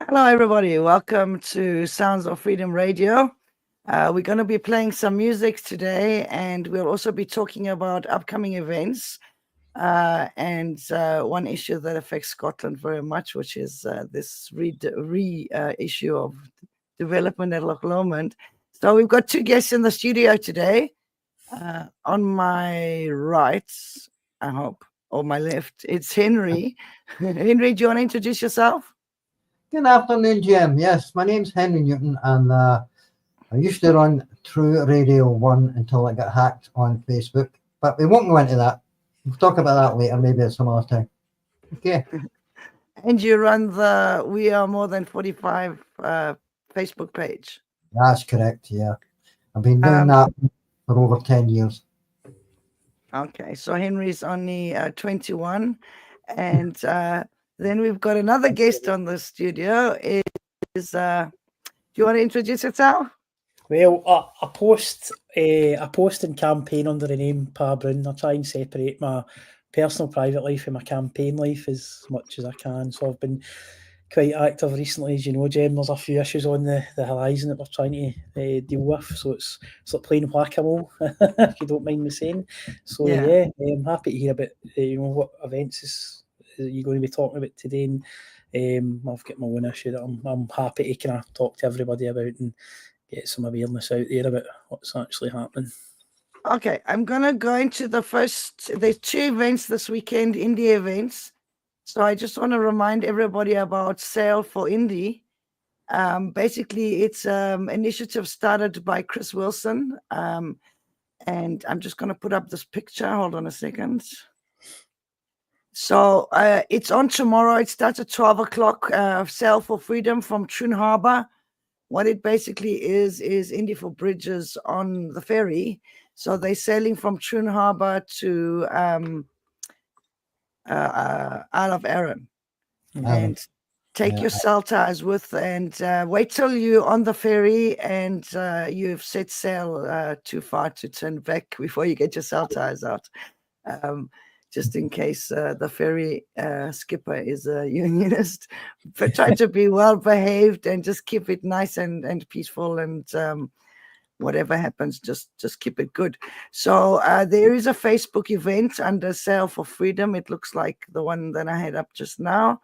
Hello, everybody. Welcome to Sounds of Freedom Radio. We're going to be playing some music today, and we'll also be talking about upcoming events and one issue that affects Scotland very much, which is this issue of development at Loch Lomond. So we've got two guests in the studio today. On my right, I hope, or my left, it's Henry. Henry, do you want to introduce yourself? Good afternoon, Jim. Yes, my name's Henry Newton, and I used to run True Radio 1 until I got hacked on Facebook. But we won't go into that. We'll talk about that later, maybe at some other time. Okay. And you run the We Are More Than 45 Facebook page. That's correct, yeah. I've been doing that for over 10 years. Okay, so Henry's only 21. And then we've got another guest on the studio. Do you want to introduce yourself? Well, I post and campaign under the name Pa Brown. I try and separate my personal private life and my campaign life as much as I can. So I've been quite active recently, as you know, Jem. There's a few issues on the horizon that we're trying to deal with. So it's like playing whack-a-mole, if you don't mind me saying. So yeah I'm happy to hear about what events you're going to be talking about today. And I've got my own issue that I'm happy to kind of talk to everybody about and get some awareness out there about what's actually happening. Okay, I'm going to go into there's two events this weekend, Indy events. So I just want to remind everybody about Sail for Indy. Basically, it's an initiative started by Chris Wilson. And I'm just going to put up this picture. Hold on a second. So it's on tomorrow. It starts at 12 o'clock, Sail for Freedom from Troon Harbour. What it basically is Indy for Bridges on the ferry. So they're sailing from Troon Harbour to Isle of Arran. And take your sail ties with, and wait till you're on the ferry and you've set sail too far to turn back before you get your sail ties out. Just in case the ferry skipper is a unionist, but try to be well behaved and just keep it nice and peaceful, and whatever happens, just keep it good. So there is a Facebook event under Sail for Freedom. It looks like the one that I had up just now.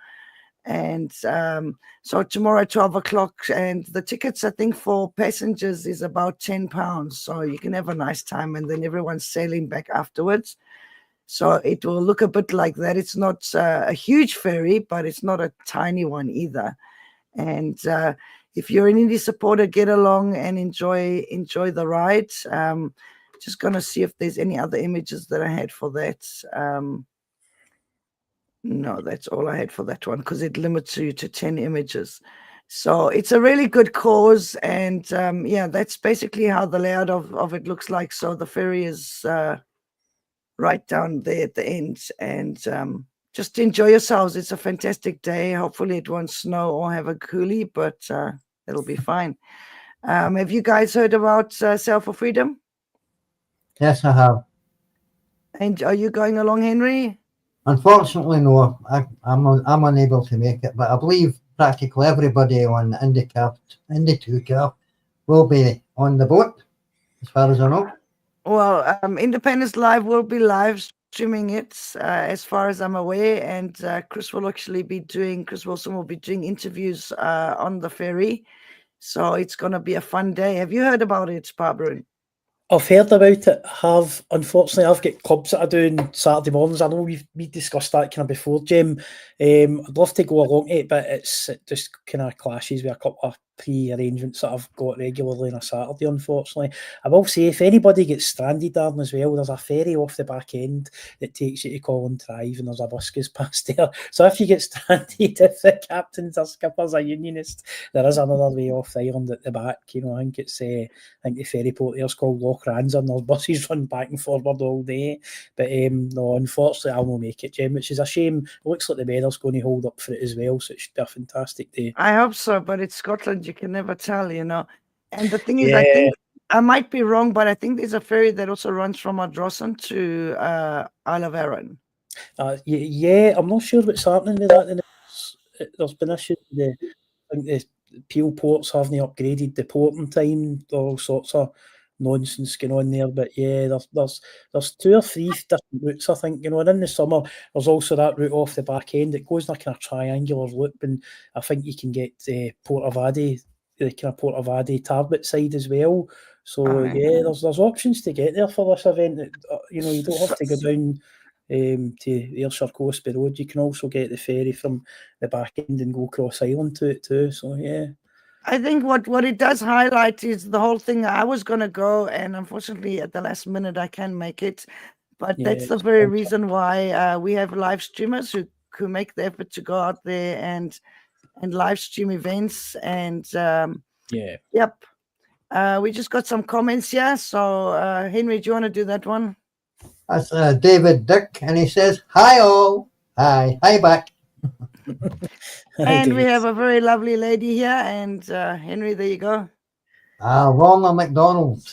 And so tomorrow at 12 o'clock, and the tickets I think for passengers is about £10, so you can have a nice time, and then everyone's sailing back afterwards. So it will look a bit like that. It's not a huge ferry, but it's not a tiny one either. And if you're an Indy supporter, get along and enjoy the ride. Just going to see if there's any other images that I had for that. No, that's all I had for that one, because it limits you to 10 images. So it's a really good cause. And that's basically how the layout of it looks like. So the ferry is right down there at the end, and just enjoy yourselves. It's a fantastic day. Hopefully it won't snow or have a coolie, but it'll be fine. Have you guys heard about Sail for Freedom? Yes, I have. And are you going along, Henry? Unfortunately, no. I'm unable to make it, but I believe practically everybody on Indy 2 Cap will be on the boat, as far as I know. Well, Independence Live will be live streaming it, as far as I'm aware, and Chris Wilson will be doing interviews on the ferry. So it's going to be a fun day. Have you heard about it, Barbara? I've heard about it. Unfortunately, I've got clubs that I do on Saturday mornings. I know we discussed that kind of before, Jim. I'd love to go along to it, but it just kind of clashes with a couple of pre-arrangements that I've got regularly on a Saturday, unfortunately. I will say, if anybody gets stranded there as well, there's a ferry off the back end that takes you to Colin Drive, and there's a bus goes past there. So if you get stranded, if the captains or skippers are unionist, there is another way off the island at the back. I think the ferry port there's called Loch Ranza, and there's buses run back and forward all day. But no, unfortunately, I won't make it, Jim, which is a shame. It looks like the weather's going to hold up for it as well, so it should be a fantastic day. I hope so, but it's Scotland. You can never tell, And the thing is, I think I might be wrong, but I think there's a ferry that also runs from Ardrossan to Isle of Arran. I'm not sure what's happening with that. There's been issues with think the Peel ports haven't upgraded the porting time, all sorts of nonsense going on there. But yeah, there's 2 or 3 different routes, I think, and in the summer there's also that route off the back end. It goes in a kind of triangular loop, and I think you can get Portavadie, the kind of Portavadie Tarbert side as well. So yeah, there's options to get there for this event. You don't have to go down to Ayrshire Coast by road. You can also get the ferry from the back end and go cross island to it too. So yeah, I think what it does highlight is the whole thing. I was going to go, and unfortunately at the last minute I can't make it. But that's the very reason why we have live streamers who make the effort to go out there and live stream events. And yep. We just got some comments here. So Henry, do you want to do that one? That's David Dick, and he says, "Hi all, hi back." And we have a very lovely lady here, and Henry, there you go. Lorna McDonald.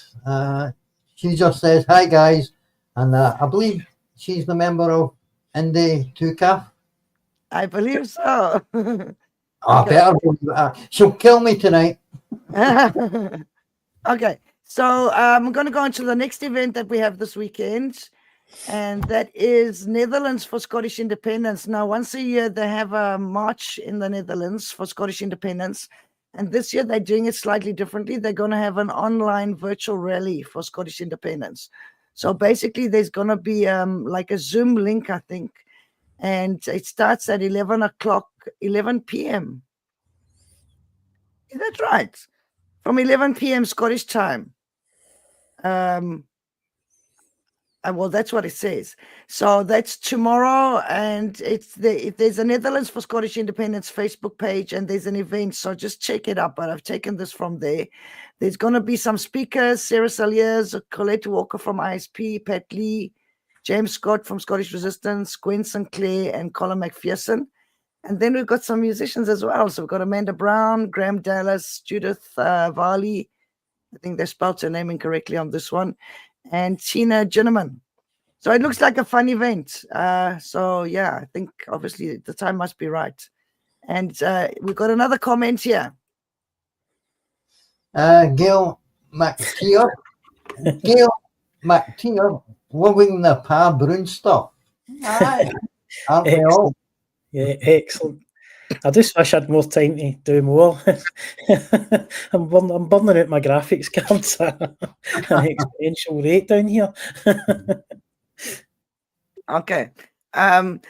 She just says, "Hi guys," and I believe she's the member of Indy 2CAF. I believe so. Better believe it. She'll kill me tonight. Okay, so I'm going to go on to the next event that we have this weekend, and that is Netherlands for Scottish Independence. Now, once a year, they have a march in the Netherlands for Scottish Independence, and this year they're doing it slightly differently. They're going to have an online virtual rally for Scottish Independence. So basically, there's going to be like a Zoom link, I think, and it starts at 11 p.m. Is that right? From 11 p.m. Scottish time. Well, that's what it says. So that's tomorrow, and there's a Netherlands for Scottish Independence Facebook page, and there's an event. So just check it up. But I've taken this from there. There's going to be some speakers: Sarah Saliers, Colette Walker from ISP, Pat Lee, James Scott from Scottish Resistance, Gwen Sinclair, and Colin McPherson. And then we've got some musicians as well. So we've got Amanda Brown, Graham Dallas, Judith Varley. I think they spelled her name incorrectly on this one. And Tina Ginneman. So it looks like a fun event. So yeah, I think obviously the time must be right. And we've got another comment here. Gail McTeer. Gail McTeer, loving the Pa Brown stuff. Aye. Aren't we all? Yeah, excellent. I just wish I had more time to do more. I'm burning out my graphics cards at an exponential rate down here. Okay. I'm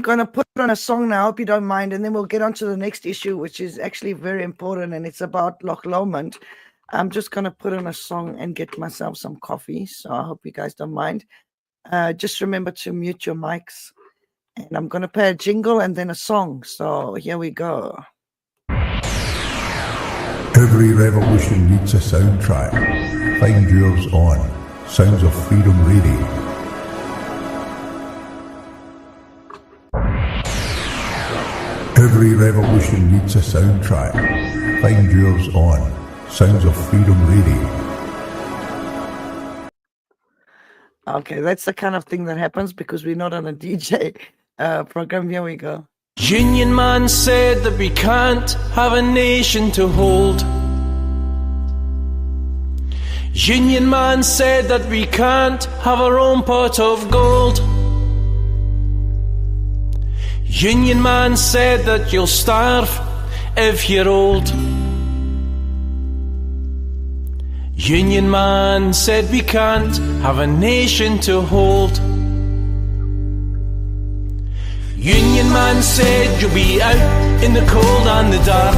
going to put on a song now, I hope you don't mind, and then we'll get on to the next issue, which is actually very important, and it's about Loch Lomond. I'm just going to put on a song and get myself some coffee, so I hope you guys don't mind. Just remember to mute your mics. And I'm going to play a jingle and then a song. So here we go. Every revolution needs a soundtrack. Find yours on Sounds of Freedom Radio. Every revolution needs a soundtrack. Find yours on Sounds of Freedom Radio. Okay, that's the kind of thing that happens because we're not on a DJ program. Here we go. Union man said that we can't have a nation to hold. Union man said that we can't have our own pot of gold. Union man said that you'll starve if you're old. Union man said we can't have a nation to hold. Union man said you'll be out in the cold and the dark.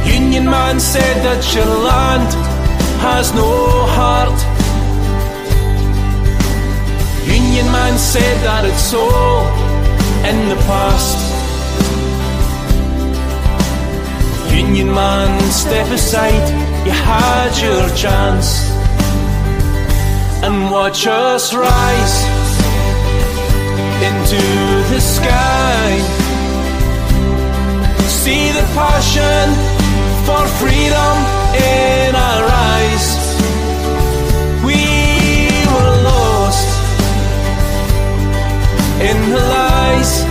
Union man said that your land has no heart. Union man said that it's all in the past. Union man, step aside, you had your chance. And watch us rise into the sky. See the passion for freedom in our eyes. We were lost in the lies.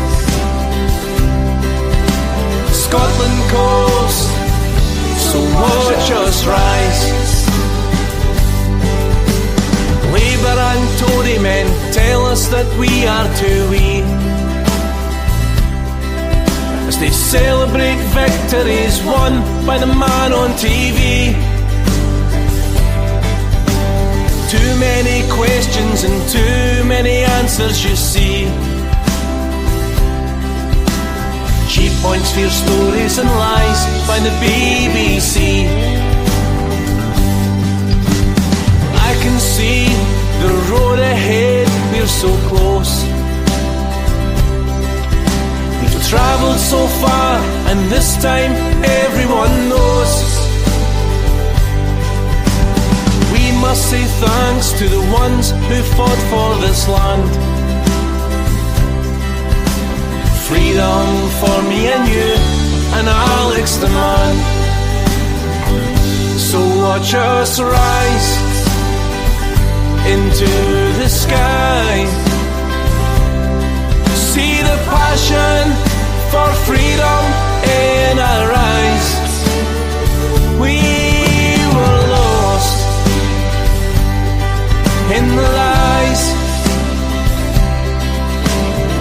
knows that we are too weak. As they celebrate victories won by the man on TV. Too many questions and too many answers, you see. Cheap points, fear stories and lies by the BBC. I can see the road ahead, we're so close. We've travelled so far, and this time everyone knows. We must say thanks to the ones who fought for this land. Freedom for me and you, and Alex the man. So watch us rise into the sky. See the passion for freedom in our eyes. We were lost in the lies.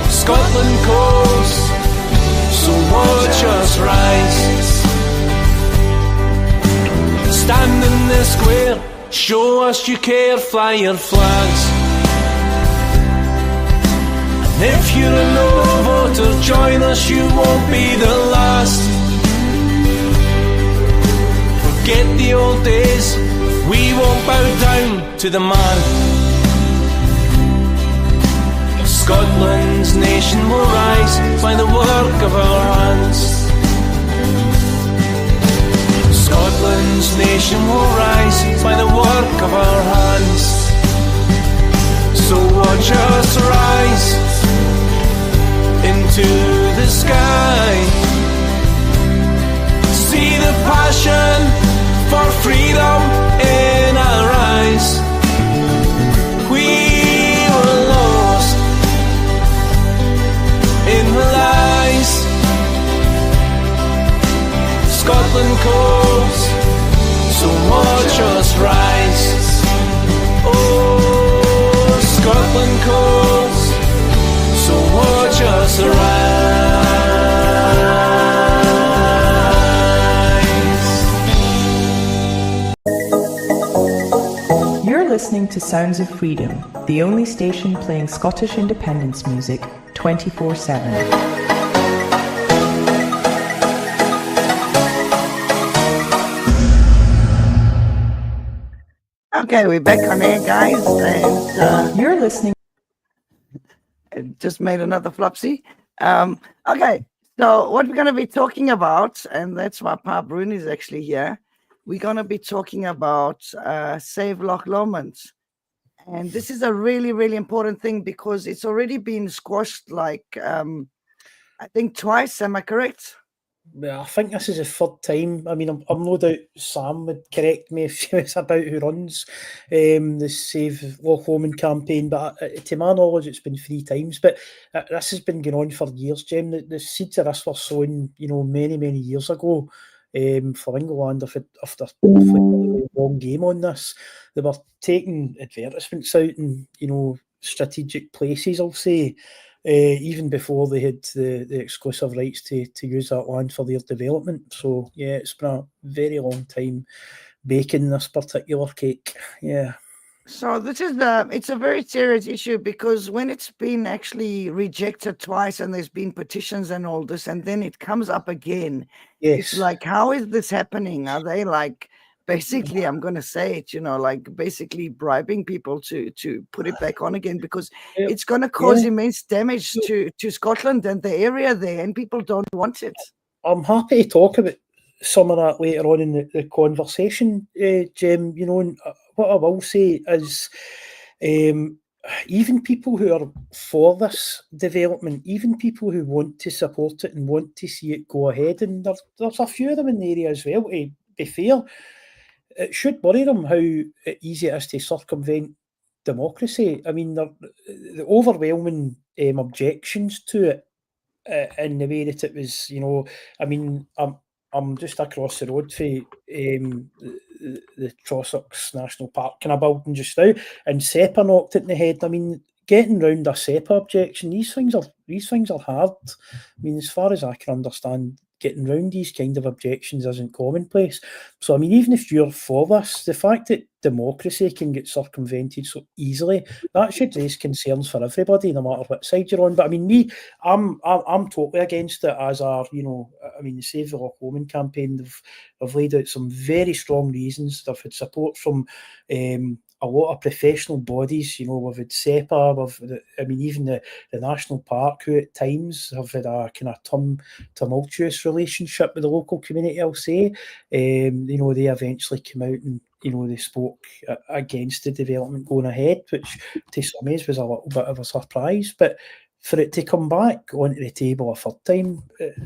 Scotland calls, so watch us rise. Stand in the square, show us you care, fly your flags. And if you're a no voter, join us, you won't be the last. Forget the old days, we won't bow down to the man. Scotland's nation will rise by the work of our hands. Scotland's nation will rise by the work of our hands. So watch us rise into the sky. See the passion for freedom in our eyes. We were lost in the lies. Scotland calls, so watch us rise. Oh, Scotland calls, so watch us rise. You're listening to Sounds of Freedom, the only station playing Scottish independence music 24/7. Okay, we're back on air, guys, and You're listening. it just made another flopsy. Okay, so what we're going to be talking about, and that's why Pa Brun is actually here. We're going to be talking about Save Loch Lomond. And this is a really, really important thing because it's already been squashed like, I think twice. Am I correct? Yeah, I think this is the third time. I mean, I'm no doubt Sam would correct me if it's about who runs the Save Loch Lomond campaign, but to my knowledge, it's been 3 times. But this has been going on for years, Jem. The seeds of this were sown, many, many years ago for England after playing the wrong game on this. They were taking advertisements out in, strategic places, I'll say. Even before they had the exclusive rights to use that land for their development. So, yeah, it's been a very long time baking this particular cake. Yeah. So this is it's a very serious issue because when it's been actually rejected twice and there's been petitions and all this, and then it comes up again. Yes. It's like, how is this happening? Are they like, basically, I'm going to say it, like basically bribing people to put it back on again because it's going to cause immense damage to Scotland and the area there, and people don't want it. I'm happy to talk about some of that later on in the conversation, Jem. And what I will say is even people who are for this development, even people who want to support it and want to see it go ahead, and there's a few of them in the area as well, to be fair, it should worry them how easy it is to circumvent democracy. I mean, the overwhelming objections to it in the way that it was, I mean, I'm just across the road from the Trossachs National Park kind of building just now, and SEPA knocked it in the head. I mean, getting round a SEPA objection, these things are hard. I mean, as far as I can understand, getting round these kind of objections isn't commonplace. So, I mean, even if you're for this, the fact that democracy can get circumvented so easily, that should raise concerns for everybody, no matter what side you're on. But I mean, I'm totally against it, as are, I mean, the Save the Loch Lomond campaign, they've laid out some very strong reasons. They've had support from a lot of professional bodies. We've had SEPA, even the National Park, who at times have had a kind of tumultuous relationship with the local community, I'll say. They eventually came out and they spoke against the development going ahead, which to some ways was a little bit of a surprise. But for it to come back onto the table a third time,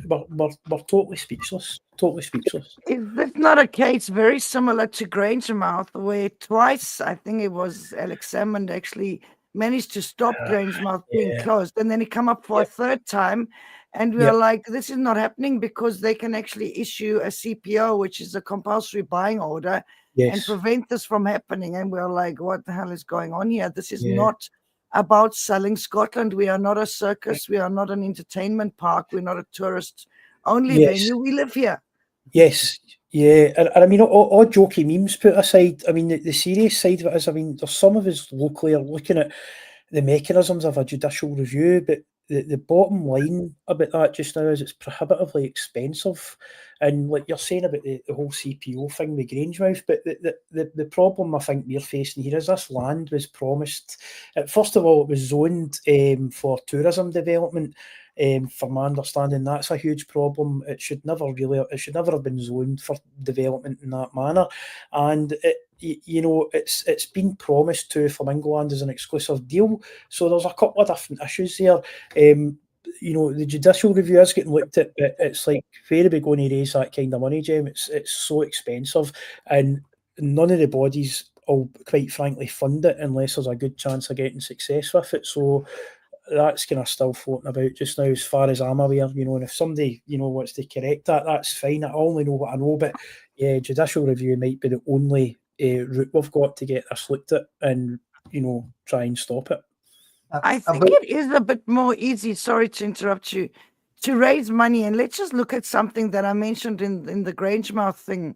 we're totally speechless. Totally speechless. Is this not a case very similar to Grangemouth, where twice, I think it was Alex Salmond actually managed to stop Grangemouth being closed, and then he come up for a third time, and we were like, this is not happening because they can actually issue a CPO, which is a compulsory buying order, and prevent this from happening. And we're like, what the hell is going on here? This is not about selling Scotland. We are not a circus. We are not an entertainment park. We're not a tourist only venue. We live here. Yes, yeah, and I mean, all jokey memes put aside, I mean, the serious side of it is, I mean, there's some of us locally are looking at the mechanisms of a judicial review, but the bottom line about that just now is it's prohibitively expensive. And like you're saying about the whole CPO thing with Grangemouth, but the problem I think we're facing here is this land was promised. First of all, it was zoned for tourism development. From my understanding, that's a huge problem. It should never have been zoned for development in that manner. And it's been promised to Flamingoland as an exclusive deal. So there's a couple of different issues there. The judicial review is getting looked at, but it's like, where are we going to raise that kind of money, Jem? It's so expensive, and none of the bodies will, quite frankly, fund it unless there's a good chance of getting success with it. So that's kind of still floating about just now, as far as I'm aware. And if somebody wants to correct that, that's fine. I only know what I know, but yeah, judicial review might be the only route we've got to get this looked at and try and stop it. I think it is a bit more easy, sorry to interrupt you, to raise money. And let's just look at something that I mentioned in the Grangemouth thing.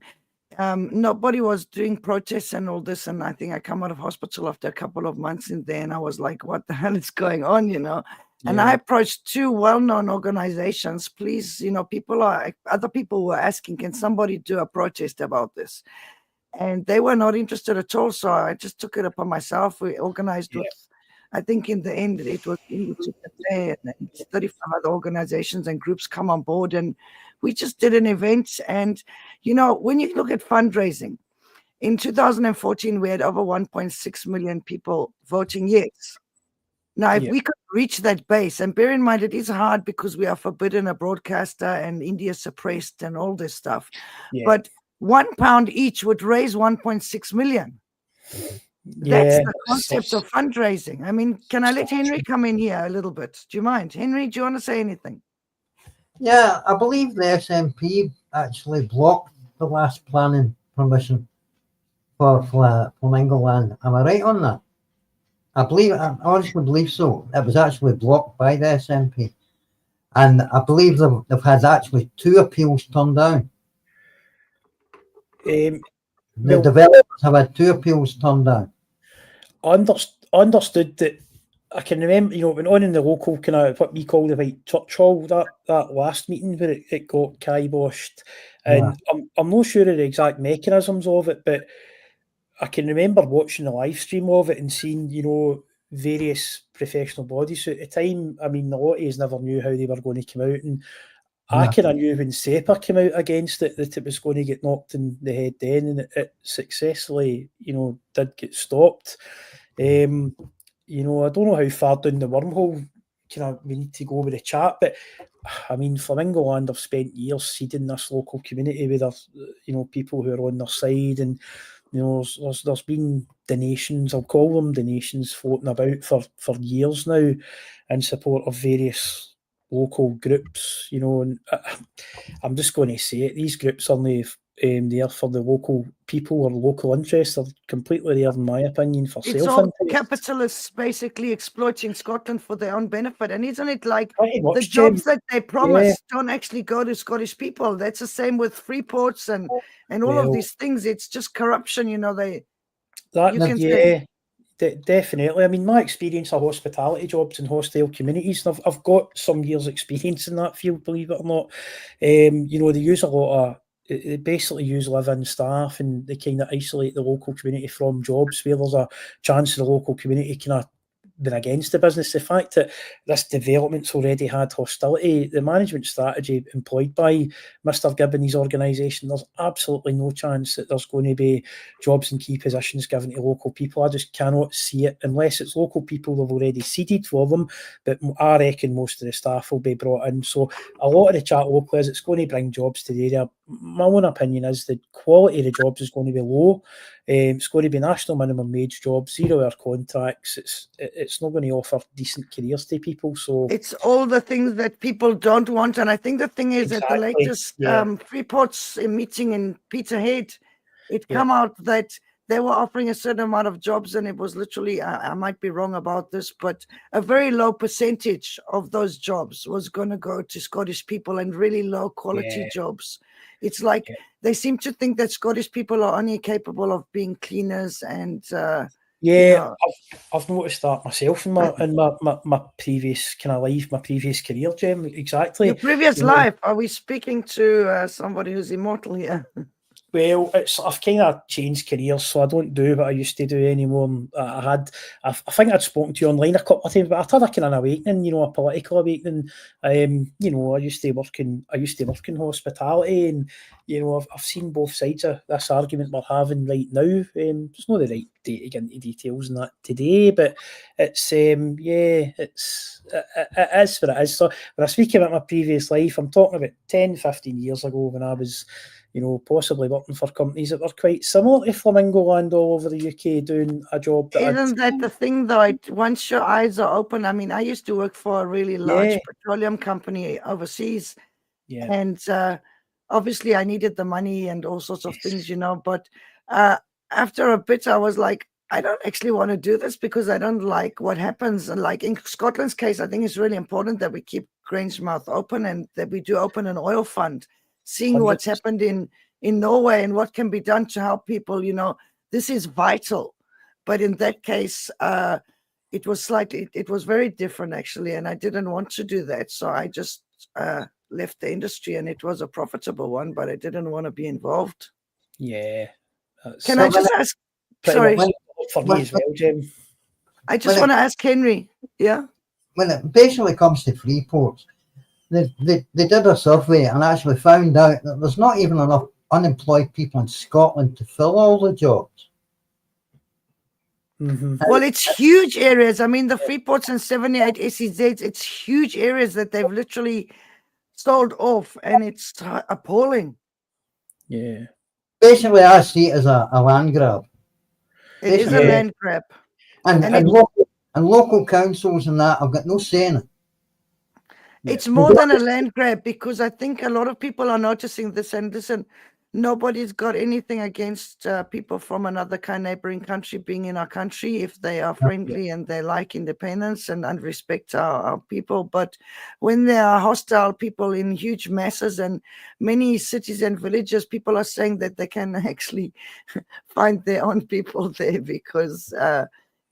Nobody was doing protests and all this, and I think I come out of hospital after a couple of months in there, and I was like, what the hell is going on, And I approached two well-known organizations. Please, other people were asking, can somebody do a protest about this? And they were not interested at all, so I just took it upon myself. We organized with, I think in the end, it was Indy and 35 other organizations and groups come on board, and we just did an event. And, when you look at fundraising, in 2014, we had over 1.6 million people voting yes. Now, if we could reach that base, and bear in mind, it is hard because we are forbidden a broadcaster and India suppressed and all this stuff. But £1 each would raise 1.6 million. That's the concept of fundraising. I mean, can I let Henry come in here a little bit? Do you mind? Henry, do you want to say anything? Yeah, I believe the SNP actually blocked the last planning permission for Flamingoland. Am I right on that? I honestly believe so. It was actually blocked by the SNP. And I believe they've had actually 2 appeals turned down. The developers have had 2 appeals turned down. Understood that. I can remember, it went on in the local kind of what we call the White Church Hall, that last meeting where it got kiboshed. And I'm not sure of the exact mechanisms of it, but I can remember watching the live stream of it and seeing, various professional bodies. So at the time, I mean, the lotties never knew how they were going to come out. And I kind of knew when SEPA came out against it that it was going to get knocked in the head then, and it successfully, did get stopped. I don't know how far down the wormhole we need to go with the chat, but I mean, Flamingoland have spent years seeding this local community with their, people who are on their side, and there's been donations, I'll call them donations, floating about for years now in support of various local groups, and I'm just going to say it, these groups only there for the local people or local interests. They're completely there, in my opinion, for It's all self-interest. capitalists basically exploiting Scotland for their own benefit. And isn't it like Pretty the much, jobs Jim. that they promise don't actually go to Scottish people? That's the same with free ports and all of Well, these things. It's just corruption, you know. You That, can say. definitely. I mean, my experience of hospitality jobs in hostel communities, and I've got some years' experience in that field, believe it or not. You know, they use a lot of, they basically use live-in staff, and they kind of isolate the local community from jobs where there's a chance the local community kind of been against the business. The fact that this development's already had hostility, the management strategy employed by Mr. Gibbon's organisation, there's absolutely no chance that there's going to be jobs in key positions given to local people. I just cannot see it unless it's local people they've already seeded for them. But I reckon most of the staff will be brought in. So a lot of the chat locally is it's going to bring jobs to the area. My own opinion is the quality of the jobs is going to be low. It's going to be national minimum wage jobs, 0 hour contracts. It's not going to offer decent careers to people. So It's all the things that people don't want. And I think the thing is that the latest Freeport's meeting in Peterhead, it come out that they were offering a certain amount of jobs, and it was literally, I might be wrong about this, but a very low percentage of those jobs was going to go to Scottish people, and really low quality jobs. It's like they seem to think that Scottish people are only capable of being cleaners and you know. I've noticed that myself in my previous kind of life, my previous career, Jim. Exactly. Your previous life. Are we speaking to somebody who's immortal here? Well, I've kind of changed careers, so I don't do what I used to do anymore. I think I'd spoken to you online a couple of times, but I've had a kind of awakening, you know, a political awakening. You know, I used to work in hospitality, and you know, I've seen both sides of this argument we're having right now. It's not the right day to get into details in that today, but it's it is what it is. So when I speak about my previous life, I'm talking about 10, 15 years ago when I was, you know, possibly working for companies that were quite similar to Flamingo Land all over the UK, doing a job that Isn't that the thing, though? Once your eyes are open, I mean, I used to work for a really large petroleum company overseas, and obviously I needed the money and all sorts of things, you know, but after a bit I was like, I don't actually want to do this because I don't like what happens. And like in Scotland's case, I think it's really important that we keep Grangemouth open and that we do open an oil fund, seeing 100%. What's happened in Norway and what can be done to help people, you know, this is vital. But in that case, it was very different actually. And I didn't want to do that. So I just left the industry, and it was a profitable one, but I didn't want to be involved. Yeah. Can I just ask? Sorry. For me as well, Jim. I just want to ask Henry. Yeah. When it basically comes to Freeport, they did a survey and actually found out that there's not even enough unemployed people in Scotland to fill all the jobs. Mm-hmm. Well, it's huge areas. I mean, the Freeports and 78 SEZs, it's huge areas that they've literally sold off, and it's appalling. Yeah. Basically, I see it as a land grab. It is a land grab. And local councils and that have got no say in it. It's more than a land grab, because I think a lot of people are noticing this. And listen, nobody's got anything against people from another neighboring country being in our country if they are friendly and they like independence and respect our people. But when there are hostile people in huge masses and many cities and villages, people are saying that they can actually find their own people there, because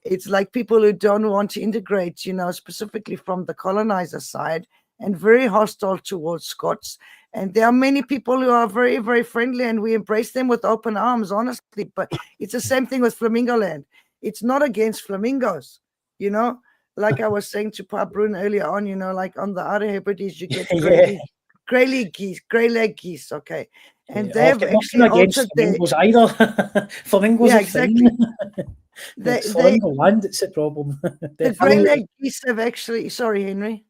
it's like people who don't want to integrate, you know, specifically from the colonizer side, and very hostile towards Scots. And there are many people who are very, very friendly, and we embrace them with open arms, honestly. But it's the same thing with Flamingo Land. It's not against flamingos, you know. Like I was saying to Pa Brun earlier on, you know, like on the Outer Hebrides, you get grey-leg geese, okay. And they've actually altered flamingos either. Flamingos are exactly. It's Flamingo Land, it's a problem. The grey-leg geese have actually, sorry, Henry.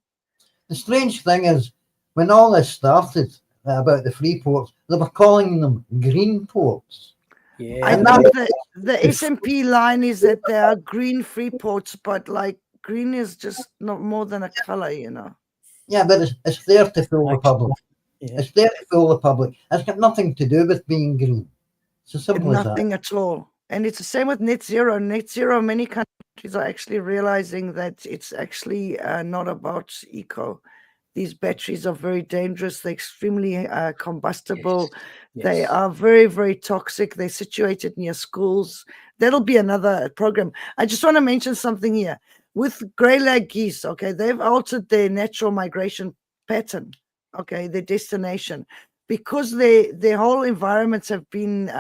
The strange thing is, when all this started about the free ports, they were calling them green ports. Yeah, I think that the SMP line is that there are green free ports, but like green is just not more than a color, you know. Yeah, but it's there to fill the public. Yeah. It's there to fool the public. It's got nothing to do with being green. It's as simple as that. Nothing at all. And it's the same with net zero. Net zero, many countries are actually realizing that it's actually not about eco. These batteries are very dangerous. They're extremely combustible. Yes. They are very, very toxic. They're situated near schools. That'll be another program. I just want to mention something here. With grey lag geese, okay, they've altered their natural migration pattern, okay, their destination, because their whole environments have been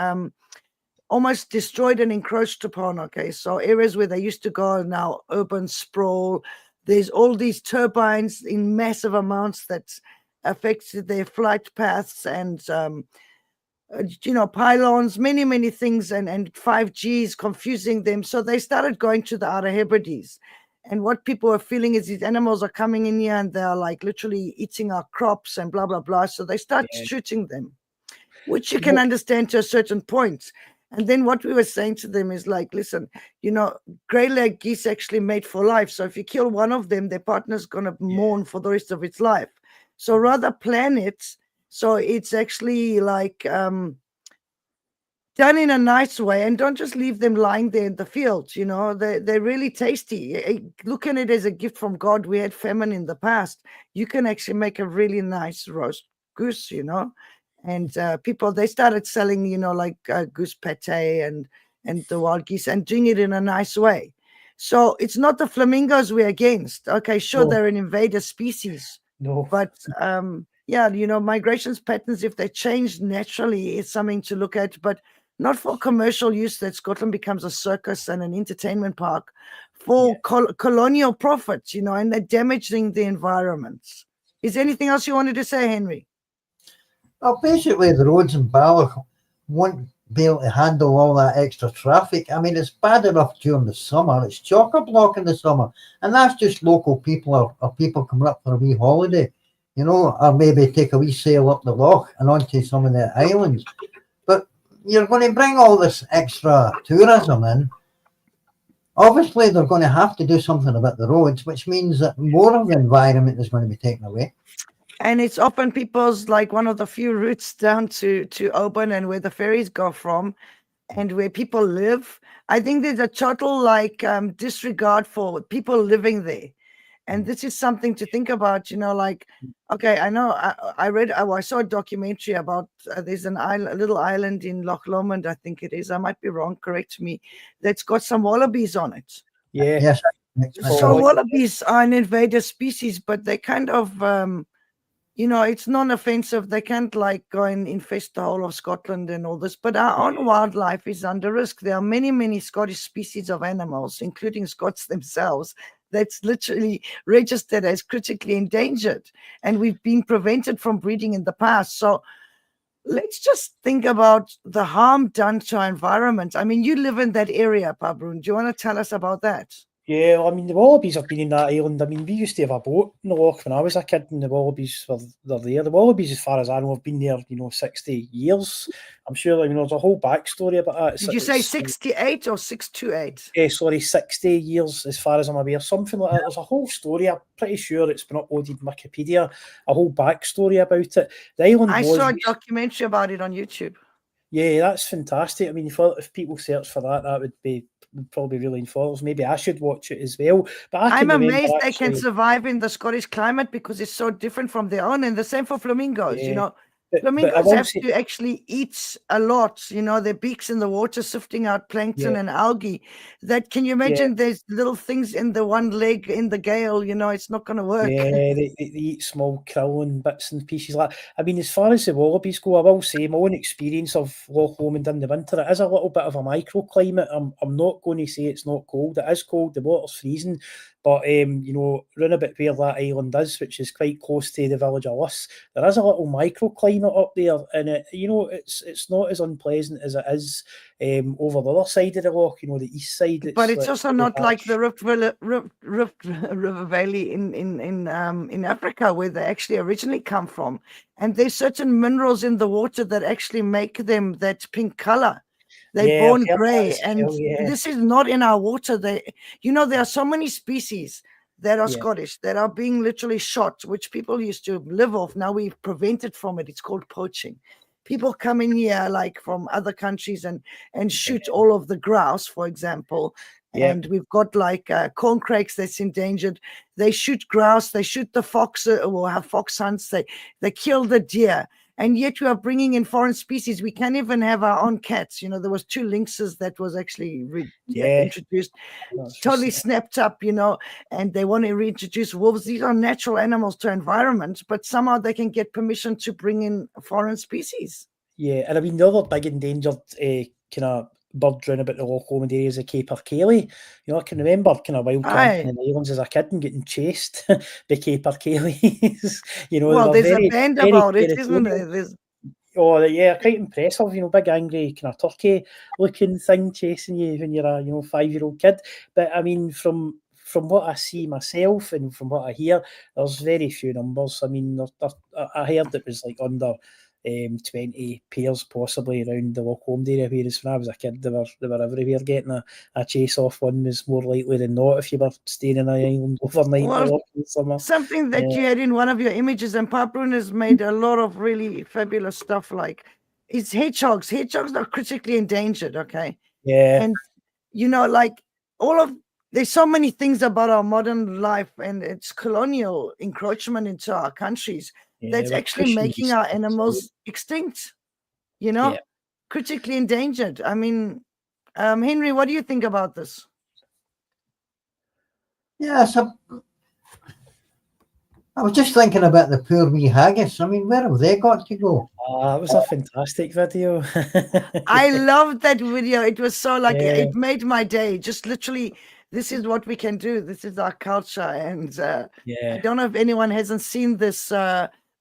almost destroyed and encroached upon, okay? So areas where they used to go are now urban sprawl. There's all these turbines in massive amounts that affected their flight paths and, pylons, many, many things, and 5Gs confusing them. So they started going to the Outer Hebrides. And what people are feeling is these animals are coming in here and they're like literally eating our crops and blah, blah, blah. So they start shooting them, which you can understand to a certain point. And then what we were saying to them is like, listen, grey lag geese actually mate for life. So if you kill one of them, their partner's going to mourn for the rest of its life. So rather plan it. So it's actually like done in a nice way, and don't just leave them lying there in the fields. They're really tasty. Look at it as a gift from God. We had famine in the past. You can actually make a really nice roast goose, and people, they started selling, like goose pate and the wild geese and doing it in a nice way. So it's not the flamingos we're against. Okay, sure, they're an invader species. No. But migrations patterns, if they change naturally, is something to look at, but not for commercial use, that Scotland becomes a circus and an entertainment park for colonial profits, and they're damaging the environment. Is there anything else you wanted to say, Henry? Well, basically, the roads in Ballach won't be able to handle all that extra traffic. I mean, it's bad enough during the summer. It's chock-a-block in the summer. And that's just local people or people coming up for a wee holiday, or maybe take a wee sail up the loch and onto some of the islands. But you're going to bring all this extra tourism in. Obviously, they're going to have to do something about the roads, which means that more of the environment is going to be taken away. And it's often people's, like, one of the few routes down to Oban and where the ferries go from and where people live. I think there's a total disregard for people living there. And this is something to think about, okay, I know I saw a documentary about there's a little island in Loch Lomond, I think it is. I might be wrong, correct me, that's got some wallabies on it. Yeah. Yes. So wallabies are an invader species, but they kind of it's non-offensive. They can't go and infest the whole of Scotland and all this, but our own wildlife is under risk. There are many, many Scottish species of animals, including Scots themselves, that's literally registered as critically endangered, and we've been prevented from breeding in the past. So let's just think about the harm done to our environment. I mean, you live in that area, Pabrun. Do you want to tell us about that? Yeah, I mean, the wallabies have been in that island. I mean, we used to have a boat in the loch when I was a kid, and the wallabies were there. The wallabies, as far as I know, have been there, 60 years. I'm sure, there's a whole backstory about that. Did you say 68 or 628? Sorry, 60 years, as far as I'm aware. Something like that. There's a whole story. I'm pretty sure it's been uploaded in Wikipedia, a whole backstory about it. The island I saw a documentary about it on YouTube. Yeah, that's fantastic. I mean, if people search for that, that would probably really informs. Maybe I should watch it as well. But I'm amazed they can survive in the Scottish climate because it's so different from their own. And the same for flamingos. Flamingos have to actually eat a lot. Their beaks in the water sifting out plankton and algae. Can you imagine? There's little things in the one leg in the gale. It's not going to work. Yeah, they eat small krill and bits and pieces like that. I mean, as far as the wallabies go, I will say my own experience of Loch Lomond in the winter, it is a little bit of a microclimate. I'm not going to say it's not cold. It is cold. The water's freezing. But, round about where that island is, which is quite close to the village of Luss, there is a little microclimate up there. And, it's not as unpleasant as it is over the other side of the loch, the east side. But it's also not like the River Valley in Africa, where they actually originally come from. And there's certain minerals in the water that actually make them that pink color. They're born grey, and this is not in our water. There are so many species that are Yeah. Scottish, that are being literally shot, which people used to live off. Now we've prevented from it. It's called poaching. People come in here like from other countries and shoot all of the grouse, for example. Yeah. And we've got like corncrakes that's endangered. They shoot grouse, they shoot the fox, or have fox hunts. They kill the deer. And yet we are bringing in foreign species. We can't even have our own cats. You know, there was 2 lynxes that was actually introduced, That's totally just- snapped up, you know, and they want to reintroduce wolves. These are natural animals to environment, but somehow they can get permission to bring in foreign species. Yeah, and I mean the other big endangered kind of bird round about the Loch Lomond area is the capercaillie. You know, I can remember kind of wild camping in the islands as a kid and getting chased by capercaillies. You know, Well, they there's were a very, band very about it, isn't territorial. there? There's Oh, yeah, quite impressive. You know, big angry kind of turkey looking thing chasing you when you're a 5-year-old kid. But I mean, from what I see myself and from what I hear, there's very few numbers. I mean, I heard it was like under 20 pairs possibly around the Loch Lomond area, whereas when I was a kid, they were everywhere. Getting a chase off one was more likely than not if you were staying in an island overnight in the Loch in summer. something that you had in one of your images, and Paprun has made a lot of really fabulous stuff. Like, it's hedgehogs. Hedgehogs are critically endangered. Okay, Yeah, and you know, like there's so many things about our modern life and its colonial encroachment into our countries that's we're actually pushing making these our things animals extinct. You know, Yeah. critically endangered. I mean, Henry, what do you think about this? Yes, I was just thinking about the poor wee haggis. I mean, where have they got to go? It was a fantastic video. I loved that video. It was so like Yeah. it made my day. Just literally, this is what we can do. This is our culture. And I Yeah, don't know if anyone hasn't seen this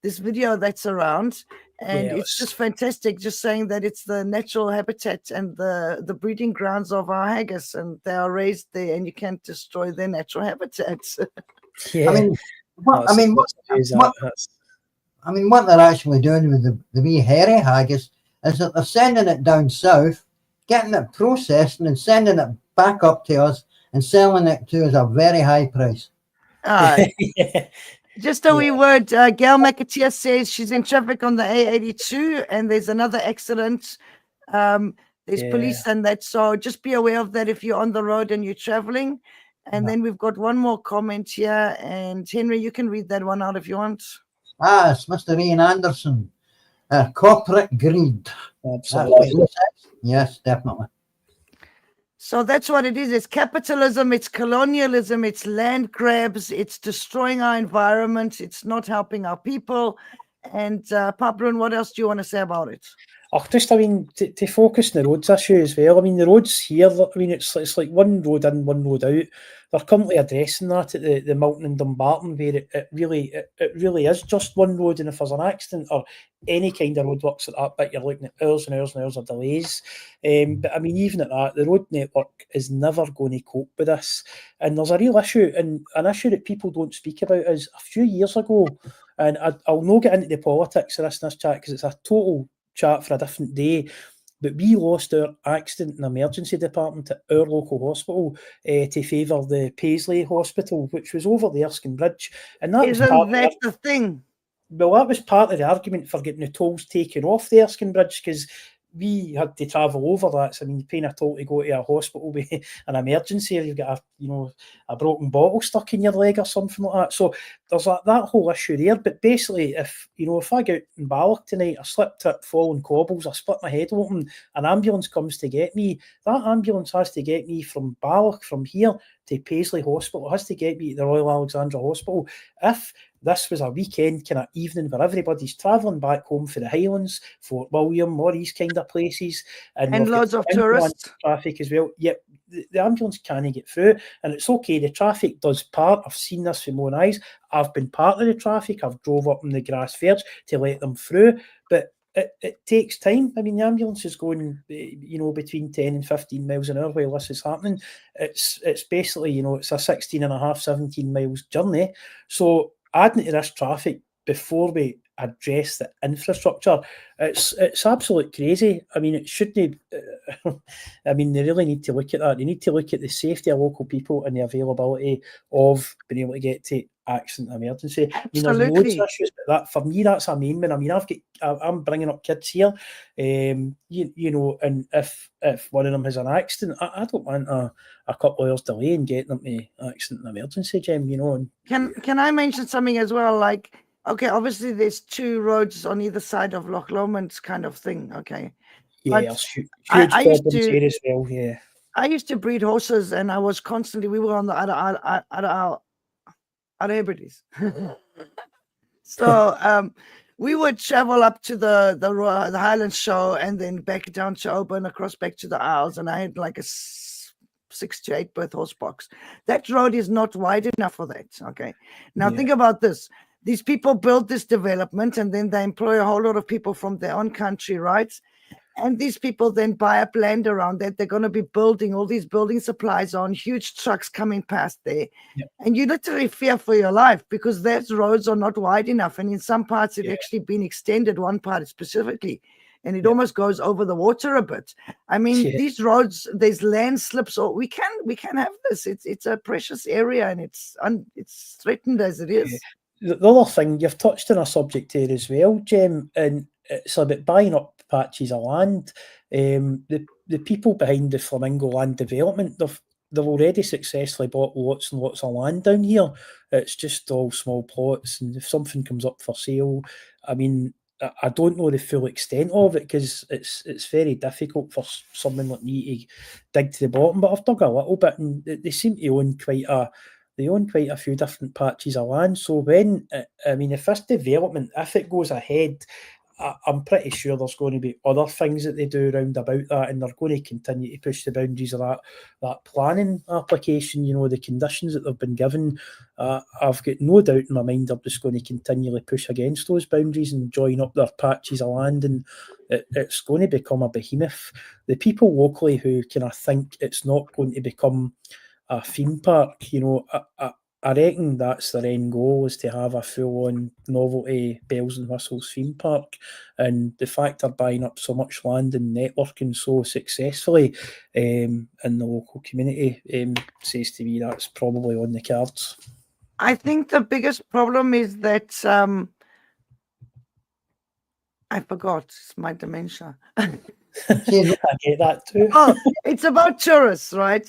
this video that's around. And Yeah, it it's was- just fantastic, just saying that it's the natural habitat and the breeding grounds of our haggis, and they are raised there, and you can't destroy their natural habitats. yeah. I mean, what That's- what they're actually doing with the wee hairy haggis is that they're sending it down south, getting it processed, and then sending it back up to us and selling it to us at a very high price. yeah. Just a wee word. Gail McAteer says she's in traffic on the A82, and there's another accident. There's police and that. So just be aware of that if you're on the road and you're traveling. And then we've got one more comment here. And Henry, you can read that one out if you want. Ah, it's Mr. Ian Anderson. Corporate greed. That's what Absolutely. he says. Yes, definitely. So that's what it is. It's capitalism, it's colonialism, it's land grabs, it's destroying our environment, it's not helping our people. And Paprun, what else do you want to say about it? I mean, to focus on the roads issue as well. I mean, the roads here, I mean, it's like one road in, one road out. They're currently addressing that at the Milton and Dumbarton, where it really is just one road, and if there's an accident or any kind of roadworks at that bit, you're looking at hours and hours and hours of delays. But I mean, even at that, the road network is never going to cope with this. And there's a real issue, and an issue that people don't speak about is a few years ago, and I'll not get into the politics of this chat because it's a total chat for a different day, but we lost our accident and emergency department at our local hospital to favour the Paisley Hospital, which was over the Erskine Bridge, and that Isn't was that the thing? Well, that was part of the argument for getting the tolls taken off the Erskine Bridge, because we had to travel over that. So, I mean, you're paying a toll to go to a hospital with an emergency, or you've got a broken bottle stuck in your leg or something like that. So there's that whole issue there. But basically, if I go out in Balloch tonight, I slip, trip, fall on cobbles, I split my head open, an ambulance comes to get me. That ambulance has to get me from Balloch, from here to Paisley Hospital. It has to get me to the Royal Alexandra Hospital. If this was a weekend kind of evening where everybody's travelling back home for the Highlands, Fort William, all these kind of places, and we've got loads of inbound tourists. traffic as well. Yep, the ambulance can't get through, and it's okay. The traffic does part. I've seen this with my own eyes. I've been part of the traffic. I've drove up on the grass verge to let them through, but it takes time. I mean, the ambulance is going, between 10 and 15 miles an hour while this is happening. It's basically, it's a 16 and a half, 17 miles journey. So adding to this traffic before we address the infrastructure, it's absolute crazy. I mean, it shouldn't. I mean, they really need to look at that. They need to look at the safety of local people and the availability of being able to get to accident and emergency. I mean, there's loads of Absolutely. issues, but that for me, that's a main one. I mean, I'm bringing up kids here, you know, and if one of them has an accident, I don't want a couple of hours delay in getting them to accident and emergency, Jim. You know, and Can I mention something as well? Like, okay, obviously there's 2 roads on either side of Loch Lomond kind of thing. Okay. yeah, But there's huge I used problems to- here as well. Yeah. I used to breed horses, and I was constantly. We were on the other Hebrides. So we would travel up to the Highland Show and then back down to Oban, across back to the Isles, and I had like a 6 to 8 birth horse box. That road is not wide enough for that. Okay. Now Yeah. think about this. These people build this development, and then they employ a whole lot of people from their own country, right? And these people then buy up land around that. They're going to be building all these building supplies on huge trucks coming past there. Yep. And you literally fear for your life because those roads are not wide enough. And in some parts, it's Yeah. actually been extended, one part specifically. And it Yeah. almost goes over the water a bit. I mean, Yeah. these roads, there's landslips, or we can have this. It's a precious area, and it's threatened as it is. The other thing, you've touched on a subject here as well, Jem, and it's about buying up patches of land. The people behind the Flamingo Land Development, they've already successfully bought lots and lots of land down here. It's just all small plots, and if something comes up for sale, I mean, I don't know the full extent of it because it's very difficult for someone like me to dig to the bottom. But I've dug a little bit, and they seem to own quite a few different patches of land. So when, I mean, if this development, if it goes ahead, I'm pretty sure there's going to be other things that they do around about that, and they're going to continue to push the boundaries of that planning application. You know, the conditions that they've been given, I've got no doubt in my mind they're just going to continually push against those boundaries and join up their patches of land, and it's going to become a behemoth. The people locally who kind of think it's not going to become a theme park, you know, I reckon that's their end goal, is to have a full-on novelty bells and whistles theme park. And the fact they're buying up so much land and networking so successfully in the local community says to me that's probably on the cards. I think the biggest problem is that I forgot. It's my dementia. I get that too. Oh, it's about tourists, right?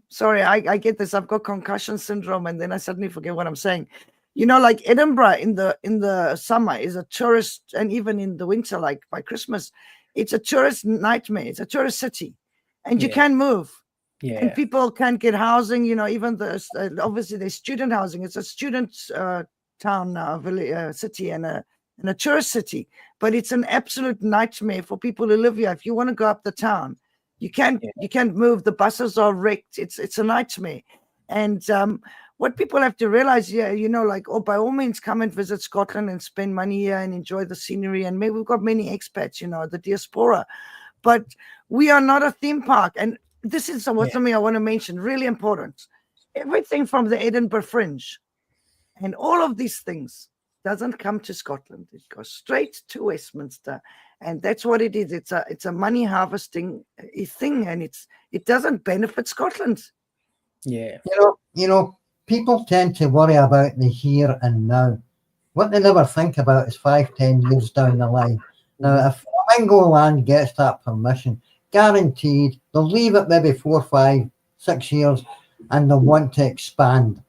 Sorry, I get this. I've got concussion syndrome, and then I suddenly forget what I'm saying. You know, like Edinburgh in the summer is a tourist, and even in the winter, like by Christmas, it's a tourist nightmare. It's a tourist city, and you Yeah. can't move. Yeah. And people can't get housing. You know, even obviously there's student housing. It's a student town now, city, and a tourist city. But it's an absolute nightmare for people who live here. If you want to go up the town, you can't move. The buses are wrecked. It's a nightmare. And what people have to realize, you know, like, by all means, come and visit Scotland and spend money here and enjoy the scenery. And maybe we've got many expats, you know, the diaspora. But we are not a theme park. And this is something I want to mention, really important. Everything from the Edinburgh Fringe and all of these things doesn't come to Scotland. It goes straight to Westminster. And that's what it is. It's a money harvesting thing, and it doesn't benefit Scotland. Yeah. You know, people tend to worry about the here and now. What they never think about is 5-10 years down the line. Now, if Flamingo Land gets that permission, guaranteed they'll leave it maybe 4, 5, 6 years, and they'll want to expand.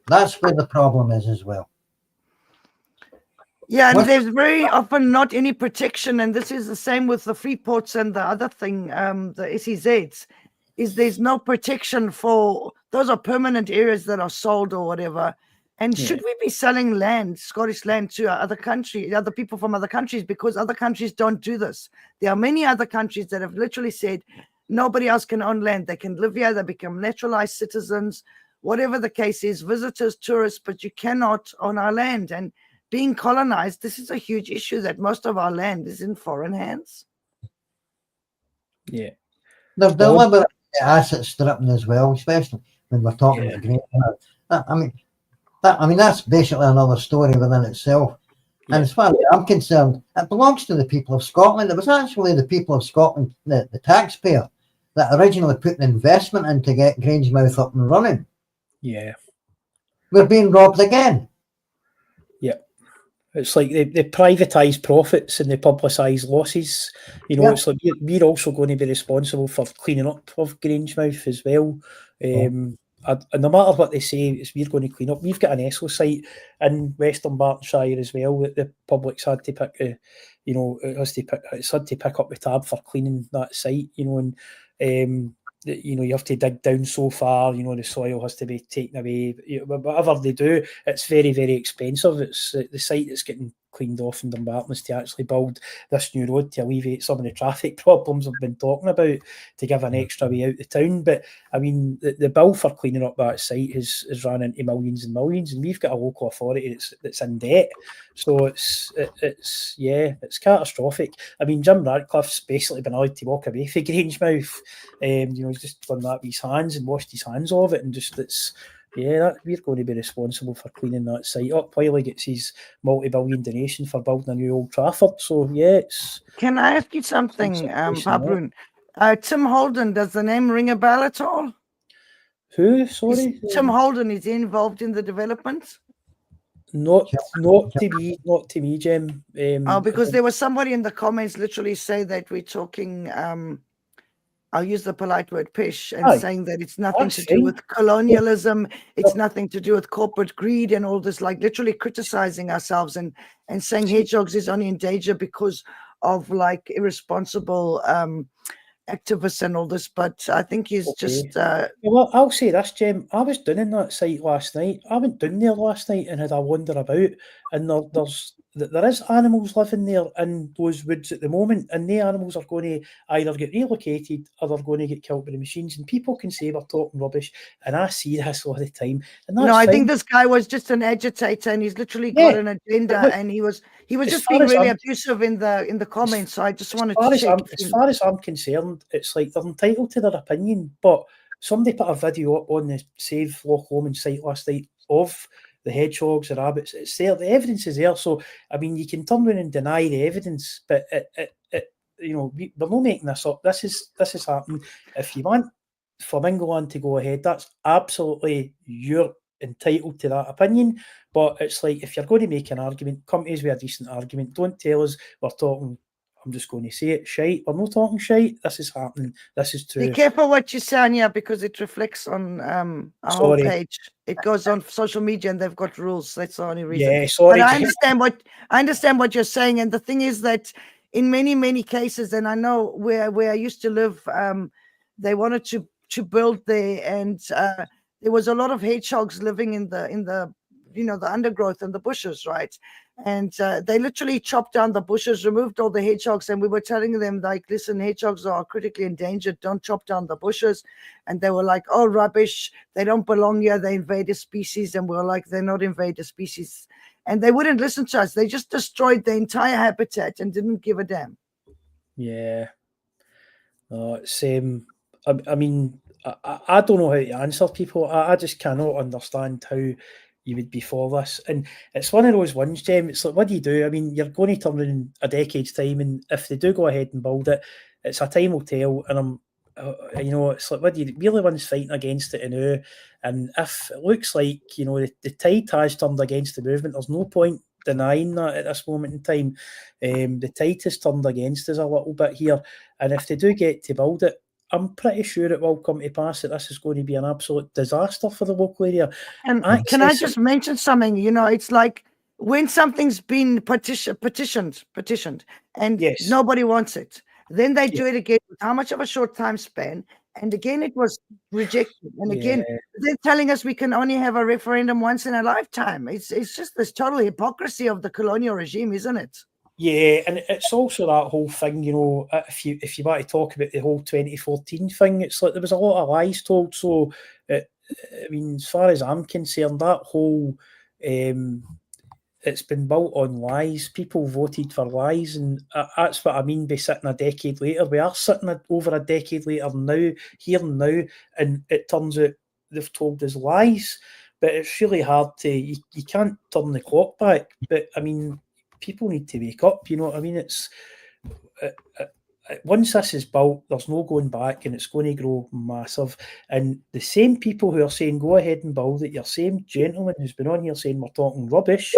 That's where the problem is as well. Yeah, and there's very often not any protection, and this is the same with the free ports and the other thing, the SEZs, is there's no protection for, those are permanent areas that are sold or whatever. And should we be selling land, Scottish land, to other people from other countries, because other countries don't do this? There are many other countries that have literally said nobody else can own land. They can live here, they become naturalized citizens, whatever the case is, visitors, tourists, but you cannot own our land. And being colonized, this is a huge issue, that most of our land is in foreign hands. Yeah. There's deliberate asset stripping as well, especially when we're talking about great. I mean, that's basically another story within itself. Yeah. And as far as I'm concerned, it belongs to the people of Scotland. It was actually the people of Scotland, the taxpayer, that originally put an investment in to get Grangemouth up and running. Yeah. We're being robbed again. Yeah. It's like they privatise profits and they publicise losses. You know, it's like we're also going to be responsible for cleaning up of Grangemouth as well. And no matter what they say, it's we're going to clean up. We've got an ESO site in Western Bartonshire as well that the public's had to pick. It's had to pick up the tab for cleaning that site. You know, and you have to dig down so far. You know, the soil has to be taken away. Whatever they do, it's very, very expensive. It's the site that's getting cleaned off in Dumbarton is to actually build this new road to alleviate some of the traffic problems I've been talking about, to give an extra way out the town. But I mean, the bill for cleaning up that site has run into millions and millions, and we've got a local authority that's in debt. So it's catastrophic. I mean, Jim Radcliffe's basically been allowed to walk away from Grangemouth. He's just done that with his hands and washed his hands of it, and we're going to be responsible for cleaning that site up while he gets his multi-billion donation for building a new Old Trafford. So Can I ask you something, Pabrun? Tim Holden, does the name ring a bell at all? Who? Sorry, Tim Holden, is he involved in the development? Not to me, Jim. Because there was somebody in the comments literally say that we're talking. I'll use the polite word pish, and saying that it's nothing to do with colonialism, it's nothing to do with corporate greed and all this, like literally criticizing ourselves and saying hedgehogs is only in danger because of like irresponsible activists and all this. But I think he's just. Well, I'll say this, Jim. I was down in that site last night. I went down there last night and had a wander about, and there is animals living there in those woods at the moment, and the animals are going to either get relocated or they're going to get killed by the machines. And people can say we're talking rubbish, and I see this all the time. And that's I think this guy was just an agitator, and he's literally got an agenda, and he was just being really abusive in the comments. So I just wanted to check. As far as I'm concerned, it's like they're entitled to their opinion, but somebody put a video up on the Save Loch Lomond site last night of the hedgehogs, the rabbits. It's there. The evidence is there. So I mean, you can turn around and deny the evidence, but we're not making this up. This is happening. If you want Flamingoland to go ahead, that's absolutely, you're entitled to that opinion. But it's like, if you're going to make an argument, come to us with a decent argument. Don't tell us we're talking. I'm just going to say it, shite. We're not talking shite. This is happening. This is true. Be careful what you say, Anya, because it reflects on our whole page. It goes on social media, and they've got rules. That's the only reason. Yeah, sorry. But I understand what you're saying, and the thing is that in many, many cases, and I know where I used to live, they wanted to build there, and there was a lot of hedgehogs living in the the undergrowth and the bushes, right? And they literally chopped down the bushes, removed all the hedgehogs, and we were telling them, like, listen, hedgehogs are critically endangered, don't chop down the bushes. And they were like, oh, rubbish, they don't belong here, they invaded species. And we were like, they're not invaded species. And they wouldn't listen to us. They just destroyed the entire habitat and didn't give a damn. Yeah. Same. I mean, I don't know how to answer people. I just cannot understand how you would be for this. And it's one of those ones, Jem, it's like, what do you do? I mean, you're going to turn in a decade's time, and if they do go ahead and build it, it's a time will tell. And it's like, what do you really, one's fighting against it now? And if it looks like, the tide has turned against the movement, there's no point denying that at this moment in time. The tide has turned against us a little bit here. And if they do get to build it, I'm pretty sure it will come to pass that this is going to be an absolute disaster for the local area. And can I just mention something? It's like when something's been petitioned, and nobody wants it, then they do it again with how much of a short time span, and again it was rejected, and again they're telling us we can only have a referendum once in a lifetime. It's just this total hypocrisy of the colonial regime, isn't it? Yeah, and it's also that whole thing, if you want to talk about the whole 2014 thing, it's like there was a lot of lies told. So, I mean, as far as I'm concerned, that whole, it's been built on lies. People voted for lies, and that's what I mean by sitting a decade later. We are sitting over a decade later now, here and now, and it turns out they've told us lies. but it's really hard to, you can't turn the clock back. But I mean, people need to wake up, you know what I mean? It's, once this is built, there's no going back, and it's going to grow massive. And the same people who are saying go ahead and build it, your same gentleman who's been on here saying we're talking rubbish,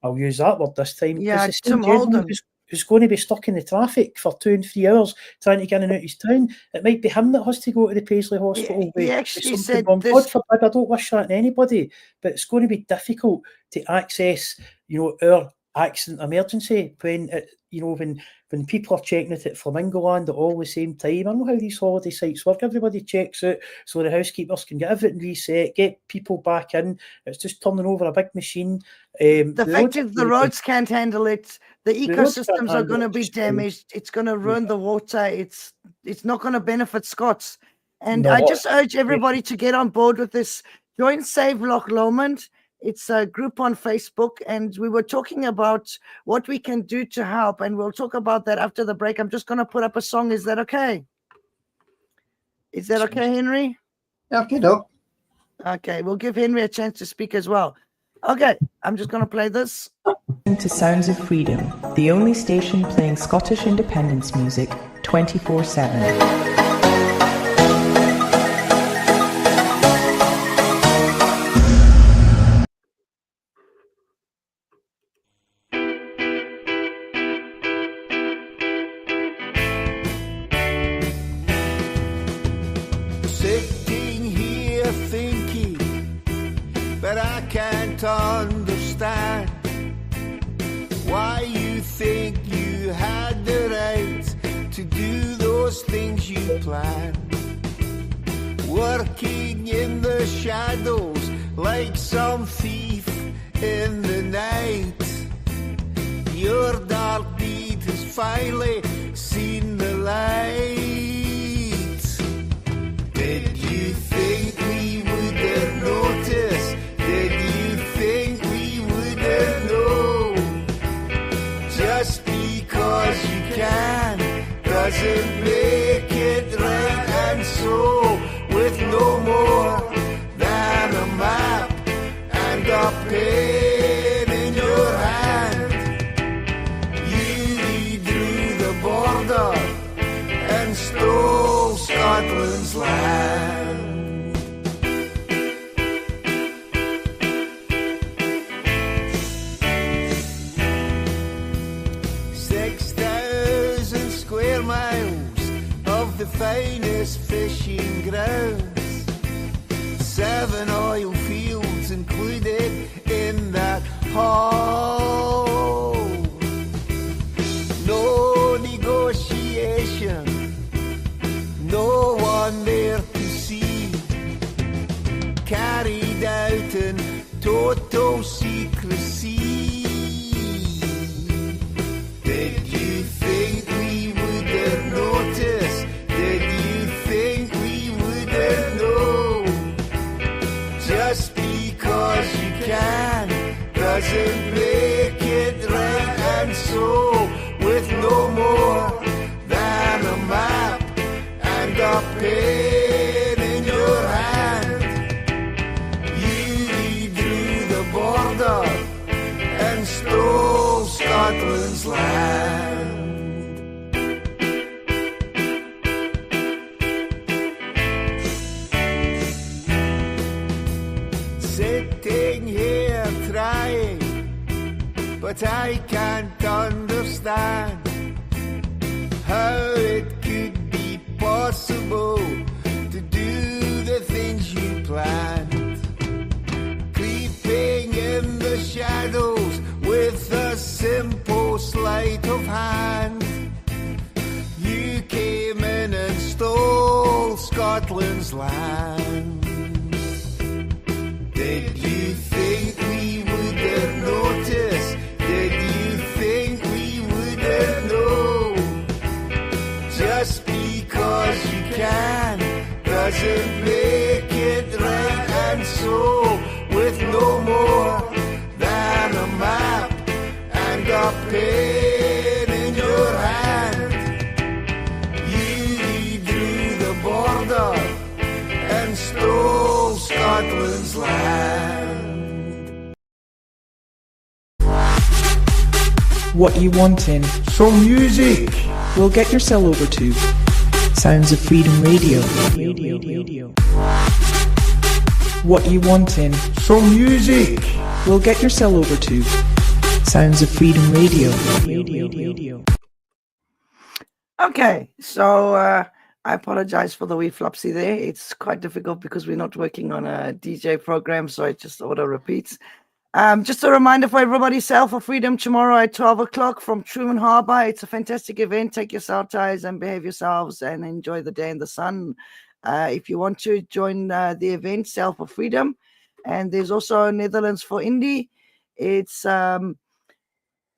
I'll use that word this time, Yeah, is the same Tim gentleman Holden. who's going to be stuck in the traffic for 2 and 3 hours trying to get in and out his town. It might be him that has to go to the Paisley Hospital. He with actually something said wrong. this. God forbid, I don't wish that on anybody, but it's going to be difficult to access, you know, our accident emergency when it, you know, when people are checking it at Flamingo Land at all the same time. I know how these holiday sites work. Everybody checks out so the housekeepers can get everything reset, get people back in. It's just turning over a big machine. The fact is the roads can't handle it. The roads can't ecosystems are handle going to it, be just damaged. It's going to ruin the water. It's not going to benefit Scots. And No. I just urge everybody to get on board with this. Join Save Loch Lomond. It's a group on Facebook, and we were talking about what we can do to help, and we'll talk about that after the break. I'm just going to put up a song. Is that okay? Is that okay, Henry? Yeah, okay, Doc. Okay, we'll give Henry a chance to speak as well. Okay, I'm just going to play this. To Sounds of Freedom, the only station playing Scottish independence music 24/7. Sitting here thinking, but I can't understand why you think you had the right to do those things you planned. Working in the shadows like some thief in the night. Your dark deed has finally seen the light. Did you think we wouldn't notice? Did you think we wouldn't know? Just because you can doesn't make it right. And so, with no more than a map and a pen in your hand, you redrew the border and stole Scotland's land. 6,000 square miles of the finest fishing grounds, 7 oil fields included in that haul. No negotiation, no one there to see, carried out in total secrecy. Did you think we wouldn't notice? Did you think we wouldn't know? Just because you can doesn't make it right. And so, with no more than a map and a pen in your hand, you redrew the border and stole Scotland's land. Sitting here trying, but I can't understand how it could be possible to do the things you planned. Creeping in the shadows with a simple sleight of hand, you came in and stole Scotland's land. Did you think we wouldn't notice? Did you think we wouldn't know? Just because you can doesn't make it right. And so, with no more than a map and a pen in your hand, you redrew the border and stole Scotland's land. What you wanting? Some music. We'll get your cell over to Sounds of Freedom Radio. What you wanting? Some music. We'll get your cell over to Sounds of Freedom Radio. Okay, so I apologize for the wee flopsy there. It's quite difficult because we're not working on a DJ program, so it just auto repeats. Just a reminder for everybody, Sail for Freedom tomorrow at 12 o'clock from Truman Harbor. It's a fantastic event. Take your sail ties and behave yourselves and enjoy the day in the sun. If you want to join the event, Sail for Freedom. And there's also Netherlands for Indy. It's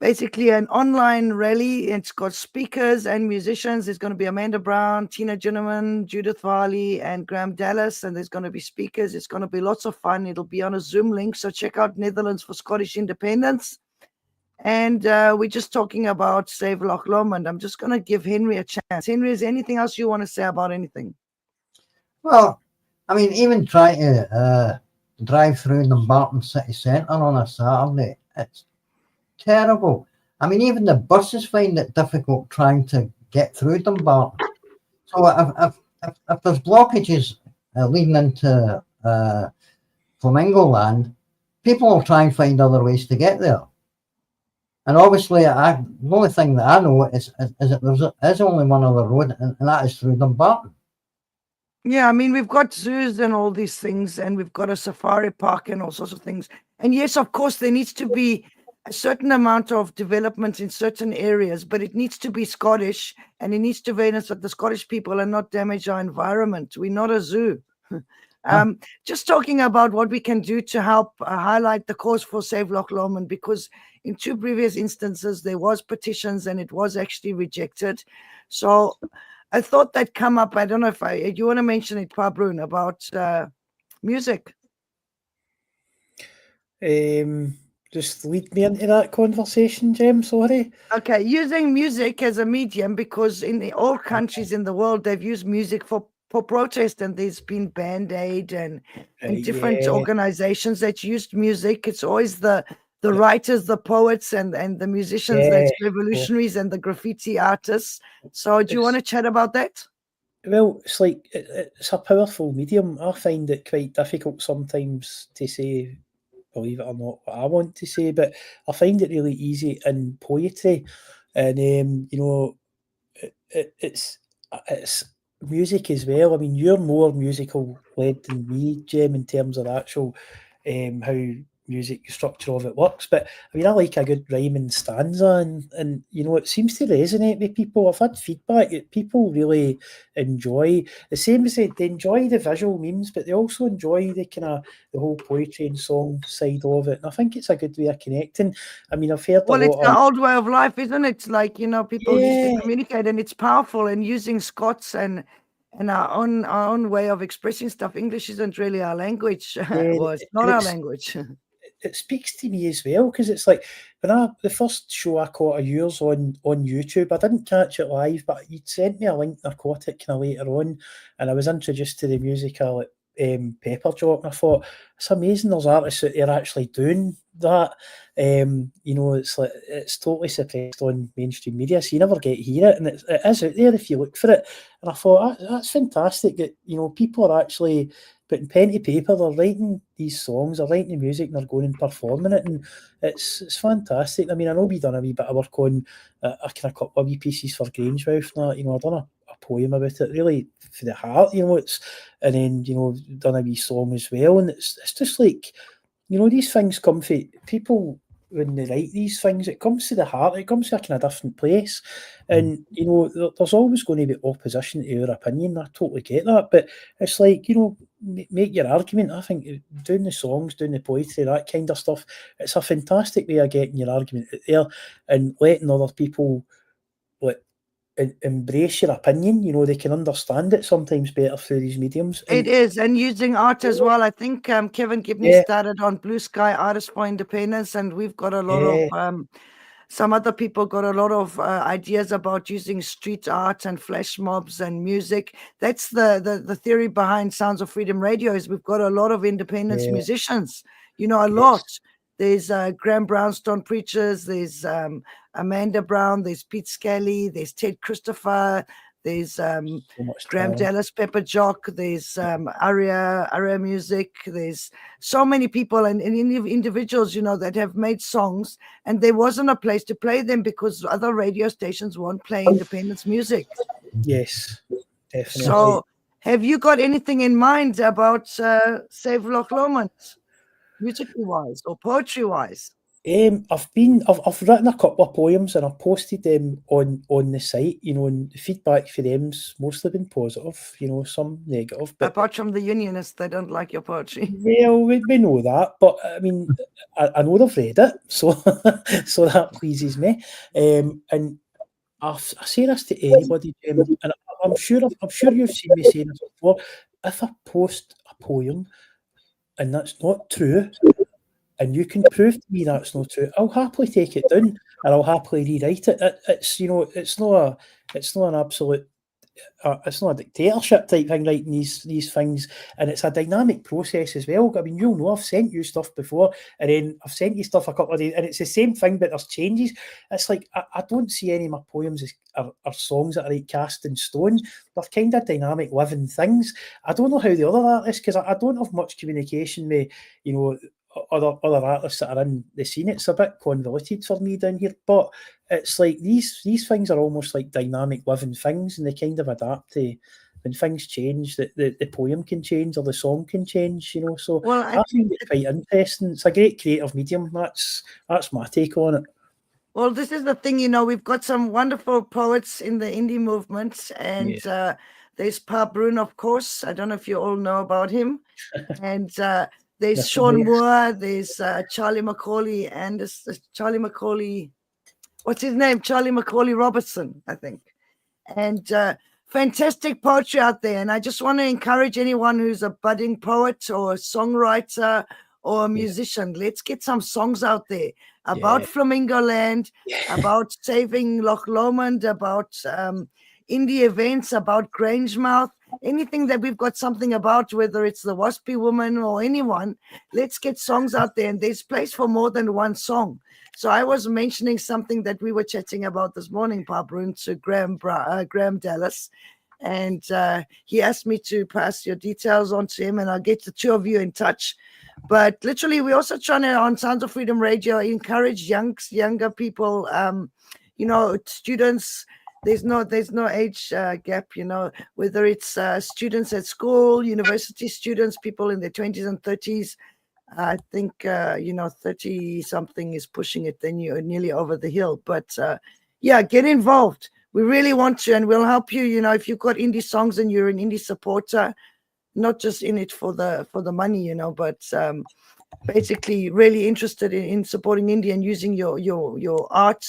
basically an online rally. It's got speakers and musicians. There's going to be Amanda Brown, Tina Ginneman, Judith Varley, and Graham Dallas. And there's going to be speakers. It's going to be lots of fun. It'll be on a Zoom link. So check out Netherlands for Scottish Independence. And we're just talking about Save Loch Lomond. I'm just going to give Henry a chance. Henry, is there anything else you want to say about anything? Well, I mean, even try to drive through Dumbarton city centre on a Saturday. It's terrible. I mean, even the buses find it difficult trying to get through Dumbarton. So if there's blockages leading into Flamingo Land, people will try and find other ways to get there. And obviously, the only thing that I know is that there's only one other road, and that is through Dumbarton. Yeah, I mean, we've got zoos and all these things, and we've got a safari park and all sorts of things. And yes, of course, there needs to be a certain amount of development in certain areas, but it needs to be Scottish, and it needs to be honest with the Scottish people and not damage our environment. We're not a zoo. Just talking about what we can do to help highlight the cause for Save Loch Lomond, because in 2 previous instances, there was petitions and it was actually rejected. So I thought that'd come up. I don't know if you want to mention it, Pabroon, about music. Just lead me into that conversation, Jem, sorry. Okay, using music as a medium, because in all countries in the world, they've used music for protest, and there's been Band-Aid and different organizations that used music. It's always the writers, the poets, and the musicians that's revolutionaries and the graffiti artists. So do you want to chat about that? Well, it's like, it's a powerful medium. I find it quite difficult sometimes to say, believe it or not, what I want to say, but I find it really easy in poetry. And, it's music as well. I mean, you're more musical led than me, Jem, in terms of actual how music structure of it works. But I mean, I like a good rhyming stanza, and it seems to resonate with people. I've had feedback that people really enjoy the same as they enjoy the visual memes, but they also enjoy the kind of the whole poetry and song side of it. And I think it's a good way of connecting. I mean, I've heard it's the old way of life, isn't it? It's like, people used to communicate, and it's powerful. And using Scots and our own way of expressing stuff. English isn't really our language. Well, it's not our language. It speaks to me as well, because it's like when the first show I caught of yours on YouTube, I didn't catch it live, but you'd sent me a link and I caught it kind of later on, and I was introduced to the musical Pepper Jock, and I thought, it's amazing there's artists out there actually doing that. It's like, it's totally suppressed on mainstream media, so you never get to hear it, and it is out there if you look for it. And I thought, that's fantastic that people are actually putting pen to paper, they're writing these songs, they're writing the music, and they're going and performing it, and it's fantastic. I mean, I know we've done a wee bit of work on a kind of couple of wee pieces for Grangemouth, and that, I've done a poem about it, really for the heart, and then done a wee song as well, and it's just like, these things come for people. When they write these things, it comes to the heart, it comes to a kind of different place. And, there's always going to be opposition to your opinion. I totally get that. But it's like, make your argument. I think doing the songs, doing the poetry, that kind of stuff, it's a fantastic way of getting your argument out there and letting other people embrace your opinion. They can understand it sometimes better through these mediums. It is, and using art as well. I think Kevin Gibney started on Blue Sky Artists for Independence, and we've got a lot of some other people got a lot of ideas about using street art and flash mobs and music. That's the theory behind Sounds of Freedom Radio. Is we've got a lot of independence musicians, a lot There's Graham Brownstone Preachers. There's Amanda Brown. There's Pete Skelly. There's Ted Christopher. There's So much Graham talent. Dallas, Pepper Jock. There's Aria Music. There's so many people and individuals, you know, that have made songs, and there wasn't a place to play them because other radio stations won't play independence music. Yes, definitely. So, have you got anything in mind about Save Loch Lomond, musically wise or poetry wise? I've written a couple of poems and I've posted them on the site, you know, and the feedback for them's mostly been positive, you know, some negative. But Apart from the unionists, they don't like your poetry. well, we know that, but I mean, I know they've read it, so so that pleases me. And I say this to anybody, and I'm sure you've seen me saying this before. If I post a poem and that's not true, and you can prove to me that's not true, I'll happily take it down and I'll happily rewrite it. It's, you know, it's not an absolute. It's not a dictatorship type thing, writing these things, and it's a dynamic process as well. I mean, you'll know I've sent you stuff before, and then I've sent you stuff a couple of days, and it's the same thing, but there's changes. It's like I don't see any of my poems as are songs that are like cast in stone. They're kind of dynamic, living things. I don't know how the other artists, because I don't have much communication with, you know, other artists that are in the scene. It's a bit convoluted for me down here, but it's like these things are almost like dynamic living things, and they kind of adapt to when things change. That the poem can change or the song can change, you know. So Well, I find it quite interesting. It's a great creative medium. That's my take on it. Well, this is the thing, you know, we've got some wonderful poets in the indie movement, and there's Pa Brun, of course. I don't know if you all know about him. And there's Sean Moore, there's Charlie Macaulay, and Charlie Macaulay, what's his name? Charlie Macaulay Robertson, I think. And fantastic poetry out there. And I just want to encourage anyone who's a budding poet or a songwriter or a musician, let's get some songs out there about Flamingo Land, about saving Loch Lomond, about indie events, about Grangemouth, anything that we've got something about, whether it's the Waspy Woman or anyone, let's get songs out there. And there's place for more than one song. So I was mentioning something that we were chatting about this morning, Pa Brun, to Graham Dallas. And he asked me to pass your details on to him, and I'll get the two of you in touch. But literally, we're also trying to, on Sounds of Freedom Radio, encourage younger people, you know, students. There's no age gap, you know, whether it's students at school, university students, people in their 20s and 30s. I think, you know, 30-something is pushing it, then you're nearly over the hill. But, yeah, get involved. We really want to, and we'll help you. You know, if you've got indie songs and you're an indie supporter, not just in it for the money, you know, but basically really interested in supporting indie and using your art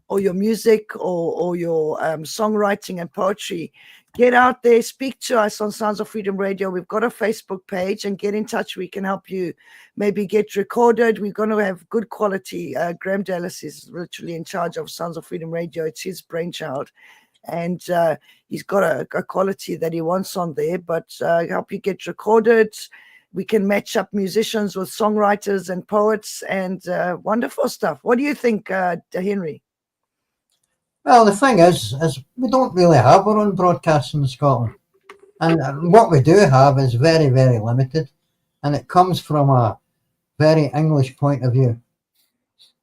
or your music or your songwriting and poetry. Get out there, speak to us on Sounds of Freedom Radio. We've got a Facebook page, and get in touch. We can help you maybe get recorded. We're going to have good quality. Graham Dallas is literally in charge of Sounds of Freedom Radio. It's his brainchild. And he's got a quality that he wants on there, but help you get recorded. We can match up musicians with songwriters and poets and wonderful stuff. What do you think, Henry? Well, the thing is we don't really have our own broadcasting in Scotland. And what we do have is very, very limited. And it comes from a very English point of view.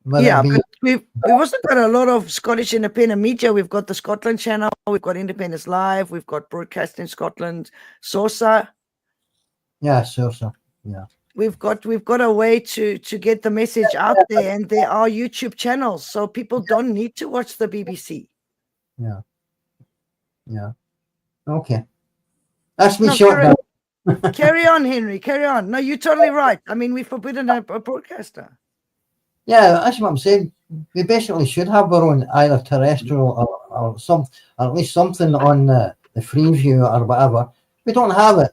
Yeah, but we've also got a lot of Scottish independent media. We've got the Scotland channel, we've got Independence Live, we've got Broadcasting Scotland, Sourcer. Yeah, Sourcer. Yeah. We've got a way to get the message out there, and there are YouTube channels, so people don't need to watch the BBC. Yeah. Yeah. Okay. That's me short down. Carry on, Henry. Carry on. No, you're totally right. I mean, we've forbidden a broadcaster. Yeah, that's what I'm saying. We basically should have our own either terrestrial or at least something on the Freeview or whatever. We don't have it.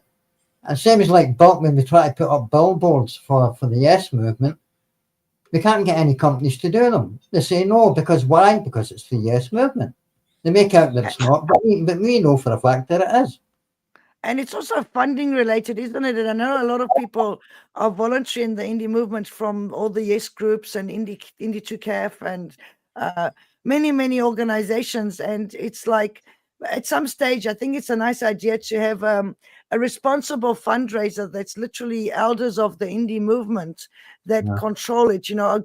And same as like when we try to put up billboards for the Yes movement, we can't get any companies to do them. They say no, because why? Because it's the Yes movement. They make out that it's not, but we know for a fact that it is. And it's also funding related, isn't it? And I know a lot of people are volunteering in the indie movement from all the Yes groups and Indie 2CAF and many organizations. And it's like at some stage, I think it's a nice idea to have a responsible fundraiser that's literally elders of the indie movement that control it, a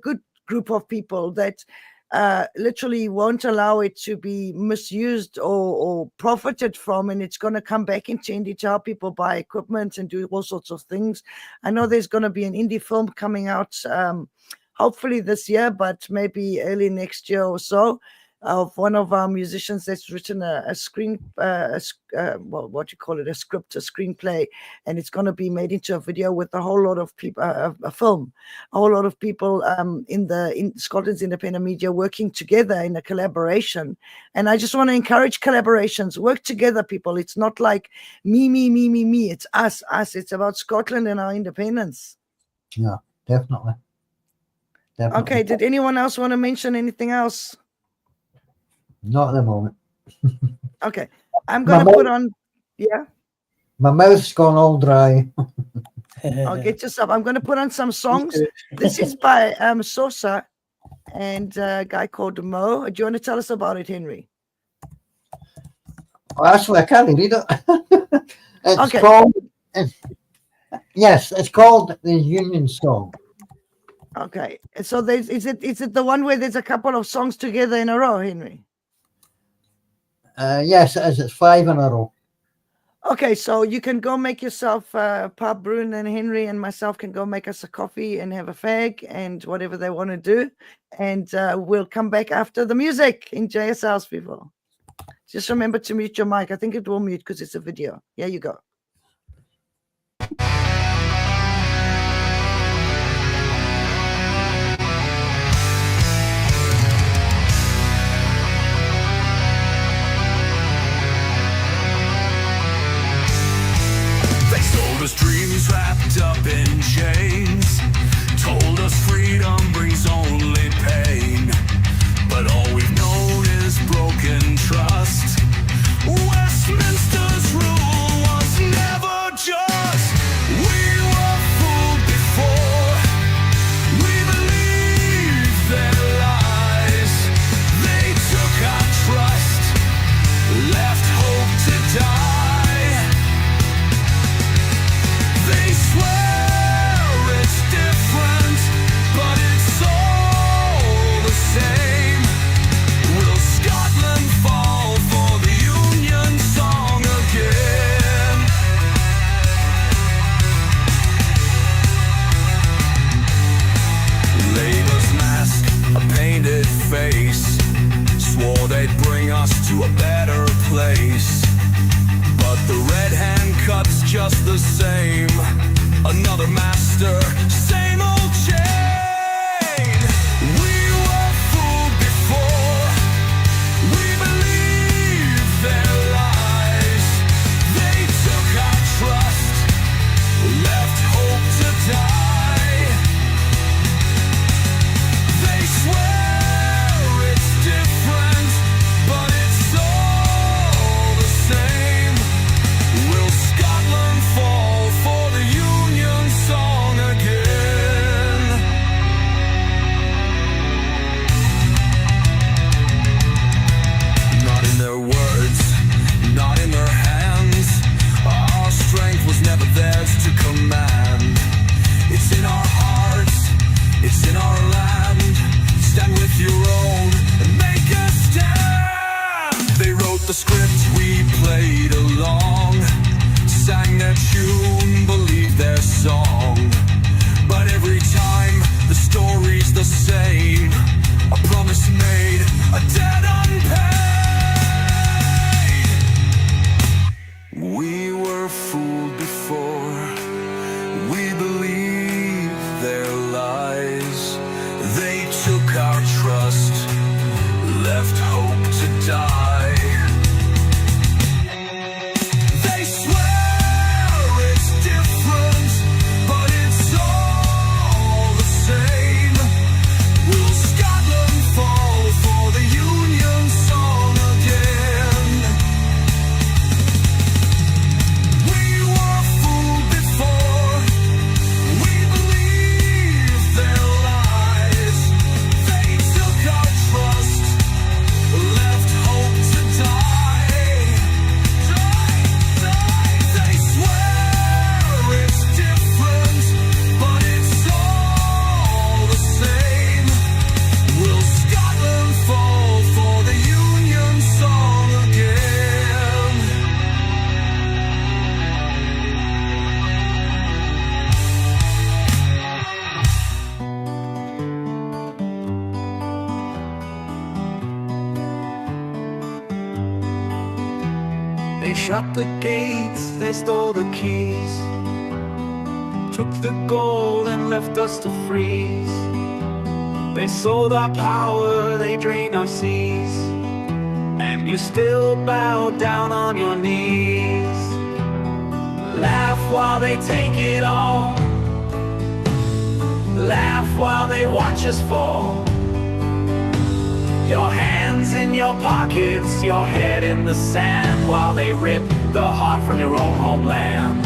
good group of people that literally won't allow it to be misused or profited from, and it's going to come back into indie to help people buy equipment and do all sorts of things. I know there's going to be an indie film coming out hopefully this year, but maybe early next year or so, of one of our musicians that's written a script, a screenplay, and it's going to be made into a video with a whole lot of people, a film, a whole lot of people in Scotland's independent media working together in a collaboration. And I just want to encourage collaborations. Work together, people. It's not like me. It's us. It's about Scotland and our independence. Yeah, definitely. Okay, did anyone else want to mention anything else? Not at the moment. Okay, I'm going to put on, My mouth's gone all dry. I'll get yourself. I'm going to put on some songs. This is by Sosa and a guy called Mo. Do you want to tell us about it, Henry? Well, actually, I can't read it. It's Okay. called, it's called the Union Song. Okay, so is it the one where there's a couple of songs together in a row, Henry? Yes, it is. It's 5 in a row. Okay, so you can go make yourself Pub Brune, and Henry and myself can go make us a coffee and have a fag and whatever they want to do. And we'll come back after the music. Enjoy yourselves, people. Just remember to mute your mic. I think it will mute because it's a video. Here you go. Told us dreams wrapped up in chains, told us freedom brings only pain, but all we've known is broken trust. Westminster's rule was never just. We were fooled before, we believed their lies. They took our trust, left hope to die. They swear it's different, but it's all the same. Will Scotland fall for the Union song again? Labour's mask, a painted face, swore they'd bring us to a better place. But the red hand cuts just the same. Another master, same old chain. We were fooled before, we believed their lies. They took our trust, left hope to die. They swear it's different, but it's all the same. Will Scotland fall for the Union song again? Not in their words, not in their hands. Our strength was never theirs to command. It's in our hearts, it's in our land. Stand with your own and make a stand. They wrote the script, we played along, sang their tune, believed their song. But every time the story's the same, a promise made, a debt unpaid. We were fooled before, we believed their lies. They took our trust, left hope to die. They swear it's different, but it's all the same. Will Scotland fall for the Union song again? They shut the gates, they stole the keys, took the gold and left us to freeze. They sold our power, they drained our seas, and you still bow down on your knees. Laugh while they take it all, laugh while they watch us fall. Your hands in your pockets, your head in the sand, while they rip the heart from your own homeland.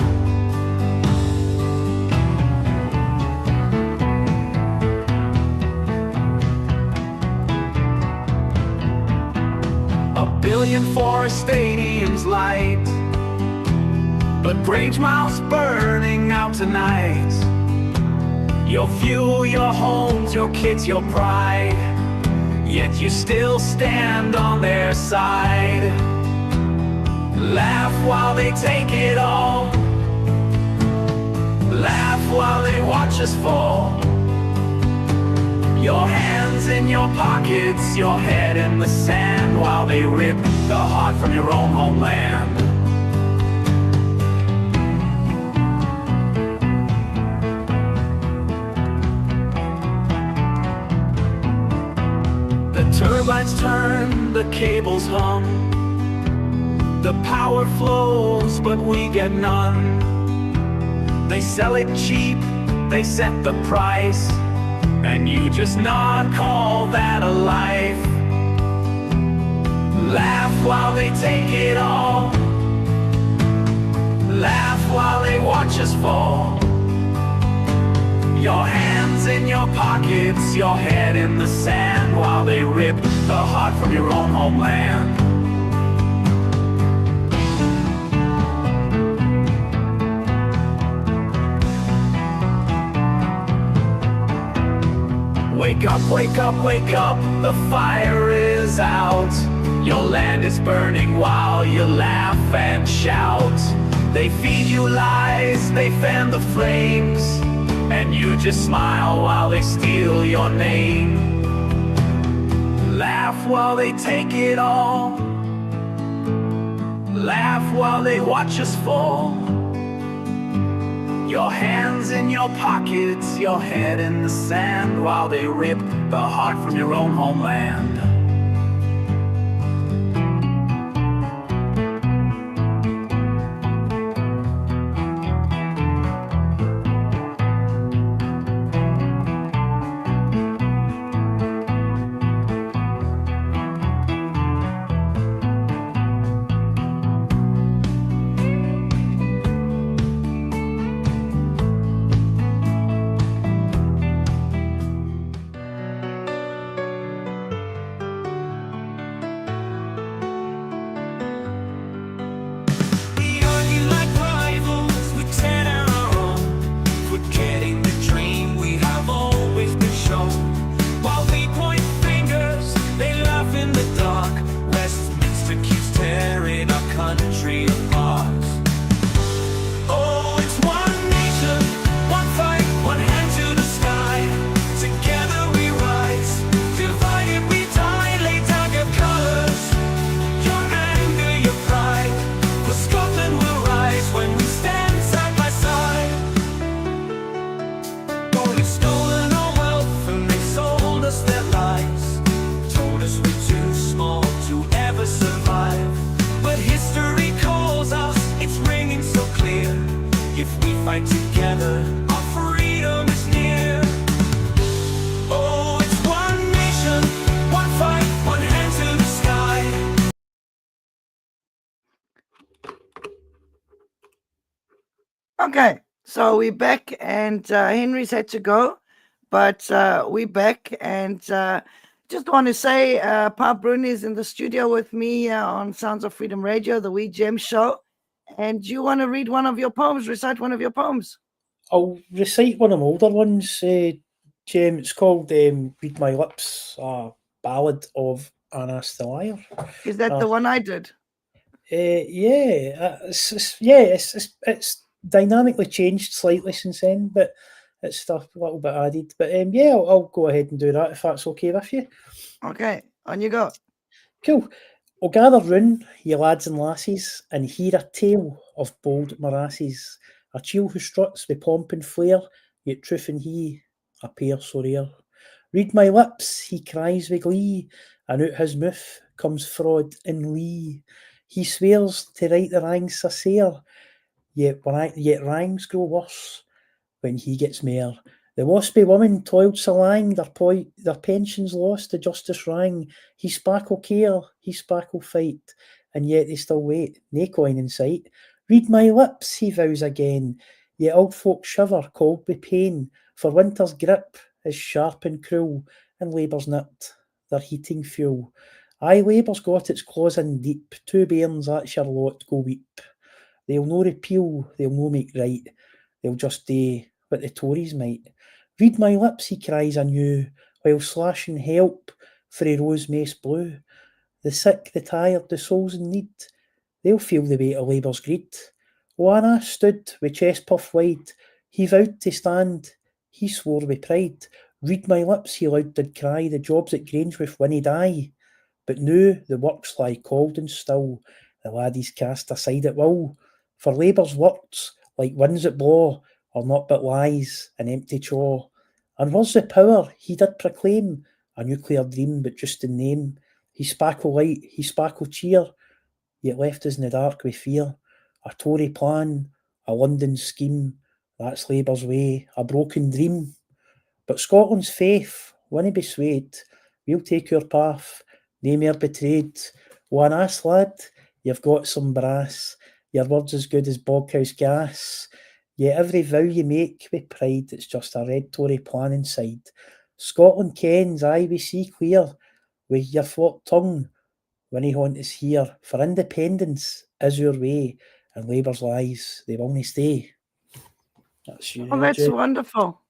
A billion for stadiums light, but Grangemout's burning out tonight. Your fuel, your homes, your kids, your pride, yet you still stand on their side. Laugh while they take it all, laugh while they watch us fall. Your hands in your pockets, your head in the sand, while they rip the heart from your own homeland. The turbines turn, the cables hum, the power flows, but we get none. They sell it cheap, they set the price, and you just nod, call that a life. Laugh while they take it all, laugh while they watch us fall. Your hands in your pockets, your head in the sand, while they rip the heart from your own homeland. Wake up, wake up, wake up, the fire is out. Your land is burning while you laugh and shout. They feed you lies, they fan the flames, and you just smile while they steal your name. Laugh while they take it all, laugh while they watch us fall. Your hands in your pockets, your head in the sand, while they rip the heart from your own homeland. Okay, so we're back, and Henry's had to go, but we're back, and just want to say Pa Brun is in the studio with me on Sounds of Freedom Radio, the Wee Gem Show, and you want to read one of your poems, recite one of your poems? I'll recite one of my older ones, Jem. It's called Read My Lips, a ballad of Anna Stellayer. Is that the one I did? It's dynamically changed slightly since then, but it's stuff a little bit added. But I'll go ahead and do that if that's okay with you. Okay, on you go. Cool. O gather round, ye lads and lassies, and hear a tale of bold morasses, a chiel who struts wi' pomp and flair, yet truth and he, a pair so rare. Read my lips, he cries wi' glee, and out his mouth comes fraud and lee. He swears to write the rangs sae sair, yet rangs grow worse when he gets mair. The waspy women toiled so lang, their pensions lost, the justice rang. He spackle care, he spackle fight, and yet they still wait, nae coin in sight. Read my lips, he vows again, yet old folk shiver, cold wi' pain, for winter's grip is sharp and cruel, and labour's nipped their heating fuel. Aye, labour's got its claws in deep, two bairns that's your lot, go weep. They'll no repeal, they'll no make right, they'll just do what the Tories might. Read my lips, he cries anew, while slashing help for a rose mace blue. The sick, the tired, the souls in need, they'll feel the weight of labour's greed. O Anna stood with chest puffed wide, he vowed to stand, he swore with pride. Read my lips, he loud did cry, the jobs at Grangeworth winna die. But noo the works lie cold and still, the laddies cast aside at will. For labour's works, like winds that blaw, are not but lies and empty chaw. And was the power he did proclaim a nuclear dream, but just in name? He spackle light, he spackle cheer, yet left us in the dark with fear. A Tory plan, a London scheme, that's Labour's way, a broken dream. But Scotland's faith winna be swayed, we'll take your path, nae mair betrayed. O an ass lad, you've got some brass, your word's as good as boghouse gas. Yet every vow you make with pride, it's just a red Tory plan inside. Scotland kens, aye, we see clear, with your forked tongue, when he haunt us here. For independence is your way, and Labour's lies, they will nae stay. That's you. Oh, that's wonderful.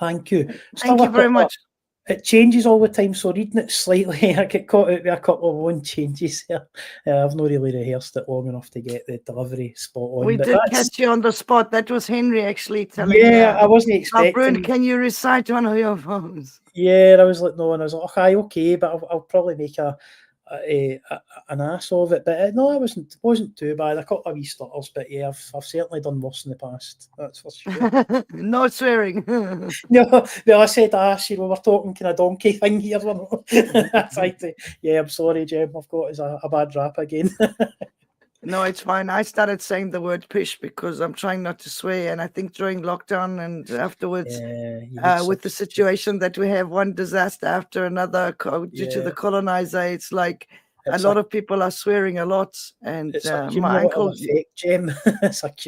Thank you. Thank you very much. It changes all the time, so reading it slightly, I get caught out with a couple of own changes here. I've not really rehearsed it long enough to get the delivery spot on. We but did catch you on the spot. That was Henry actually telling I wasn't expecting. Can you recite one of your poems? Yeah, I was like, no, and I was like, okay, but I'll probably make an ass of it. But no, it wasn't too bad. A couple of wee stutters, but yeah, I've certainly done worse in the past. That's for sure. No swearing. No, well, I said ass. We're talking kind of donkey thing here. I'm sorry, Jem. I've got a bad rap again. No, it's fine. I started saying the word pish because I'm trying not to swear. And I think during lockdown and afterwards, with the situation that we have, one disaster after another due to the colonizer, it's like a lot of people are swearing a lot. And my uncle,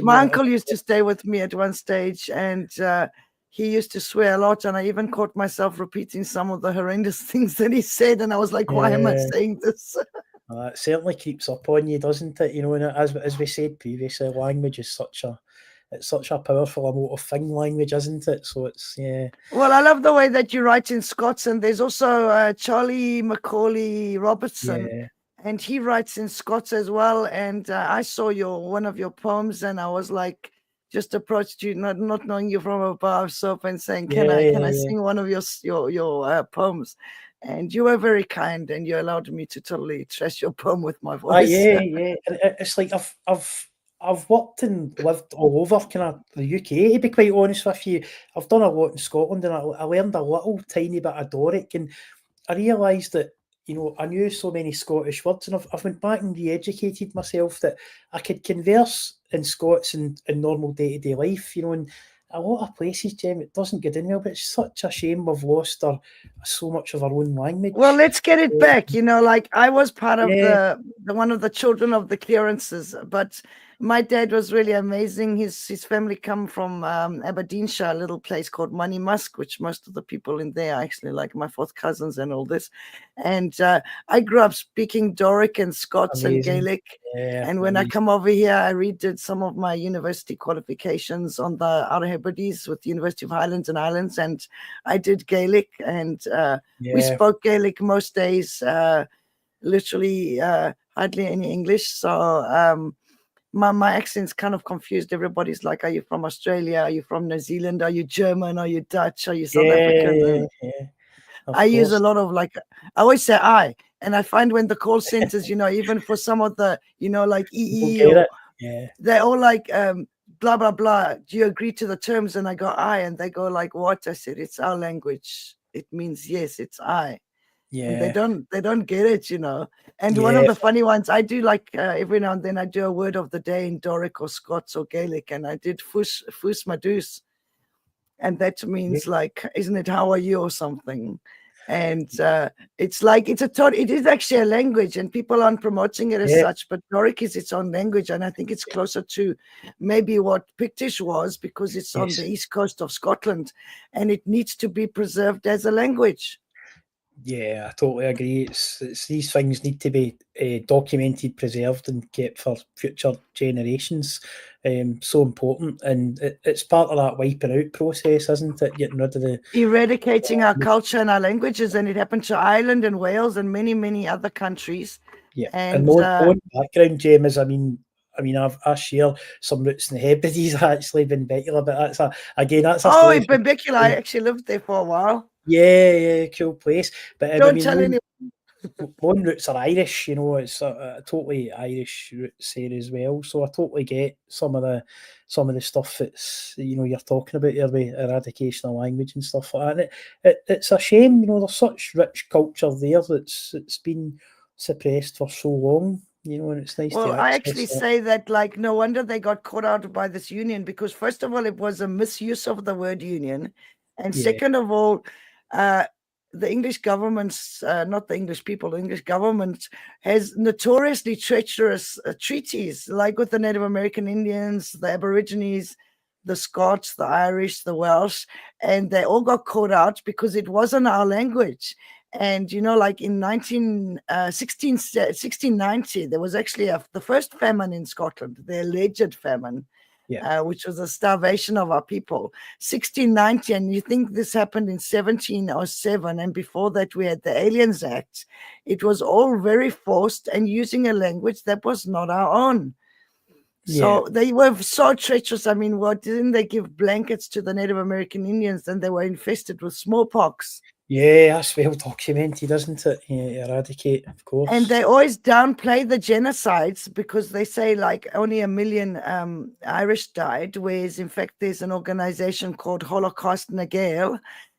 my uncle used to stay with me at one stage, and he used to swear a lot. And I even caught myself repeating some of the horrendous things that he said. And I was like, why am I saying this? It certainly creeps up on you, doesn't it? You know, and as we said previously, language is such a powerful, emotive thing. Language, isn't it? So it's Well, I love the way that you write in Scots, and there's also Charlie Macaulay Robertson, and he writes in Scots as well. And I saw one of your poems, and I was like, just approached you, not knowing you from a bar of soap, and saying, "Can I sing one of your poems?" And you were very kind, and you allowed me to totally trash your poem with my voice. And it's like I've worked and lived all over kind of the UK, to be quite honest with you. I've done a lot in Scotland, and I learned a little tiny bit of Doric, and I realised that, you know, I knew so many Scottish words, and I've went back and re-educated myself that I could converse in Scots in normal day-to-day life, you know, and a lot of places, Jem, it doesn't get in well, but it's such a shame we've lost so much of our own language. Well, let's get it back. You know, like I was part of the one of the children of the clearances, but my dad was really amazing. His family come from Aberdeenshire, a little place called Moneymusk, which most of the people in there are actually like my fourth cousins and all this. And I grew up speaking Doric and Scots and Gaelic. And when I come over here, I redid some of my university qualifications on the Outer Hebrides with the University of Highlands and Islands, and I did Gaelic, and we spoke Gaelic most days, literally hardly any English. So my accent's kind of confused. Everybody's like, are you from Australia? Are you from New Zealand? Are you German? Are you Dutch? Are you South African? I use a lot of I always say I, And I find when the call centers, even for some of the, like People EE, get or it. Yeah. they're all like, blah, blah, blah. Do you agree to the terms? And I go, aye. And they go like, what? I said, it's our language. It means yes, it's aye. And they Yeah. don't get it, And one Yeah. of the funny ones, I do like every now and then I do a word of the day in Doric or Scots or Gaelic, and I did fus madus. And that means like, isn't it how are you or something? And it's like it is actually a language, and people aren't promoting it as Yeah. such, but Doric is its own language, and I think it's closer to maybe what Pictish was, because it's on the east coast of Scotland, and it needs to be preserved as a language. Yeah, I totally agree. It's these things need to be documented, preserved, and kept for future generations. So important, and it's part of that wiping out process, isn't it? Getting rid of the eradicating our culture and our languages, and it happened to Ireland and Wales and many, many other countries. And no background, Jem, is I mean, I share some roots in the Hebrides, actually, Benbecula, but that's a story. In Benbecula, I actually lived there for a while. Yeah, cool place. But Don't tell anyone. One roots are Irish, it's a totally Irish roots there as well. So I totally get some of the stuff that's you're talking about here with eradication of language and stuff like that. And it's a shame, there's such rich culture there that's been suppressed for so long. And it's nice to I actually say that, like, no wonder they got caught out by this union, because first of all, it was a misuse of the word union, and second of all, the English government's, not the English people, the English government has notoriously treacherous treaties, like with the Native American Indians, the Aborigines, the Scots, the Irish, the Welsh, and they all got caught out because it wasn't our language. And, like in 1690, there was actually the first famine in Scotland, the alleged famine, which was a starvation of our people. 1690, and you think this happened in 1707, and before that we had the Aliens Act. It was all very forced and using a language that was not our own. So they were so treacherous. I mean, didn't they give blankets to the Native American Indians, and they were infested with smallpox? Yeah, that's well documented, isn't it? Yeah, eradicate, of course. And they always downplay the genocides because they say like only 1 million Irish died, whereas in fact there's an organization called Holocaust Nagail,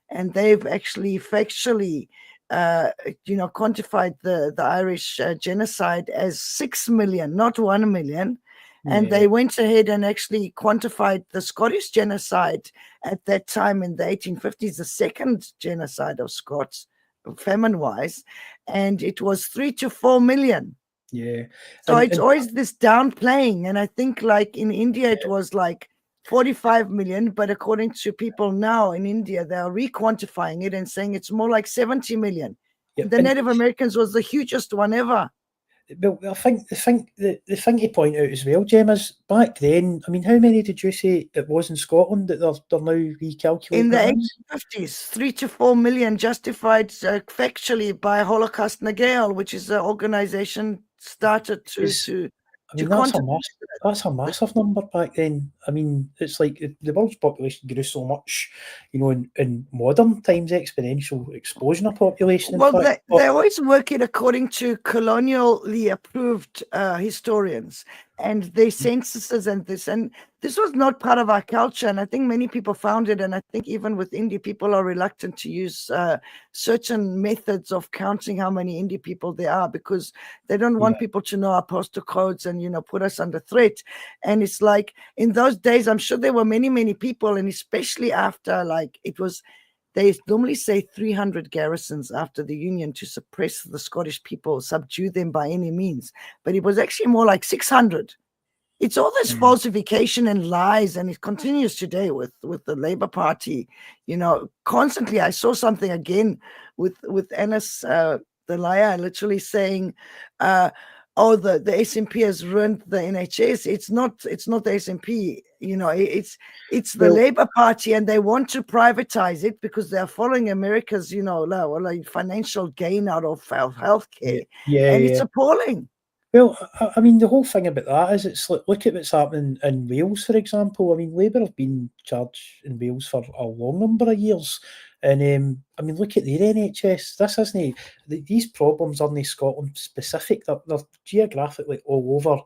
and they've actually factually quantified the Irish genocide as 6 million, not 1 million. And they went ahead and actually quantified the Scottish genocide at that time in the 1850s, the second genocide of Scots, famine-wise, and it was 3 to 4 million. Yeah. So it's always this downplaying. And I think like in India, it was like 45 million, but according to people now in India, they are re-quantifying it and saying it's more like 70 million. The Native Americans was the hugest one ever. Well, I think the thing to point out as well, Jem, is back then, I mean, how many did you say it was in Scotland that they're now recalculating? In the 1850s, 3 to 4 million, justified factually by Holocaust Nagail, which is an organization started to that's a massive number back then. I mean, it's like the world's population grew so much, in modern times, exponential explosion of population. Well, they always work it according to colonially approved historians and their censuses and this was not part of our culture. And I think many people found it. And I think even with Indy, people are reluctant to use certain methods of counting how many Indy people there are because they don't want people to know our postal codes and, put us under threat. And it's like in those days, I'm sure there were many, many people, and especially after they normally say 300 garrisons after the Union to suppress the Scottish people, subdue them by any means. But it was actually more like 600. It's all this falsification and lies, and it continues today with the Labour Party. Constantly. I saw something again with Annis, the liar, literally saying, the SNP has ruined the NHS. It's not the SNP. It's the Labour Party, and they want to privatize it because they're following America's, financial gain out of healthcare. It's appalling. Well, I mean, the whole thing about that is it's like, look at what's happening in Wales, for example. I mean, Labour have been in charge in Wales for a long number of years, And I mean, look at their NHS. This isn't these problems aren't Scotland specific. They're geographically all over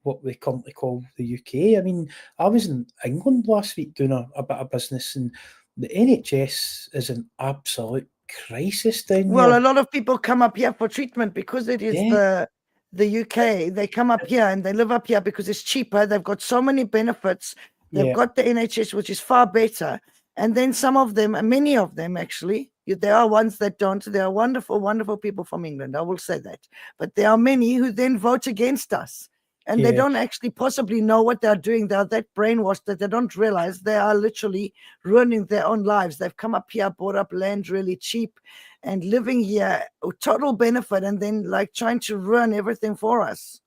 what we currently call the UK. I mean, I was in England last week doing a bit of business, and the NHS is an absolute crisis down Well, there. a lot of people come up here for treatment because it is Yeah. the UK. They come up here and they live up here because it's cheaper. They've got so many benefits. They've Yeah. got the NHS, which is far better. And then some of them, and many of them actually, there are ones that don't. There are wonderful, wonderful people from England. I will say that. But there are many who then vote against us. And they Yeah. don't actually possibly know what they're doing. They're that brainwashed that they don't realize they are literally ruining their own lives. They've come up here, bought up land really cheap, and living here, total benefit, and then like trying to ruin everything for us.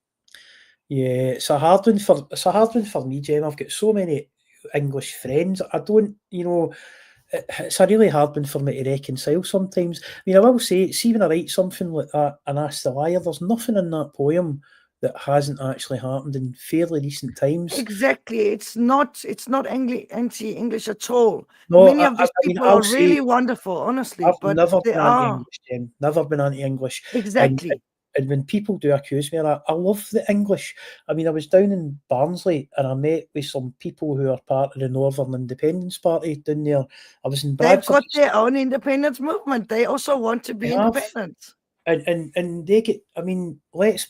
Yeah, it's a hard one for me, Jem. I've got so many English friends. I don't, it's a really hard one for me to reconcile sometimes. I mean, I will say, see when I write something like that and ask the liar, there's nothing in that poem that hasn't actually happened in fairly recent times. Exactly. It's not anti-English at all. No, Many of these people I'll are say really wonderful, honestly, I've but never they been are. anti-English, Jem. Never been anti-English. Exactly. And when people do accuse me of that, I love the English. I mean, I was down in Barnsley and I met with some people who are part of the Northern Independence Party down there. I was in They've Bradford. got their own independence movement. They also want to be They have. independent. And they get, I mean, let's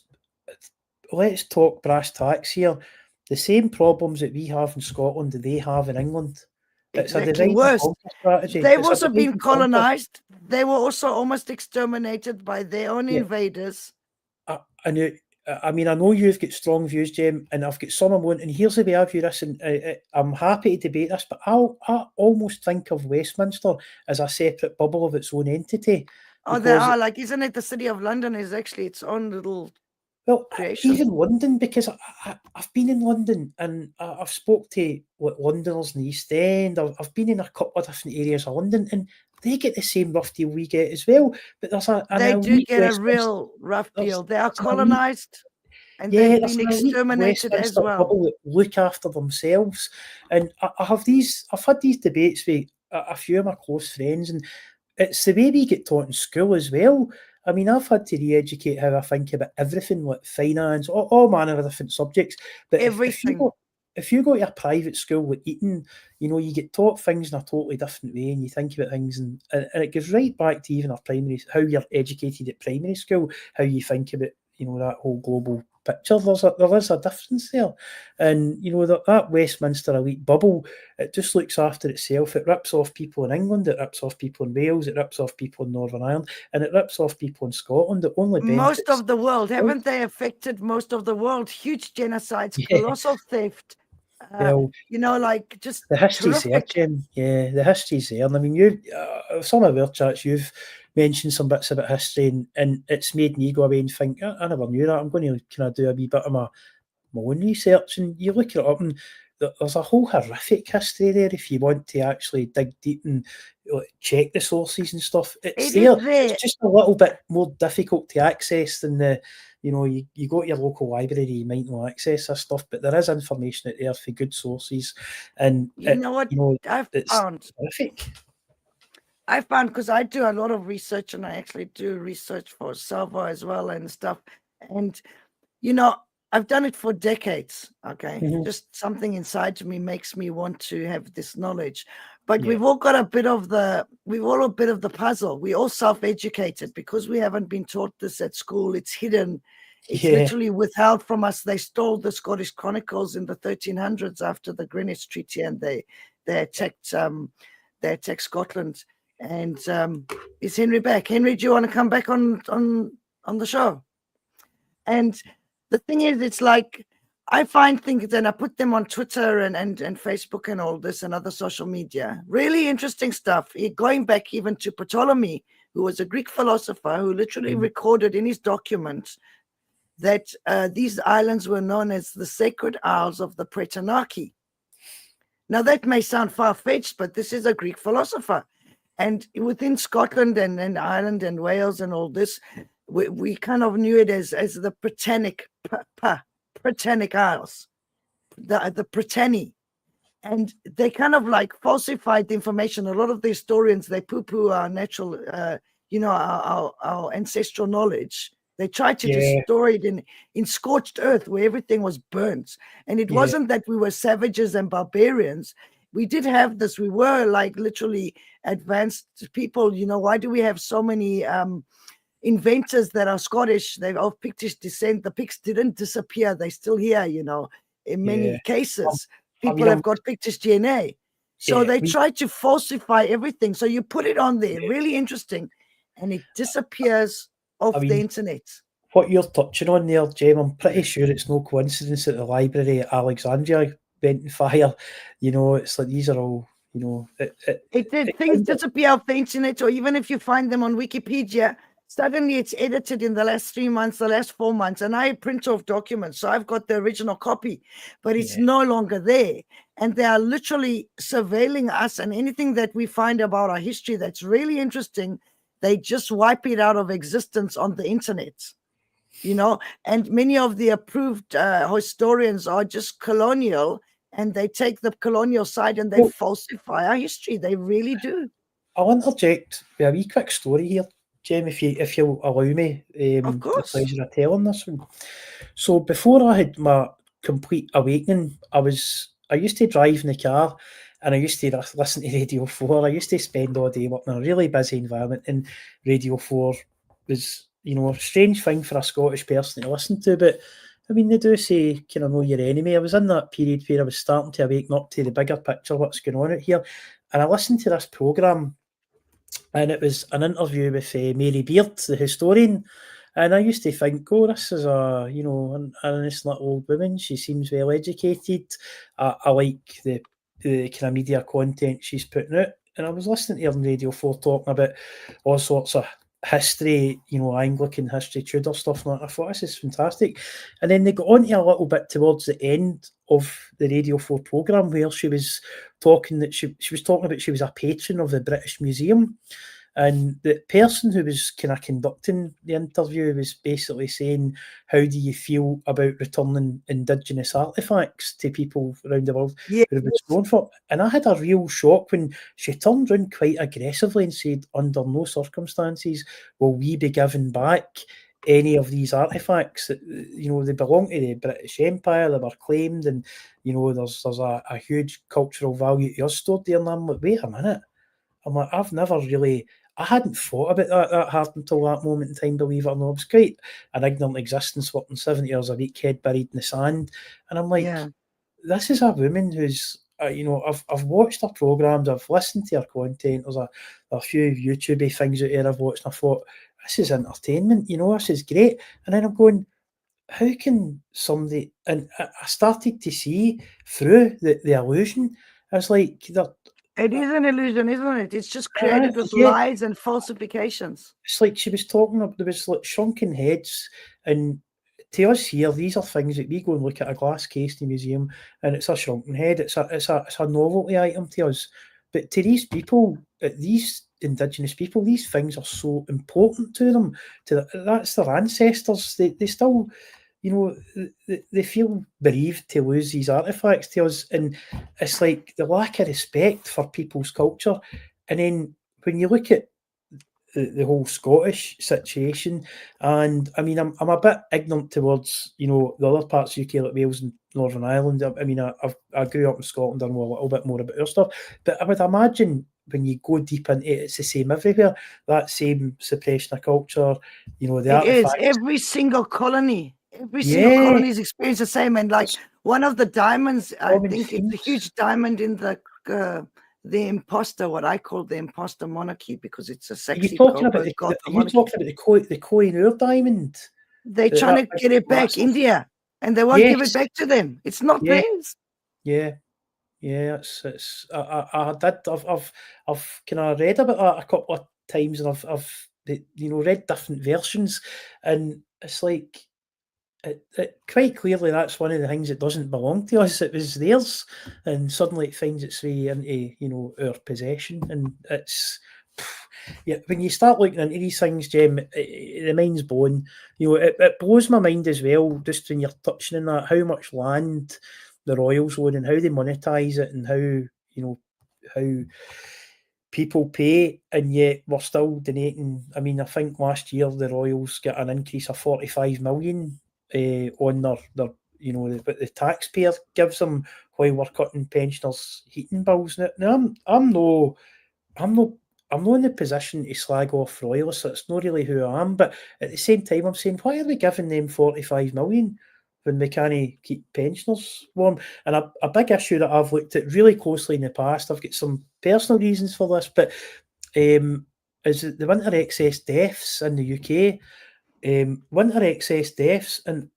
talk brass tacks here. The same problems that we have in Scotland, do they have in England? It's Exactly a divide and worse. conquer strategy. They've It's a also divide been and conquer. colonized. They were also almost exterminated by their own Yeah. invaders. I mean, I know you've got strong views, Jem, and I've got some I'm on. And here's the way I view this, and I'm happy to debate this, but I almost think of Westminster as a separate bubble of its own entity. Oh, they because are. Like, isn't it the city of London is actually its own little Well, creation? even London, because I've been in London and I've spoke to Londoners in the East End. I've been in a couple of different areas of London, and they get the same rough deal we get as well. But there's They do get a real rough deal. They are there's an elite- colonized and Yeah, they've there's been an elite exterminated as Westminster well. bubble that look after themselves, and I've had these debates with a few of my close friends, and it's the way we get taught in school as well. I mean, I've had to re-educate how I think about everything, like finance, all manner of different subjects. But Everything. if you go to a private school with Eton, you get taught things in a totally different way, and you think about things, and it goes right back to even our primary, how you're educated at primary school, how you think about that whole global picture. There is a difference there, and that Westminster elite bubble, it just looks after itself. It rips off people in England, it rips off people in Wales, it rips off people in Northern Ireland, and it rips off people in Scotland. It only benefits Most of the world, haven't they affected most of the world? Huge genocides, Yeah. colossal theft. Well, Like just the history's there, terrific. Jim. Yeah, the history's there. And I mean, you some of our chats, you've mentioned some bits about history, and it's made me go away and think, I never knew that. I'm going to kind of do a wee bit of my own research, and you look it up, and there's a whole horrific history there if you want to actually dig deep and check the sources and stuff. It's It there. is there. It's just a little bit more difficult to access than you go to your local library, you might not access this stuff, but there is information out there for good sources, and You know what it's horrific. I found, because I do a lot of research, and I actually do research for Salvo as well and stuff. And, I've done it for decades. Okay. Mhm. Just something inside me makes me want to have this knowledge. But Yeah. we've all got a bit of the puzzle. We all self-educated because we haven't been taught this at school. It's hidden. It's Yeah. literally withheld from us. They stole the Scottish Chronicles in the 1300s after the Greenwich Treaty, and they attacked Scotland. And is Henry back? Henry, do you want to come back on the show? And the thing is, it's like I find things and I put them on Twitter and Facebook and all this and other social media. Really interesting stuff. Going back even to Ptolemy, who was a Greek philosopher who literally recorded in his documents that these islands were known as the Sacred Isles of the Pretanarchy. Now, that may sound far-fetched, but this is a Greek philosopher. And within Scotland and Ireland and Wales and all this, we kind of knew it as the Britannic Isles, the Britanny. and they kind of like falsified the information. A lot of the historians, they poo-poo our natural, our ancestral knowledge. They tried to destroy it in scorched earth where everything was burnt. And it wasn't that we were savages and barbarians. We did have this. We were like literally advanced people. Why do we have so many inventors that are Scottish? They're of Pictish descent. The Picts didn't disappear. They're still here, in many cases. People have got Pictish DNA. So they tried to falsify everything. So you put it on there, really interesting, and it disappears off the internet. What you're touching on there, Jem, I'm pretty sure it's no coincidence that the library at Alexandria went on fire. It's like these are all, things disappear off the internet, or even if you find them on Wikipedia, suddenly it's edited in the last 3 months, the last 4 months, and I print off documents. So I've got the original copy, but it's no longer there. And they are literally surveilling us, and anything that we find about our history that's really interesting, they just wipe it out of existence on the internet, and many of the approved historians are just colonial, and they take the colonial side and they falsify our history. They really do. I'll interject with a wee quick story here, Jem, if you'll allow me Of course. the pleasure of telling this one. So before I had my complete awakening, I used to drive in the car, and I used to listen to Radio 4. I used to spend all day working in a really busy environment, and Radio 4 was, a strange thing for a Scottish person to listen to. But, I mean, they do say, kind of know your enemy. I was in that period where I was starting to awaken up to the bigger picture, what's going on out here. And I listened to this programme, and it was an interview with Mary Beard, the historian. And I used to think, this is a nice little old woman. She seems well educated. I like the kind of media content she's putting out. And I was listening to her on Radio 4 talking about all sorts of history, Anglican history, Tudor stuff. And I thought, this is fantastic. And then they got on to a little bit towards the end of the Radio 4 programme where she was talking that she was talking about she was a patron of the British Museum. And the person who was kind of conducting the interview was basically saying, how do you feel about returning Indigenous artefacts to people around the world who have been stolen for? And I had a real shock when she turned around quite aggressively and said, under no circumstances will we be giving back any of these artefacts. That, they belong to the British Empire, they were claimed, and, there's a huge cultural value to us stored there. And I'm like, wait a minute. I'm like, I hadn't thought about that hard until that moment in time, believe it or not. It was quite an ignorant existence, working 70 hours a week, head buried in the sand. And I'm like, this is a woman who's, I've watched her programmes, I've listened to her content. There's a few YouTube things out there I've watched, and I thought, this is entertainment, this is great. And then I'm going, how can somebody, and I started to see through the illusion. I was like, it is an illusion, isn't it? It's just created with lies and falsifications. It's like she was talking about, there was like shrunken heads, and to us here, these are things that we go and look at a glass case in the museum, and it's a shrunken head. It's a novelty item to us, but to these people, these Indigenous people, these things are so important to them. That's their ancestors. They still, they feel bereaved to lose these artefacts to us, and it's like the lack of respect for people's culture. And then when you look at the whole Scottish situation, and I mean, I'm a bit ignorant towards the other parts of UK like Wales and Northern Ireland. I mean, I grew up in Scotland, I know a little bit more about our stuff, but I would imagine when you go deep into it, it's the same everywhere. That same suppression of culture, the artifacts. It is every single colony. Every single colony is experienced the same. And like one of the diamonds, I think it's a huge diamond in the imposter, what I call the imposter monarchy, because it's a sexy. Are you talking about the Koh-i-Noor diamond? They're trying to get it back, India, and they won't give it back to them. It's not theirs. Yeah, it's. I've kind of read about that a couple of times, and I've read different versions, and it's like. It quite clearly that's one of the things that doesn't belong to us. It was theirs, and suddenly it finds its way into our possession, and it's when you start looking into these things, Jem, the mind's blown. It blows my mind as well, just when you're touching on that, how much land the Royals loan and how they monetize it and how people pay, and yet we're still donating. I mean, I think last year the Royals got an increase of 45 million on their but the taxpayer gives them while we're cutting pensioners' heating bills. Now I'm no I'm not I'm not in the position to slag off royalists. That's not really who I am. But at the same time, I'm saying, why are we giving them 45 million when we can't keep pensioners warm? And a big issue that I've looked at really closely in the past, I've got some personal reasons for this, but is the winter excess deaths in the UK. Winter excess deaths, and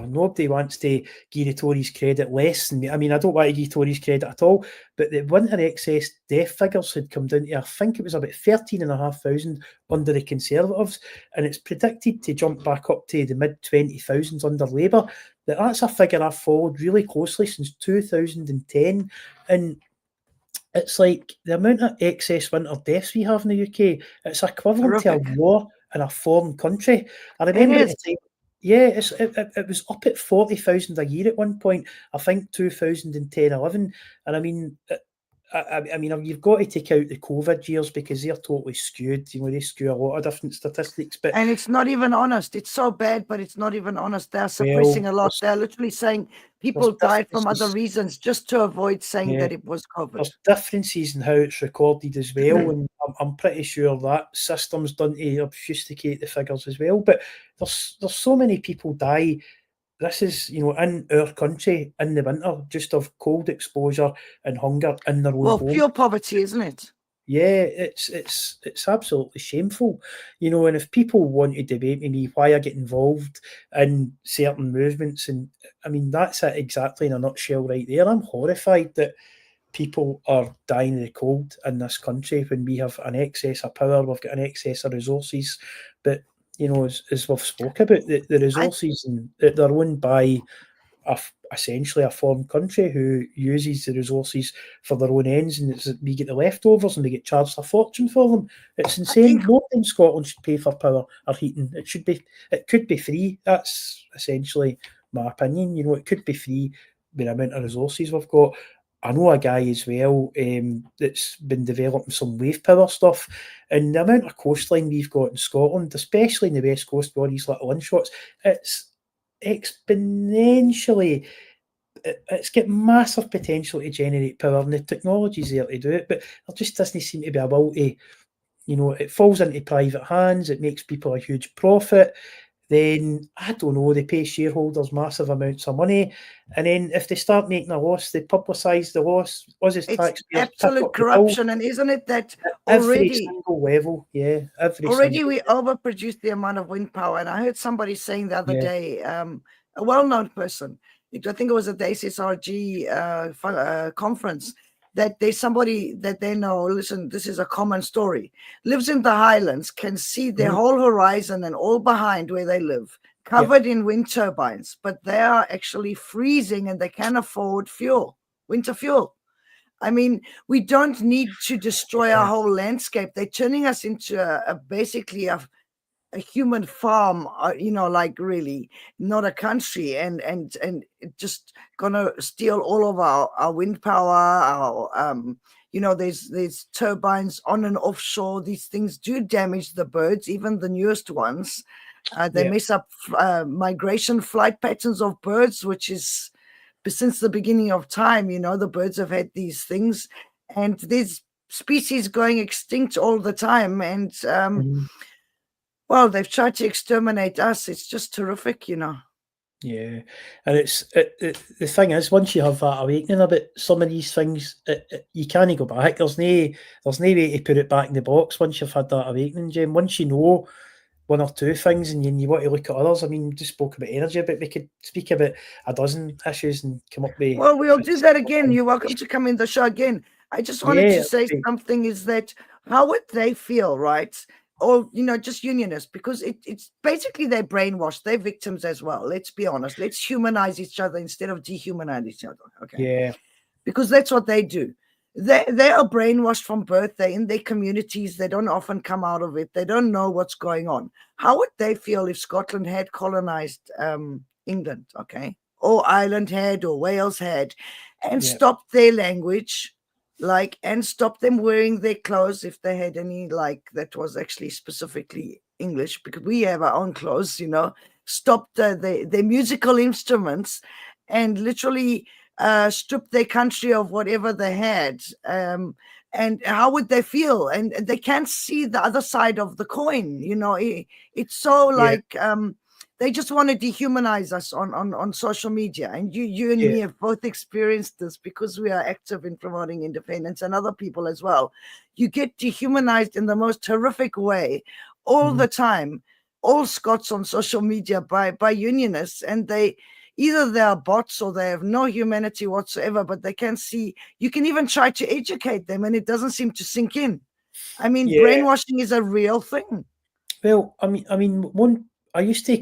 nobody wants to give the Tories credit less than me. I mean, I don't want to give Tories credit at all, but the winter excess death figures had come down to, I think it was about 13,500 under the Conservatives, and it's predicted to jump back up to the mid-20,000s under Labour. That's a figure I've followed really closely since 2010, and it's like the amount of excess winter deaths we have in the UK, it's equivalent to a war in a foreign country. I remember at the time, it was up at 40,000 a year at one point, I think 2010-11. And I mean, I mean, you've got to take out the COVID years because they're totally skewed. They skew a lot of different statistics. And it's not even honest. It's so bad, but it's not even honest. They're suppressing a lot. They're literally saying people died from other reasons just to avoid saying that it was COVID. There's differences in how it's recorded as well, and I'm pretty sure that system's done to obfuscate the figures as well. But there's so many people die. This is, in our country in the winter, just of cold exposure and hunger in their own home. Pure poverty, isn't it? Yeah, it's absolutely shameful, and if people want to debate with me why I get involved in certain movements, and I mean, that's it exactly in a nutshell right there. I'm horrified that people are dying of the cold in this country when we have an excess of power, we've got an excess of resources, but as we've spoke about, the resources they're owned by essentially a foreign country who uses the resources for their own ends, and we get the leftovers and we get charged a fortune for them. It's insane. Nobody in Scotland should pay for power or heating. It could be free. That's essentially my opinion. It could be free with the amount of resources we've got. I know a guy as well that's been developing some wave power stuff, and the amount of coastline we've got in Scotland, especially in the West Coast where these little inshots, it's exponentially, it's got massive potential to generate power, and the technology's there to do it, but there just doesn't seem to be a will to, it falls into private hands, it makes people a huge profit. Then, I don't know, they pay shareholders massive amounts of money. And then if they start making a loss, they publicise the loss. It's absolute corruption. And isn't it that already, every single level, already we overproduce the amount of wind power. And I heard somebody saying the other day, a well-known person, I think it was at the SSRG conference, that there's somebody that they know, listen, this is a common story, lives in the Highlands, can see their whole horizon and all behind where they live, covered in wind turbines, but they are actually freezing and they can't afford fuel, winter fuel. I mean, we don't need to destroy our whole landscape. They're turning us into basically a human farm, like really not a country, and just gonna steal all of our wind power, there's turbines on and offshore. These things do damage the birds, even the newest ones. They mess up migration flight patterns of birds, which is since the beginning of time. The birds have had these things, and there's species going extinct all the time, and well, they've tried to exterminate us. It's just terrific, Yeah, and the thing is, once you have that awakening about some of these things, you can't go back. There's no way to put it back in the box once you've had that awakening, Jim. Once you know one or two things and you want to look at others. I mean, we just spoke about energy, but we could speak about a dozen issues and come up with... Well, we'll do that again. You're welcome to come in the show again. I just wanted to say something, is that how would they feel, right? Or, just unionists, because it's basically they're brainwashed. They're victims as well. Let's be honest. Let's humanize each other instead of dehumanize each other. Okay. Yeah. Because that's what they do. They are brainwashed from birth. They're in their communities. They don't often come out of it. They don't know what's going on. How would they feel if Scotland had colonized England, okay? or Ireland had or Wales had, and Yeah. stopped their language, and stopped them wearing their clothes if they had any that was actually specifically English, because we have our own clothes, stopped their musical instruments, and literally stripped their country of whatever they had. And how would they feel? And they can't see the other side of the coin. It's so they just want to dehumanize us on social media. And you and me have both experienced this, because we are active in promoting independence, and other people as well. You get dehumanized in the most horrific way all the time, all Scots on social media by unionists, and either they are bots or they have no humanity whatsoever, but they can see. You can even try to educate them, and it doesn't seem to sink in. I mean, brainwashing is a real thing. Well, I used to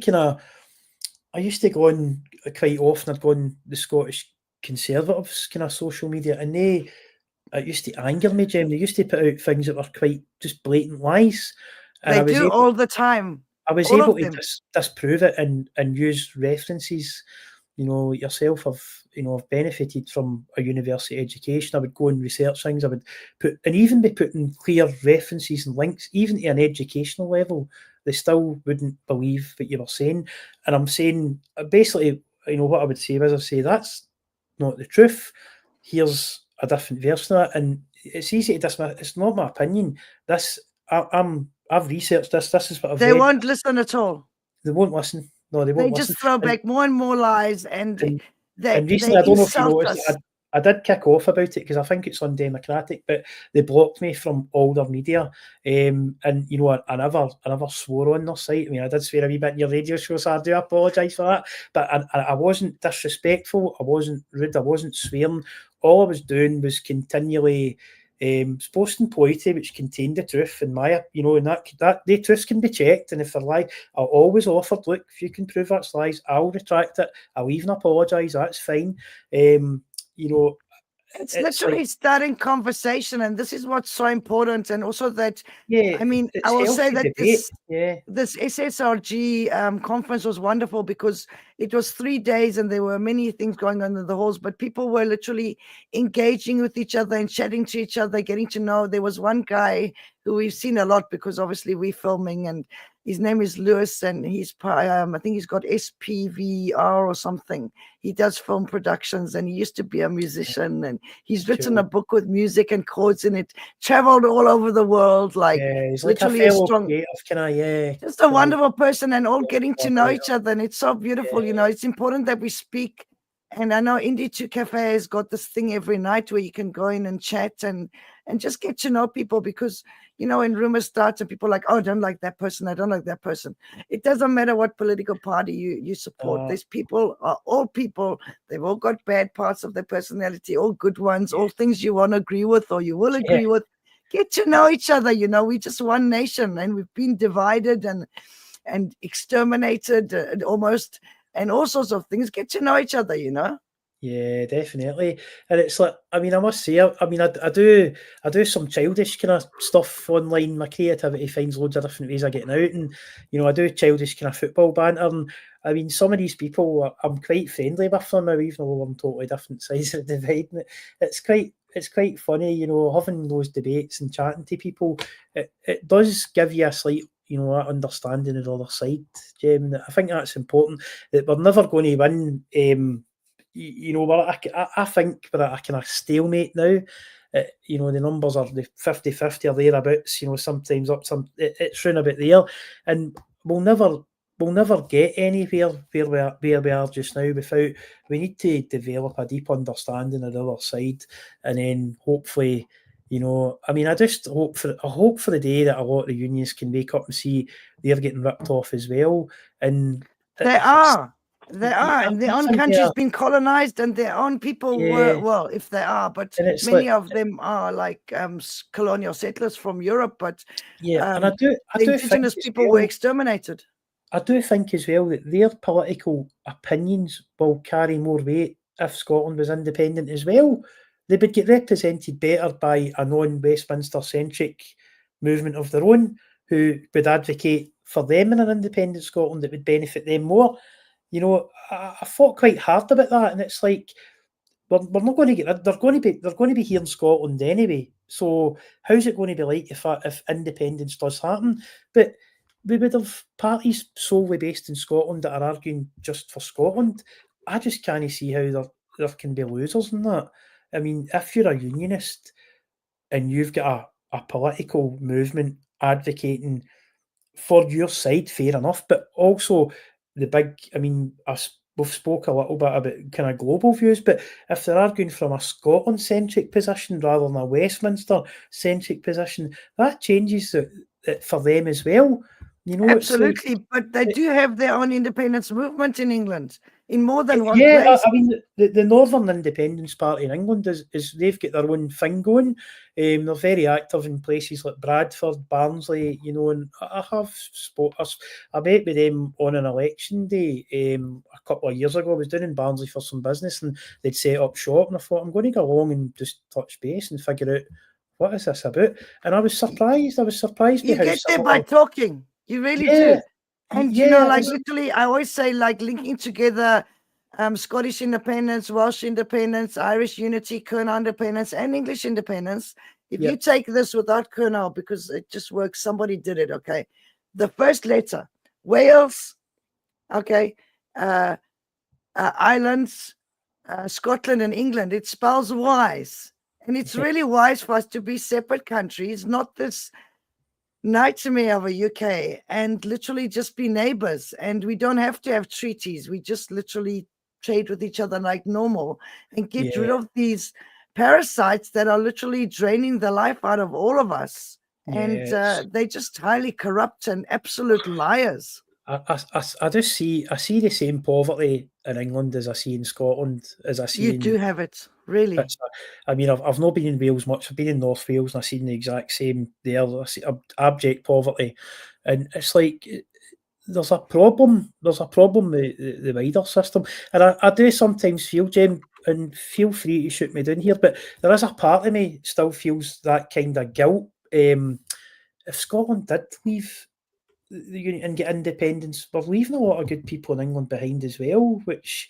go on quite often. I'd go on the Scottish Conservatives kind of social media, and it used to anger me, Jim. They used to put out things that were quite just blatant lies. And they do all the time. I was able to disprove it and use references. Yourself have benefited from a university education. I would go and research things. I would even be putting clear references and links, even to an educational level. They still wouldn't believe what you were saying. And I'm saying, basically, what I would say was, that's not the truth. Here's a different version of it. And it's easy to dismiss. It's not my opinion. I've researched this. This is what I've read. They won't listen at all. They won't listen. No, they won't listen. They just throw back more and more lies, and recently, I don't know if you noticed, I did kick off about it because I think it's undemocratic, but they blocked me from all their media. And I never swore on their site. I mean, I did swear a wee bit in your radio show, so I do apologise for that. But I wasn't disrespectful. I wasn't rude. I wasn't swearing. All I was doing was continually posting poetry which contained the truth, and and that the truths can be checked, and if they're lies, I'll always offer, look, if you can prove that's lies, I'll retract it, I'll even apologise, that's fine. It's literally starting conversation, and this is what's so important. And also that, I mean, I will say that this SSRG conference was wonderful, because it was 3 days and there were many things going on in the halls, but people were literally engaging with each other and chatting to each other, getting to know. There was one guy who we've seen a lot, because obviously we're filming, and his name is Lewis, and he's I think he's got SPVR or something. He does film productions, and he used to be a musician, and he's written a book with music and chords in it, traveled all over the world, he's literally like a strong, just a wonderful person, and all getting to know each other, and it's so beautiful. It's important that we speak. And I know Indy 2 Cafe has got this thing every night where you can go in and chat and just get to know people, because, when rumors start and people are like, oh, I don't like that person, I don't like that person. It doesn't matter what political party you support. These people are all people. They've all got bad parts of their personality, all good ones, all things you won't agree with or you will agree with. Get to know each other. We're just one nation, and we've been divided and exterminated almost, and all sorts of things. Get to know each other, Yeah, definitely. And it's like, I mean, I must say, I do some childish kind of stuff online. My creativity finds loads of different ways of getting out, and I do childish kind of football banter. And I mean, some of these people, I'm quite friendly with them, even though we're on totally different sides of the divide. And it's quite funny, having those debates and chatting to people. It does give you a slight, that understanding of the other side, Jim. I think that's important, that we're never going to win. I think we're at a kind of stalemate now. The numbers are the 50-50 or thereabouts, sometimes up, it's round about there. And we'll never get anywhere where we are just now we need to develop a deep understanding of the other side, and then hopefully, I just hope for the day that a lot of the unions can wake up and see they're getting ripped off as well. And they are, and their own country's been colonized, and their own people were, if they are, but many of them are like colonial settlers from Europe. But and I do indigenous people were exterminated. I do think as well that their political opinions will carry more weight if Scotland was independent as well. They would get represented better by a non-Westminster-centric movement of their own, who would advocate for them in an independent Scotland that would benefit them more. You know, I thought quite hard about that, and it's like we're not going to get rid. They're going to be here in Scotland anyway. So how's it going to be like if independence does happen? But we would have parties solely based in Scotland that are arguing just for Scotland. I just can't see how there can be losers in that. I mean, if you're a unionist and you've got a political movement advocating for your side, fair enough. But also the big, I mean, we've spoke a little bit about kind of global views, but if they're arguing from a Scotland-centric position rather than a Westminster-centric position, that changes it for them as well. You know, Absolutely, but they do have their own independence movement in England in more than one yeah, place. I mean, the Northern Independence Party in England is they've got their own thing going. They're very active in places like Bradford, Barnsley, you know, and I met with them on an election day a couple of years ago. I was down in Barnsley for some business and they'd set up shop, and I thought, I'm going to go along and just touch base and figure out what is this about. And I was surprised. You by how get there by similar. talking. You really Yeah, do. And you know, like literally, I always say, like linking together Scottish independence, Welsh independence, Irish unity, Kurnow independence, and English independence. If you take this without Kurnow, because it just works, somebody did it, okay? The first letter, Wales, okay, Islands, Scotland and England, it spells wise. And it's really wise for us to be separate countries, not this nightmare of a UK, and literally just be neighbors. And we don't have to have treaties. We just literally trade with each other like normal and get rid of these parasites that are literally draining the life out of all of us. And they're just highly corrupt and absolute liars. I just see the same poverty in England as I see in Scotland, as I see. You do have it, really. I mean, I've not been in Wales much. I've been in North Wales and I've seen the exact same there. I see abject poverty, and it's like there's a problem. There's a problem with the wider system, and I do sometimes feel, Jem, and feel free to shoot me down here, but there is a part of me still feels that kind of guilt. If Scotland did leave the union and get independence, we're leaving a lot of good people in England behind as well, which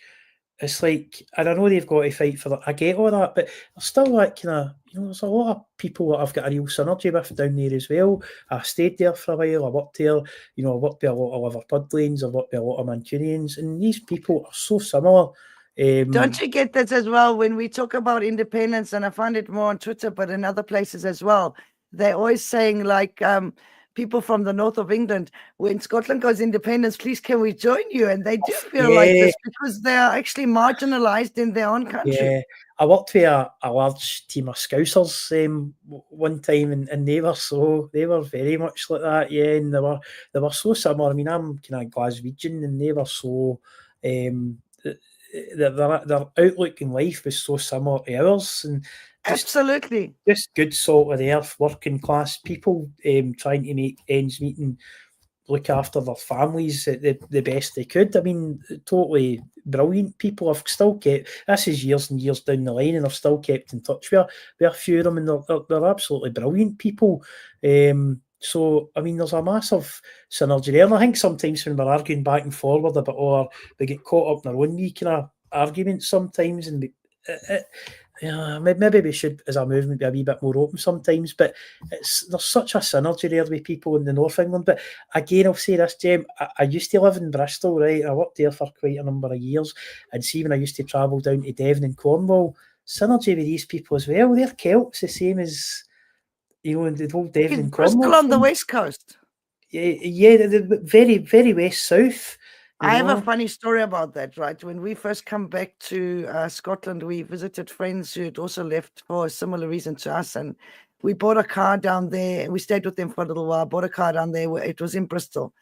it's like, and I know they've got to fight for that. I get all that, but there's still that kind of, you know, there's a lot of people that I've got a real synergy with down there as well. I stayed there for a while, I worked there, you know, I worked with a lot of Liverpudlians, I worked with a lot of Mancunians, and these people are so similar. Don't you get that as well when we talk about independence? And I find it more on Twitter, but in other places as well. They're always saying like, people from the north of England, when Scotland goes independence, please can we join you? And they do feel like this because they are actually marginalized in their own country. Yeah, I worked with a large team of Scousers one time, and they were very much like that. Yeah, and they were so similar. I mean, I'm kind of Glaswegian, and they were so their outlook in life was so similar to ours, and absolutely just good salt of the earth, working class people trying to make ends meet and look after their families the best they could. I mean, totally brilliant people. I've still kept, this is years and years down the line, and I've still kept in touch with a few of them, and they're absolutely brilliant people. So, I mean, there's a massive synergy there. And I think sometimes when we're arguing back and forward a bit, or we get caught up in our own wee kind of arguments sometimes, and maybe we should, as a movement, be a wee bit more open sometimes. But there's such a synergy there with people in the North England. But again, I'll say this, Jem, I used to live in Bristol, right? I worked there for quite a number of years. And see, when I used to travel down to Devon and Cornwall, synergy with these people as well. They're Celts, the same as, you know, in the whole Devon and Cornwall. Bristol on the west coast. Yeah, the very, very west south. I have a funny story about that, right? When we first come back to Scotland, we visited friends who had also left for a similar reason to us. And we bought a car down there. We stayed with them for a little while, bought a car down there. It was in Bristol.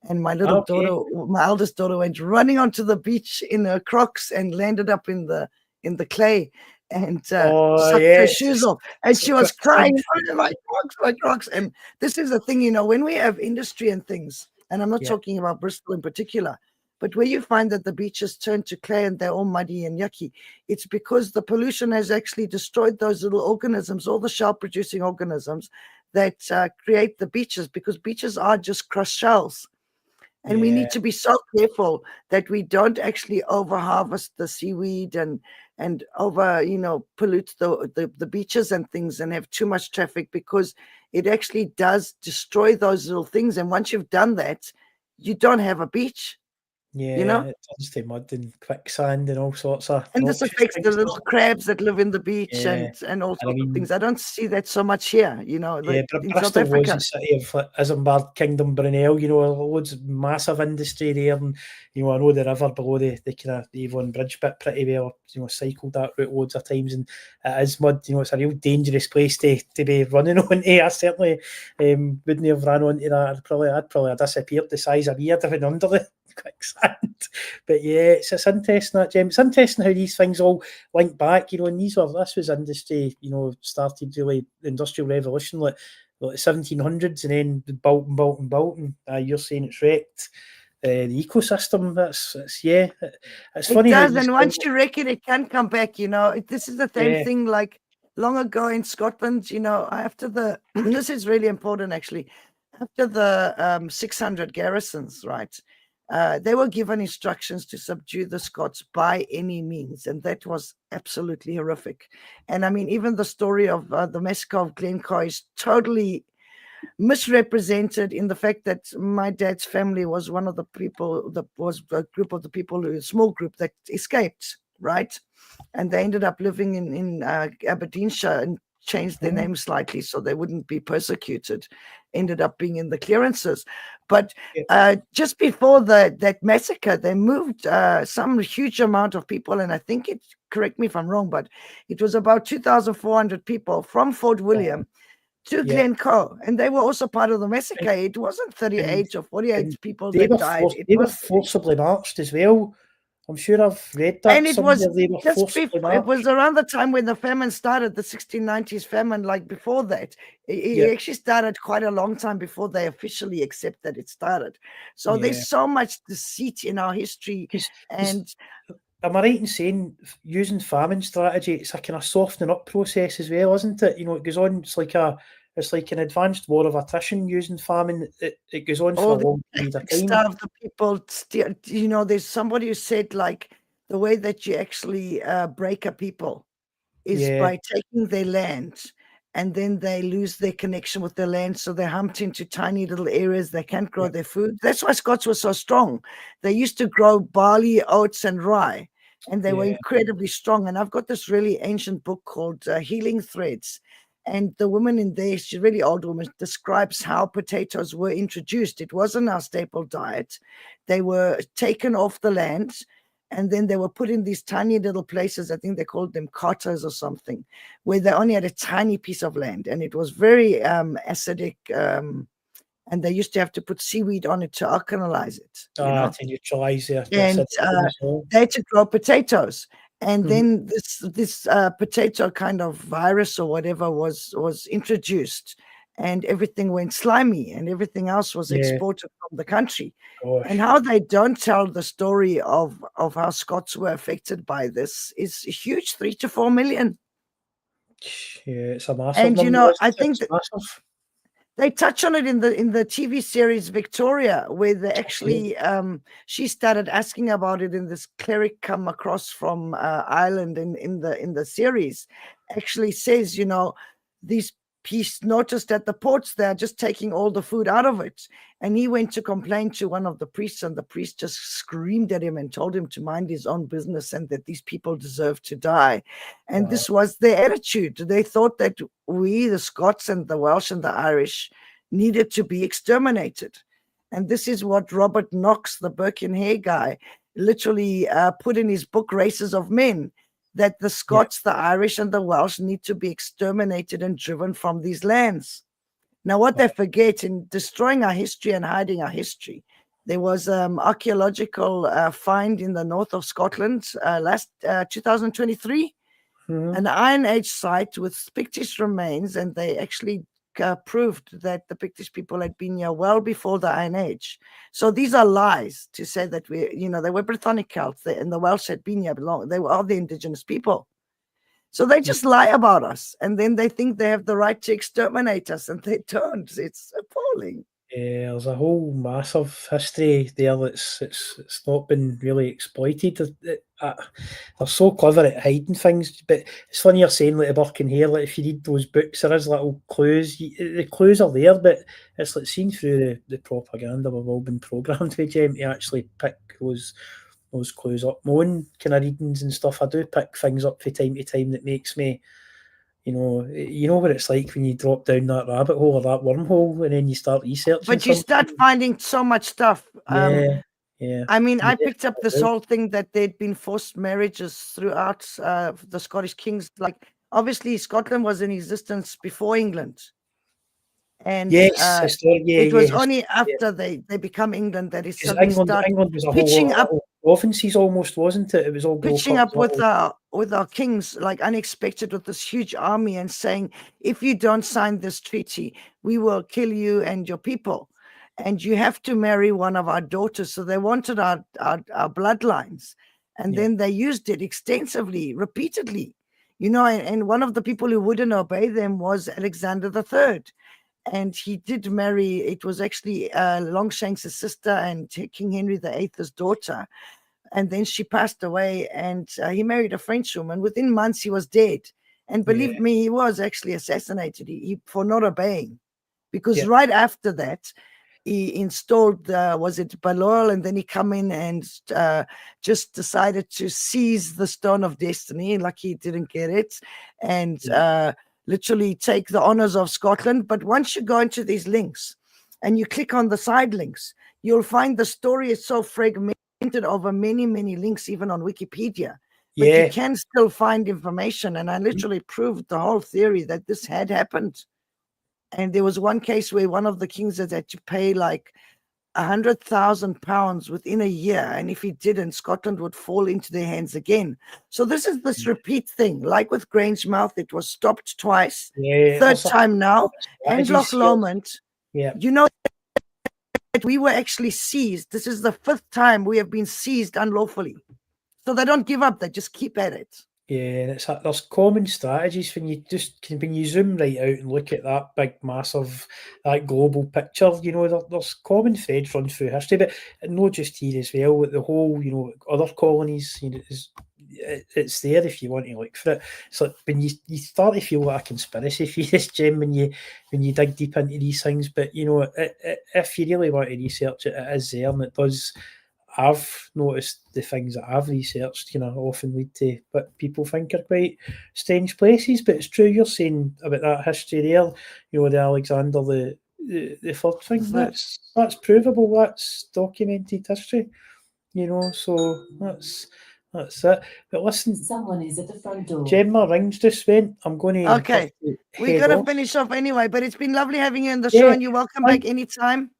And my little daughter, my eldest daughter, went running onto the beach in her Crocs and landed up in the clay and sucked her shoes off. And she was crying, oh, my Crocs. And this is the thing, you know, when we have industry and things, and I'm not talking about Bristol in particular, but where you find that the beaches turn to clay and they're all muddy and yucky, it's because the pollution has actually destroyed those little organisms, all the shell-producing organisms that create the beaches, because beaches are just crushed shells. And we need to be so careful that we don't actually over harvest the seaweed and over, pollute the beaches and things and have too much traffic, because it actually does destroy those little things. And once you've done that, you don't have a beach. Yeah, it turns to mud and quicksand and all sorts of And this noxious affects the things. little crabs that live in the beach Yeah, and all and I sorts of mean, things. I don't see that so much here, yeah, but in South Bristol was Africa. the city of Isambard, Kingdom, Brunel, loads of massive industry there. And, I know the river below the kind of Avon Bridge bit pretty well. Cycled that route loads of times, and it is mud. It's a real dangerous place to be running onto. I certainly wouldn't have ran onto that. I'd probably have disappeared the size of me if I'd been under the quicksand. But yeah, it's interesting that, Jim. It's interesting how these things all link back, and this was industry, started really the Industrial Revolution, like the 1700s, and then built. And you're saying it's wrecked the ecosystem. It's funny It how does, these and things, once you wreck it, it can come back. This is the same thing. Like long ago in Scotland, after the this is really important actually. After the 600 garrisons, right? They were given instructions to subdue the Scots by any means, and that was absolutely horrific. And I mean, even the story of the massacre of Glencoe is totally misrepresented in the fact that my dad's family was one of the people that was a group of the people, a small group that escaped, right? And they ended up living in Aberdeenshire and changed their name slightly so they wouldn't be persecuted, ended up being in the clearances. But just before that massacre, they moved some huge amount of people, and I think correct me if I'm wrong, but it was about 2,400 people from Fort William to Glencoe, and they were also part of the massacre. It wasn't 38 or 48 people that died. They were forcibly marched as well. I'm sure I've read that. And it was they were forcibly marched. it was around the time when the famine started, the 1690s famine. Like before that, it actually started quite a long time before they officially accept that it started. So there's so much deceit in our history. And am I right in saying using famine strategy, it's a kind of softening up process as well, isn't it? It goes on. It's like an advanced war of attrition using famine. It goes on for a long period of time. Starve the people. There's somebody who said, like, the way that you actually break a people is by taking their land, and then they lose their connection with their land, so they're humped into tiny little areas. They can't grow their food. That's why Scots were so strong. They used to grow barley, oats, and rye, and they were incredibly strong. And I've got this really ancient book called Healing Threads. And the woman in there, she's a really old woman, describes how potatoes were introduced. It wasn't our staple diet. They were taken off the land, and then they were put in these tiny little places. I think they called them cotters or something, where they only had a tiny piece of land. And it was very acidic. And they used to have to put seaweed on it to alkalize it. To neutralize it. And they had to grow potatoes. And then this potato kind of virus or whatever was introduced, and everything went slimy, and everything else was exported from the country. And how they don't tell the story of how Scots were affected by this is huge, 3 to 4 million. Yeah, it's a massive And number. I think that they touch on it in the TV series Victoria, where they actually she started asking about it, in this cleric come across from Ireland in the series, actually says, these piece noticed at the ports they're just taking all the food out of it, and he went to complain to one of the priests, and the priest just screamed at him and told him to mind his own business and that these people deserve to die. And this was their attitude. They thought that we, the Scots and the Welsh and the Irish, needed to be exterminated. And this is what Robert Knox, the Birkenhead guy, literally put in his book Races of Men, that the Scots, the Irish, and the Welsh need to be exterminated and driven from these lands. Now, what they forget in destroying our history and hiding our history, there was archaeological find in the north of Scotland last 2023, an Iron Age site with Pictish remains, and they actually proved that the Pictish people had been here well before the Iron Age. So these are lies to say that they were Brythonic Celts, and the Welsh had been here long. They were the indigenous people. So they just lie about us, and then they think they have the right to exterminate us, and they don't. It's appalling. Yeah, there's a whole massive history there that's it's not been really exploited. They're so clever at hiding things, but it's funny you're saying like the Burke Hare. Like if you read those books, there is little clues. The clues are there, but it's like seen through the propaganda. We've all been programmed with Jem to actually pick those clues up. My own kind of readings and stuff, I do pick things up from time to time that makes me. You know what it's like when you drop down that rabbit hole or that wormhole, and then you start researching. But you start finding so much stuff. Yeah. I mean, I Yeah, picked up this whole thing that there'd been forced marriages throughout the Scottish kings. Like, obviously, Scotland was in existence before England. And yes, it was yeah. only after they become England that it Because suddenly started England was a pitching whole up provinces almost, wasn't it? It was all broke pitching up. up with our kings, like unexpected, with this huge army, and saying, if you don't sign this treaty, we will kill you and your people, and you have to marry one of our daughters. So they wanted our bloodlines, and then they used it extensively, repeatedly, and one of the people who wouldn't obey them was Alexander III. And he did marry, it was actually Longshanks' sister and King Henry VIII's daughter. And then she passed away, and he married a French woman. Within months, he was dead. And believe me, he was actually assassinated for not obeying. Because right after that, he installed, was it Balliol? And then he come in and just decided to seize the Stone of Destiny, like he didn't get it. And literally take the honors of Scotland. But once you go into these links and you click on the side links, you'll find the story is so fragmented over many, many links, even on Wikipedia. But you can still find information. And I literally proved the whole theory that this had happened. And there was one case where one of the kings had to pay like £100,000 within a year. And if he didn't, Scotland would fall into their hands again. So this is this repeat thing. Like with Grangemouth, it was stopped twice. Third time now. And Loch Lomond, you know that we were actually seized. This is the 5th time we have been seized unlawfully. So they don't give up. They just keep at it. Yeah, and there's common strategies when you zoom right out and look at that big, massive, that global picture. There's common threads run through history, but not just here as well. With the whole, other colonies, it's there if you want to look for it. So when you start to feel like a conspiracy theorist, Jim, when you dig deep into these things. But if you really want to research it, it is there, and it does. I've noticed the things that I've researched, often lead to what people think are quite strange places. But it's true, you're saying about that history there, the Alexander the third thing. That's provable. That's documented history. So that's it. But listen, someone is at the front door. Gemma rings just went. I'm going to. Okay, we're going to finish off anyway. But it's been lovely having you on the show, and you're welcome back anytime.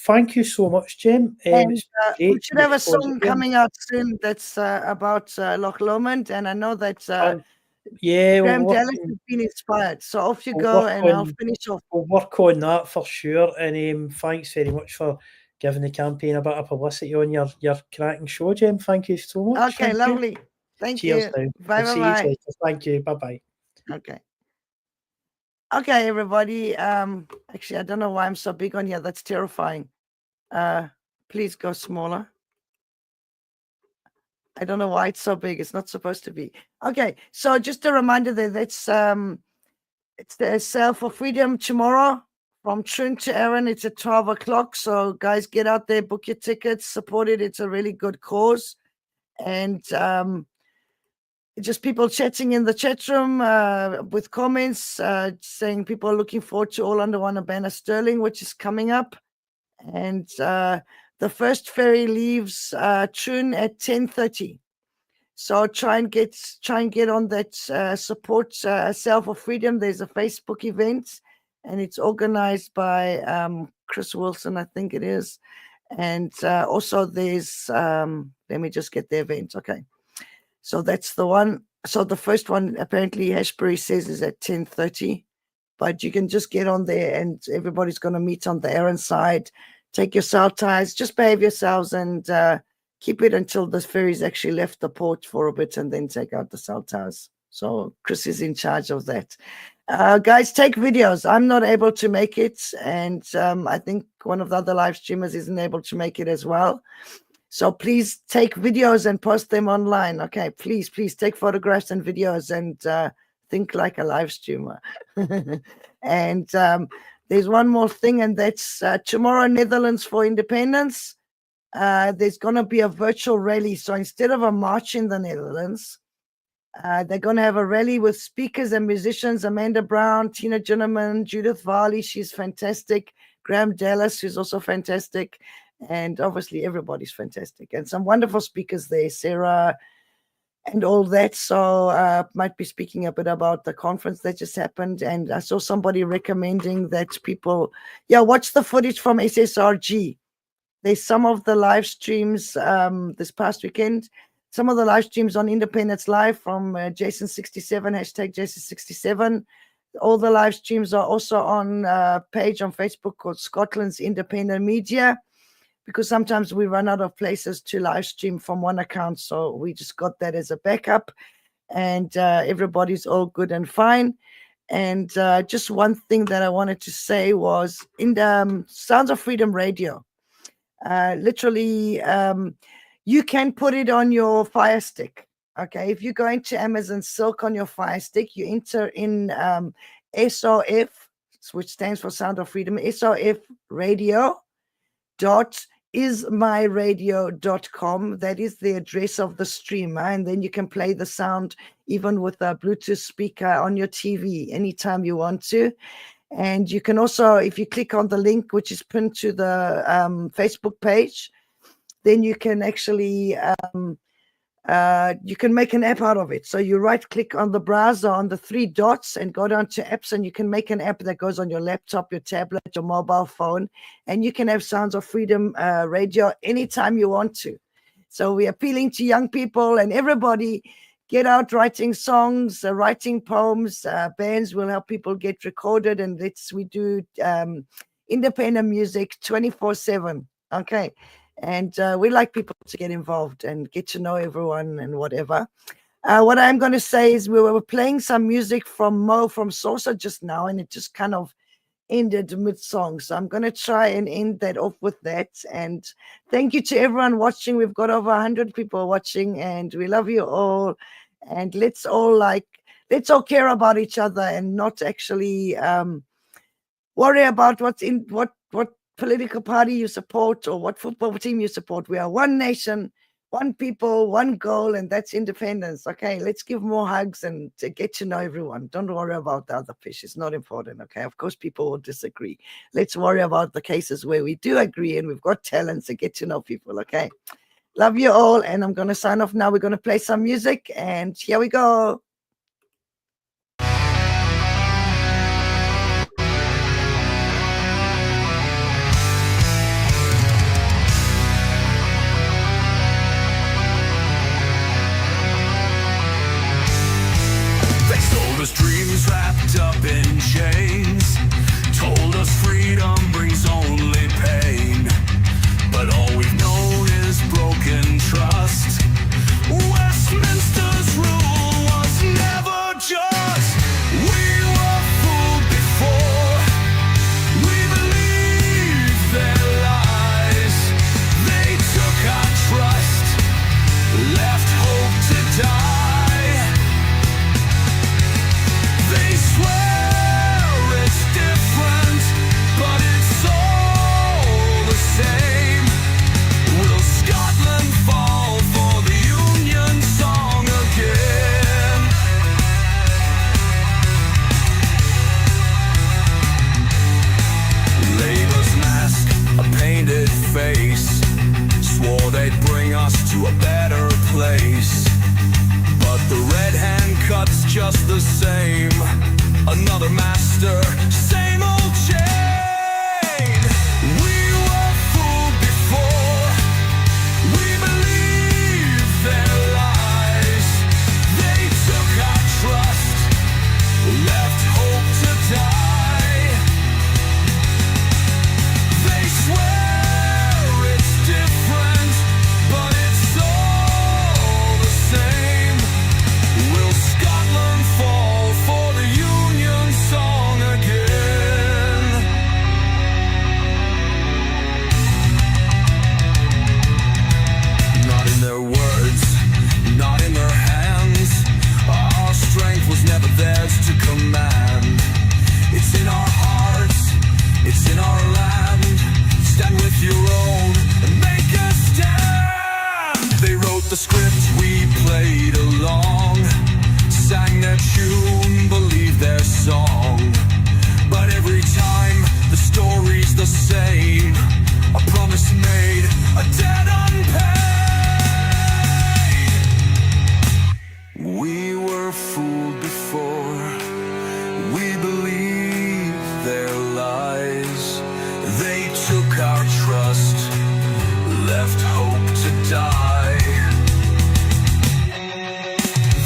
Thank you so much, Jim. And we should have a song coming out soon that's about Loch Lomond, and I know that Graham Dallas has been inspired. So off you go, and I'll finish off. We'll work on that for sure. And thanks very much for giving the campaign a bit of publicity on your cracking show, Jim. Thank you so much. Okay, lovely. Thank you. Bye. Thank you. Bye. Okay. Okay, everybody. Actually, I don't know why I'm so big on here. That's terrifying. Please go smaller. I don't know why it's so big. It's not supposed to be. Okay, so just a reminder that's it's the Sail for Freedom tomorrow from Troon to Arran. It's at 12 o'clock. So guys, get out there, book your tickets, support it. It's a really good cause. And just people chatting in the chat room with comments saying people are looking forward to All Under One Banner Sterling, which is coming up. And the first ferry leaves Troon at 10:30. So try and get on that support Sail for Freedom. There's a Facebook event, and it's organized by Chris Wilson, I think it is. And also there's let me just get the event. Okay. So that's the one. So the first one, apparently Ashbury says, is at 10:30, but you can just get on there and everybody's going to meet on the Arran side. Take your sail ties, just behave yourselves, and keep it until the ferry's actually left the port for a bit, and then take out the sail ties. So Chris is in charge of that. Guys, take videos. I'm not able to make it, and I think one of the other live streamers isn't able to make it as well. So please take videos and post them online. Okay, please take photographs and videos and think like a live streamer. And there's one more thing, and that's tomorrow, Netherlands for Independence. There's going to be a virtual rally. So instead of a march in the Netherlands, they're going to have a rally with speakers and musicians: Amanda Brown, Tina Ginneman, Judith Varley, she's fantastic, Graham Dallas, who's also fantastic, and obviously everybody's fantastic, and some wonderful speakers there, Sarah and all that. So might be speaking a bit about the conference that just happened. And I saw somebody recommending that people, watch the footage from SSRG. There's some of the live streams this past weekend. Some of the live streams on Independence Live from Jason67, hashtag Jason67. All the live streams are also on a page on Facebook called Scotland's Independent Media, because sometimes we run out of places to live stream from one account. So we just got that as a backup, and everybody's all good and fine. And just one thing that I wanted to say was in the Sounds of Freedom Radio, literally, you can put it on your Fire Stick. Okay, if you go into Amazon Silk on your Fire Stick, you enter in SOF, which stands for Sound of Freedom, SOF Radio .ismyradio.com. That is the address of the streamer, and then you can play the sound even with a Bluetooth speaker on your TV anytime you want to. And you can also, if you click on the link which is pinned to the Facebook page, then you can actually you can make an app out of it. So you right click on the browser on the three dots and go down to apps, and you can make an app that goes on your laptop, your tablet, your mobile phone, and you can have Sounds of Freedom radio anytime you want to. So we're appealing to young people and everybody. Get out writing songs, writing poems. Bands will help people get recorded, and we do independent music 24/7. Okay. And we like people to get involved and get to know everyone and whatever. What I'm going to say is we were playing some music from Mo from Saucer just now, and it just kind of ended mid-song. So I'm going to try and end that off with that. And thank you to everyone watching. We've got over 100 people watching, and we love you all. And let's all care about each other and not actually worry about what political party you support or what football team you support. We are one nation, one people, one goal, and that's independence. Okay, let's give more hugs and to get to know everyone. Don't worry about the other fish. It's not important. Okay, of course people will disagree. Let's worry about the cases where we do agree and we've got talents to get to know people. Okay, love you all, and I'm going to sign off now. We're going to play some music, and here we go. Dreams wrapped up in chains, told us freedom brings only pain, but all we've known is broken trust. Westminster's rule was never just. We were fooled before, we believed their lies. They took our trust, left hope to die. Swear it's different, but it's all the same. Will Scotland fall for the Union song again? Labour's mask, a painted face, swore they'd bring us to a better place. But the red hand cut's just the same. Another master, same old chain. We were fooled before, we believed their lies. They took our trust, left hope to die. They swear it's different, but it's all the same. Will Scotland fall for the Union we played along, sang their tune, believed their song. But every time the story's the same, a promise made, a debt unpaid. We were fooled before, we believed their lies. They took our trust, left hope to die.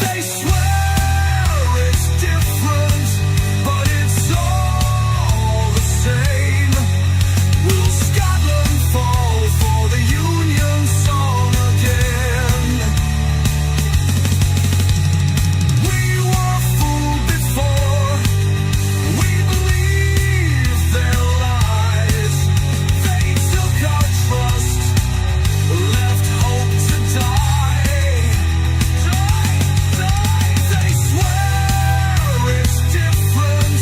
They swear it's different, but it's all the same. Will Scotland fall for the Union song again? We were fooled before, we believed their lies. They took our trust, left hope to die. They swear it's different,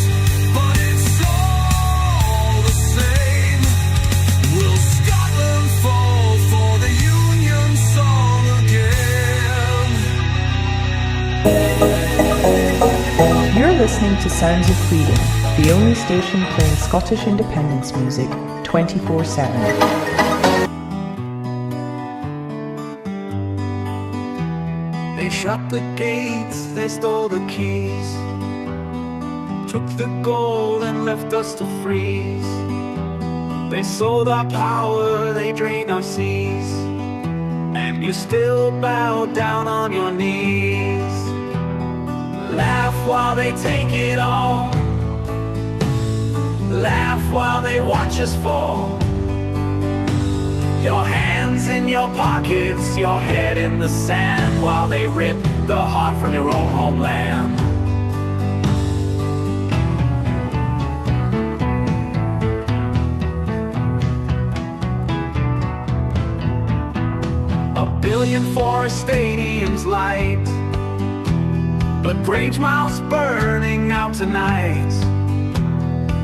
but it's all the same. Will Scotland fall for the Union song again? You're listening to Sounds of Freedom, the only station playing Scottish independence music 24/7. They shut the gates, they stole the keys, took the gold and left us to freeze. They sold our power, they drained our seas, and you still bow down on your knees. Laugh while they take it all, laugh while they watch us fall. Your hands in your pockets, your head in the sand, while they rip the heart from your own homeland. A billion for a stadium's light, but Grange Mile's burning out tonight.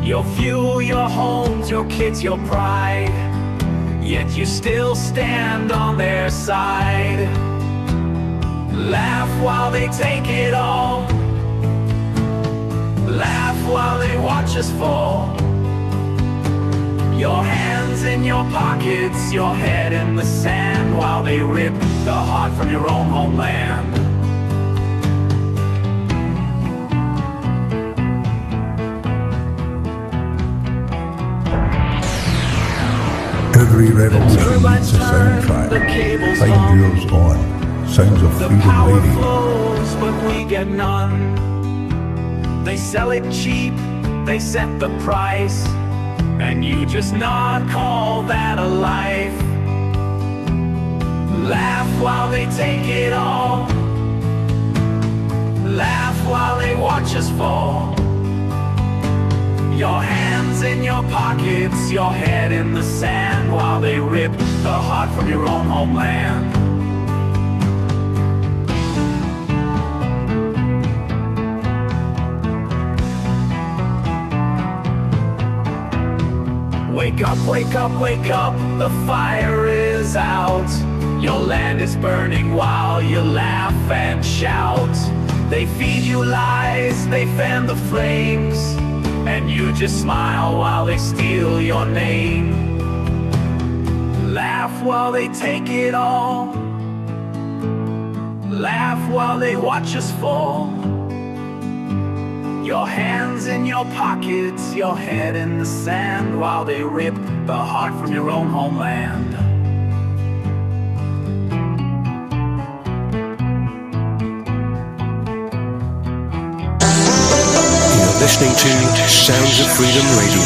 Your fuel, your homes, your kids, your pride, yet you still stand on their side. Laugh while they take it all, laugh while they watch us fall. Your hands in your pockets, your head in the sand, while they rip the heart from your own homeland. Every revolution needs a soundtrack. Find yours on Sounds of The Freedom power Radio. flows, but we get none. They sell it cheap, they set the price, and you just not call that a life. Laugh while they take it all, laugh while they watch us fall. Your hands in your pockets, your head in the sand, while they rip the heart from your own homeland. Wake up, wake up, wake up, the fire is out. Your land is burning while you laugh and shout. They feed you lies, they fan the flames, and you just smile while they steal your name. Laugh while they take it all, laugh while they watch us fall. Your hands in your pockets, your head in the sand, while they rip the heart from your own homeland. You're listening to Sounds of Freedom Radio.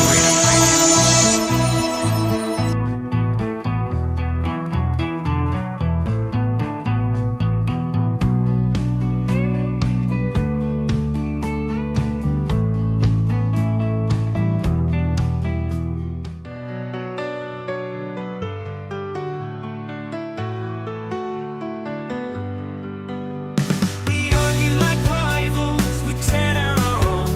We argue like rivals, we tear down our own,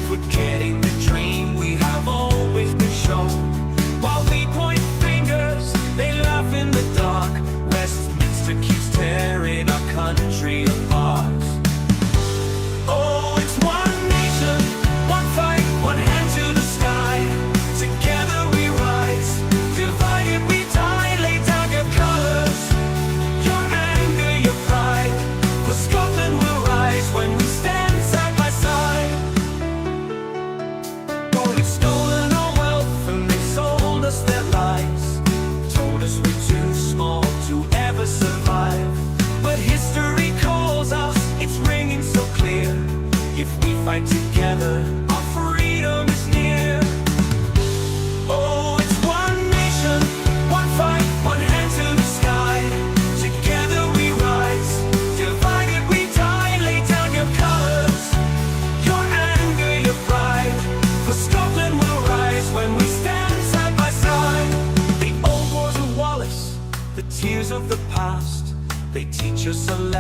forgetting the dream we have always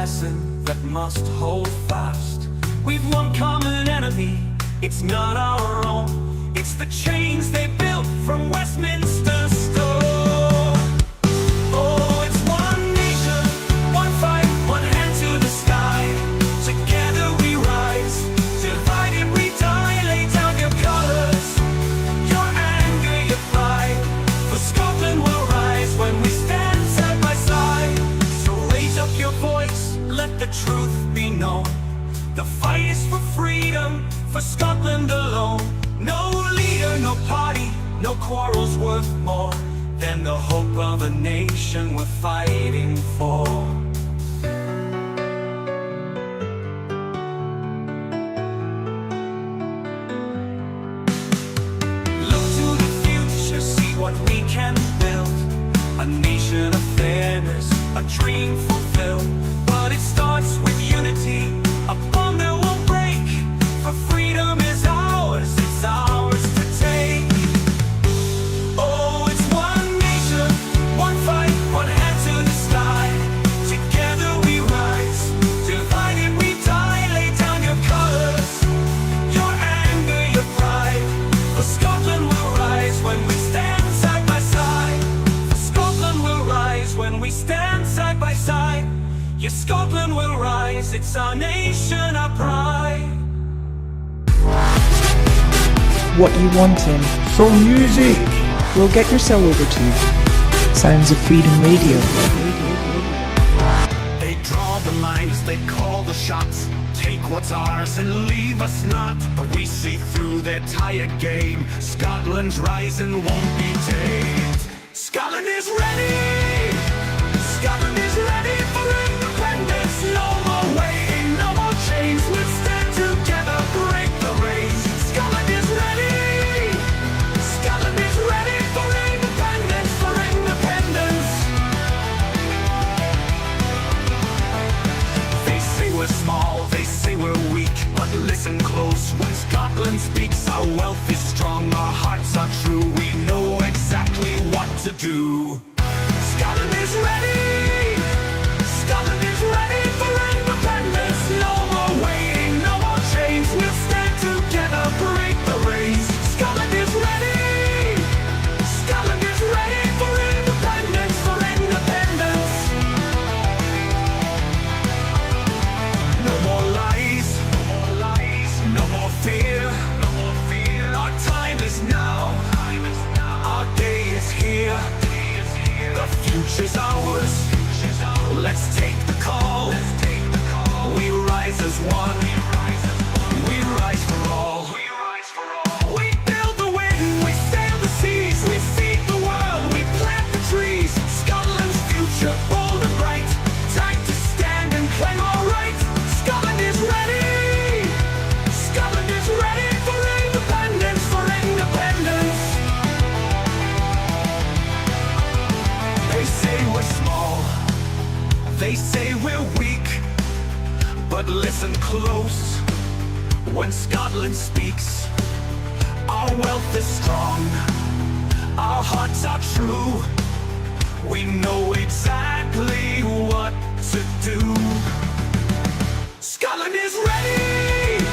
lesson that must hold fast. We've one common enemy, it's not our own. It's the chains they built from Westminster Stone. Oh, it's one nation, one fight, one hand to the sky. Together we rise, divided we die. Lay down your colours, your anger, your pride. For Scotland will rise when we stand side by side. So raise up your voice, let the truth be known. The fight is for freedom, for Scotland alone. No leader, no party, no quarrels worth more than the hope of a nation we're fighting for. Look to the future, see what we can build. A nation of fairness, a dream fulfilled. But it starts with unity, a bond that won't break. For freedom is ours, it's ours to take. Oh, it's one nation, one fight, one hand to the sky. Together we rise, divided we die. Lay down your colours, your anger, your pride. For Scotland will rise when we stand side by side. For Scotland will rise when we stand side by side. Yes, Scotland will rise, it's our nation, our pride. What you wanting? Some music. We'll get yourself over to Sounds of Freedom Radio. They draw the lines, they call the shots. Take what's ours and leave us not. But we see through their tired game. Scotland's rising won't be tamed. Scotland is ready. Scotland is ready for independence. No more waiting, no more chains. We'll stand together, break the reins. Scotland is ready. Scotland is ready for independence, for independence. They say we're small, they say we're weak, but listen close. When Scotland speaks, our wealth is strong, our hearts are true. We know exactly what to do. Scotland is ready. Scotland is ready for independence. No more waiting, no more chains. We'll stand together, break the reins. Scotland is ready. Scotland is ready for independence, for independence. No more lies, no more lies, no more fear, no more fear. Our time is now. Our day is here. The future's ours. Let's take the call. We rise as one. We rise for all. We build the wind, we sail the seas, we feed the world, we plant the trees. Scotland's future, bold and bright. Time to stand and claim our right. Scotland is ready. Scotland is ready for independence, for independence. They say we're small, they say we're weak, but listen close. When Scotland speaks, our wealth is strong, our hearts are true. We know exactly what to do. Scotland is ready.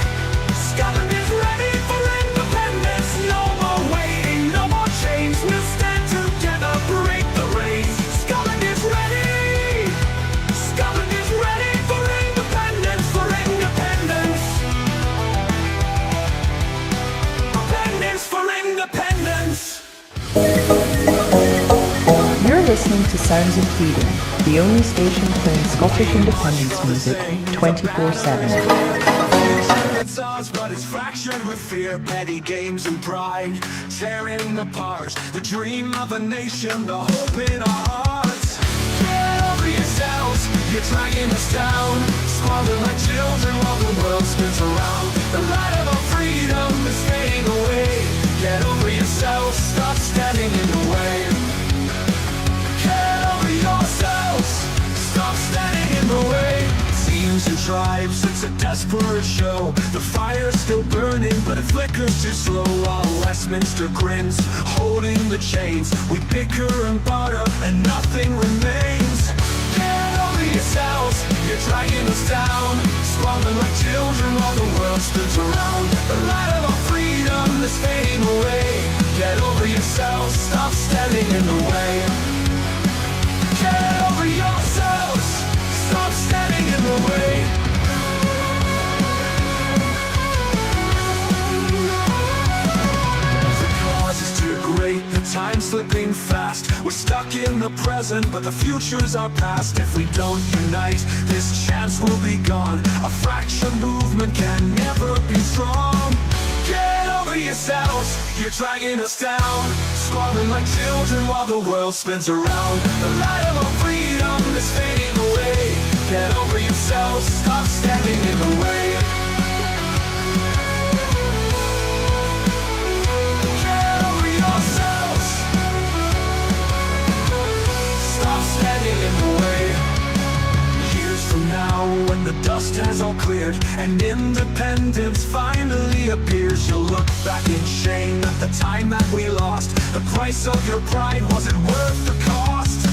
Scotland is ready for independence. No more waiting, no more chains. We'll stand together, break the reins. Scotland is ready. Scotland is ready for independence, for independence. Independence, for independence. You're listening to Sounds of Freedom, the only station playing Scottish independence music 24/7. It's ours, but it's fractured with fear, petty games and pride, tearing apart the dream of a nation, the hope in our hearts. Get over yourselves, you're dragging us down, squandering like children while the world spins around. The light of our freedom is fading away. Get over yourselves, stop standing in the way. Get over yourselves, stop standing in the way. Teams and tribes, it's a desperate show. The fire's still burning, but it flickers too slow. While Westminster grins, holding the chains. We bicker and barter, and nothing remains. Get over yourselves, you're dragging us down. Squalling like children while the world spins around. The light of our freedom is fading away. Get over yourselves, stop standing in the way. Get over yourselves, stop standing in the way. The cause is too great, the time's slipping fast. We're stuck in the present, but the future's our past. If we don't unite, this chance will be gone. A fractured movement can never be strong. Get over yourselves, you're dragging us down. Squalling like children while the world spins around. The light of our freedom is fading away. Get over yourselves, stop standing in the way. Get over yourselves, stop standing in the way. Years from now, when the dust has all cleared and independence finally appears, you'll look back in shame at the time that we lost. The price of your pride wasn't worth the cost.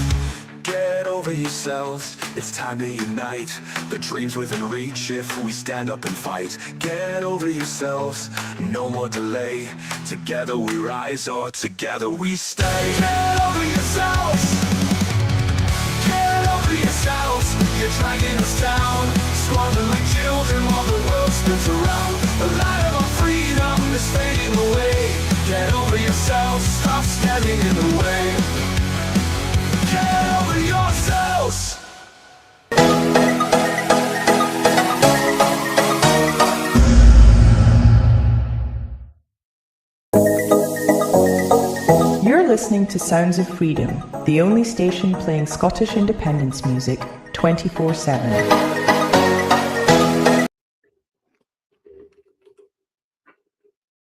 Get over yourselves, it's time to unite. The dream's within reach if we stand up and fight. Get over yourselves, no more delay. Together we rise or together we stay. Get over yourselves, get over yourselves. You're dragging us down. Squalling like children while the world spins around. The light of our freedom is fading away. Get over yourselves, stop standing in the way. Get over yourselves. You're listening to Sounds of Freedom, the only station playing Scottish independence music 24/7.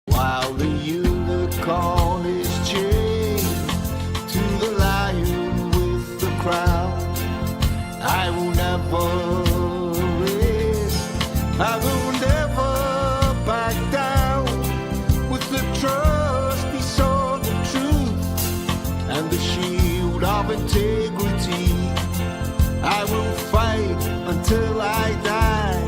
While the unicorn is chained to the lion with the crown, I will never rest, I will never back down. With the trust he saw the truth and the shield of integrity, I will fight until I die.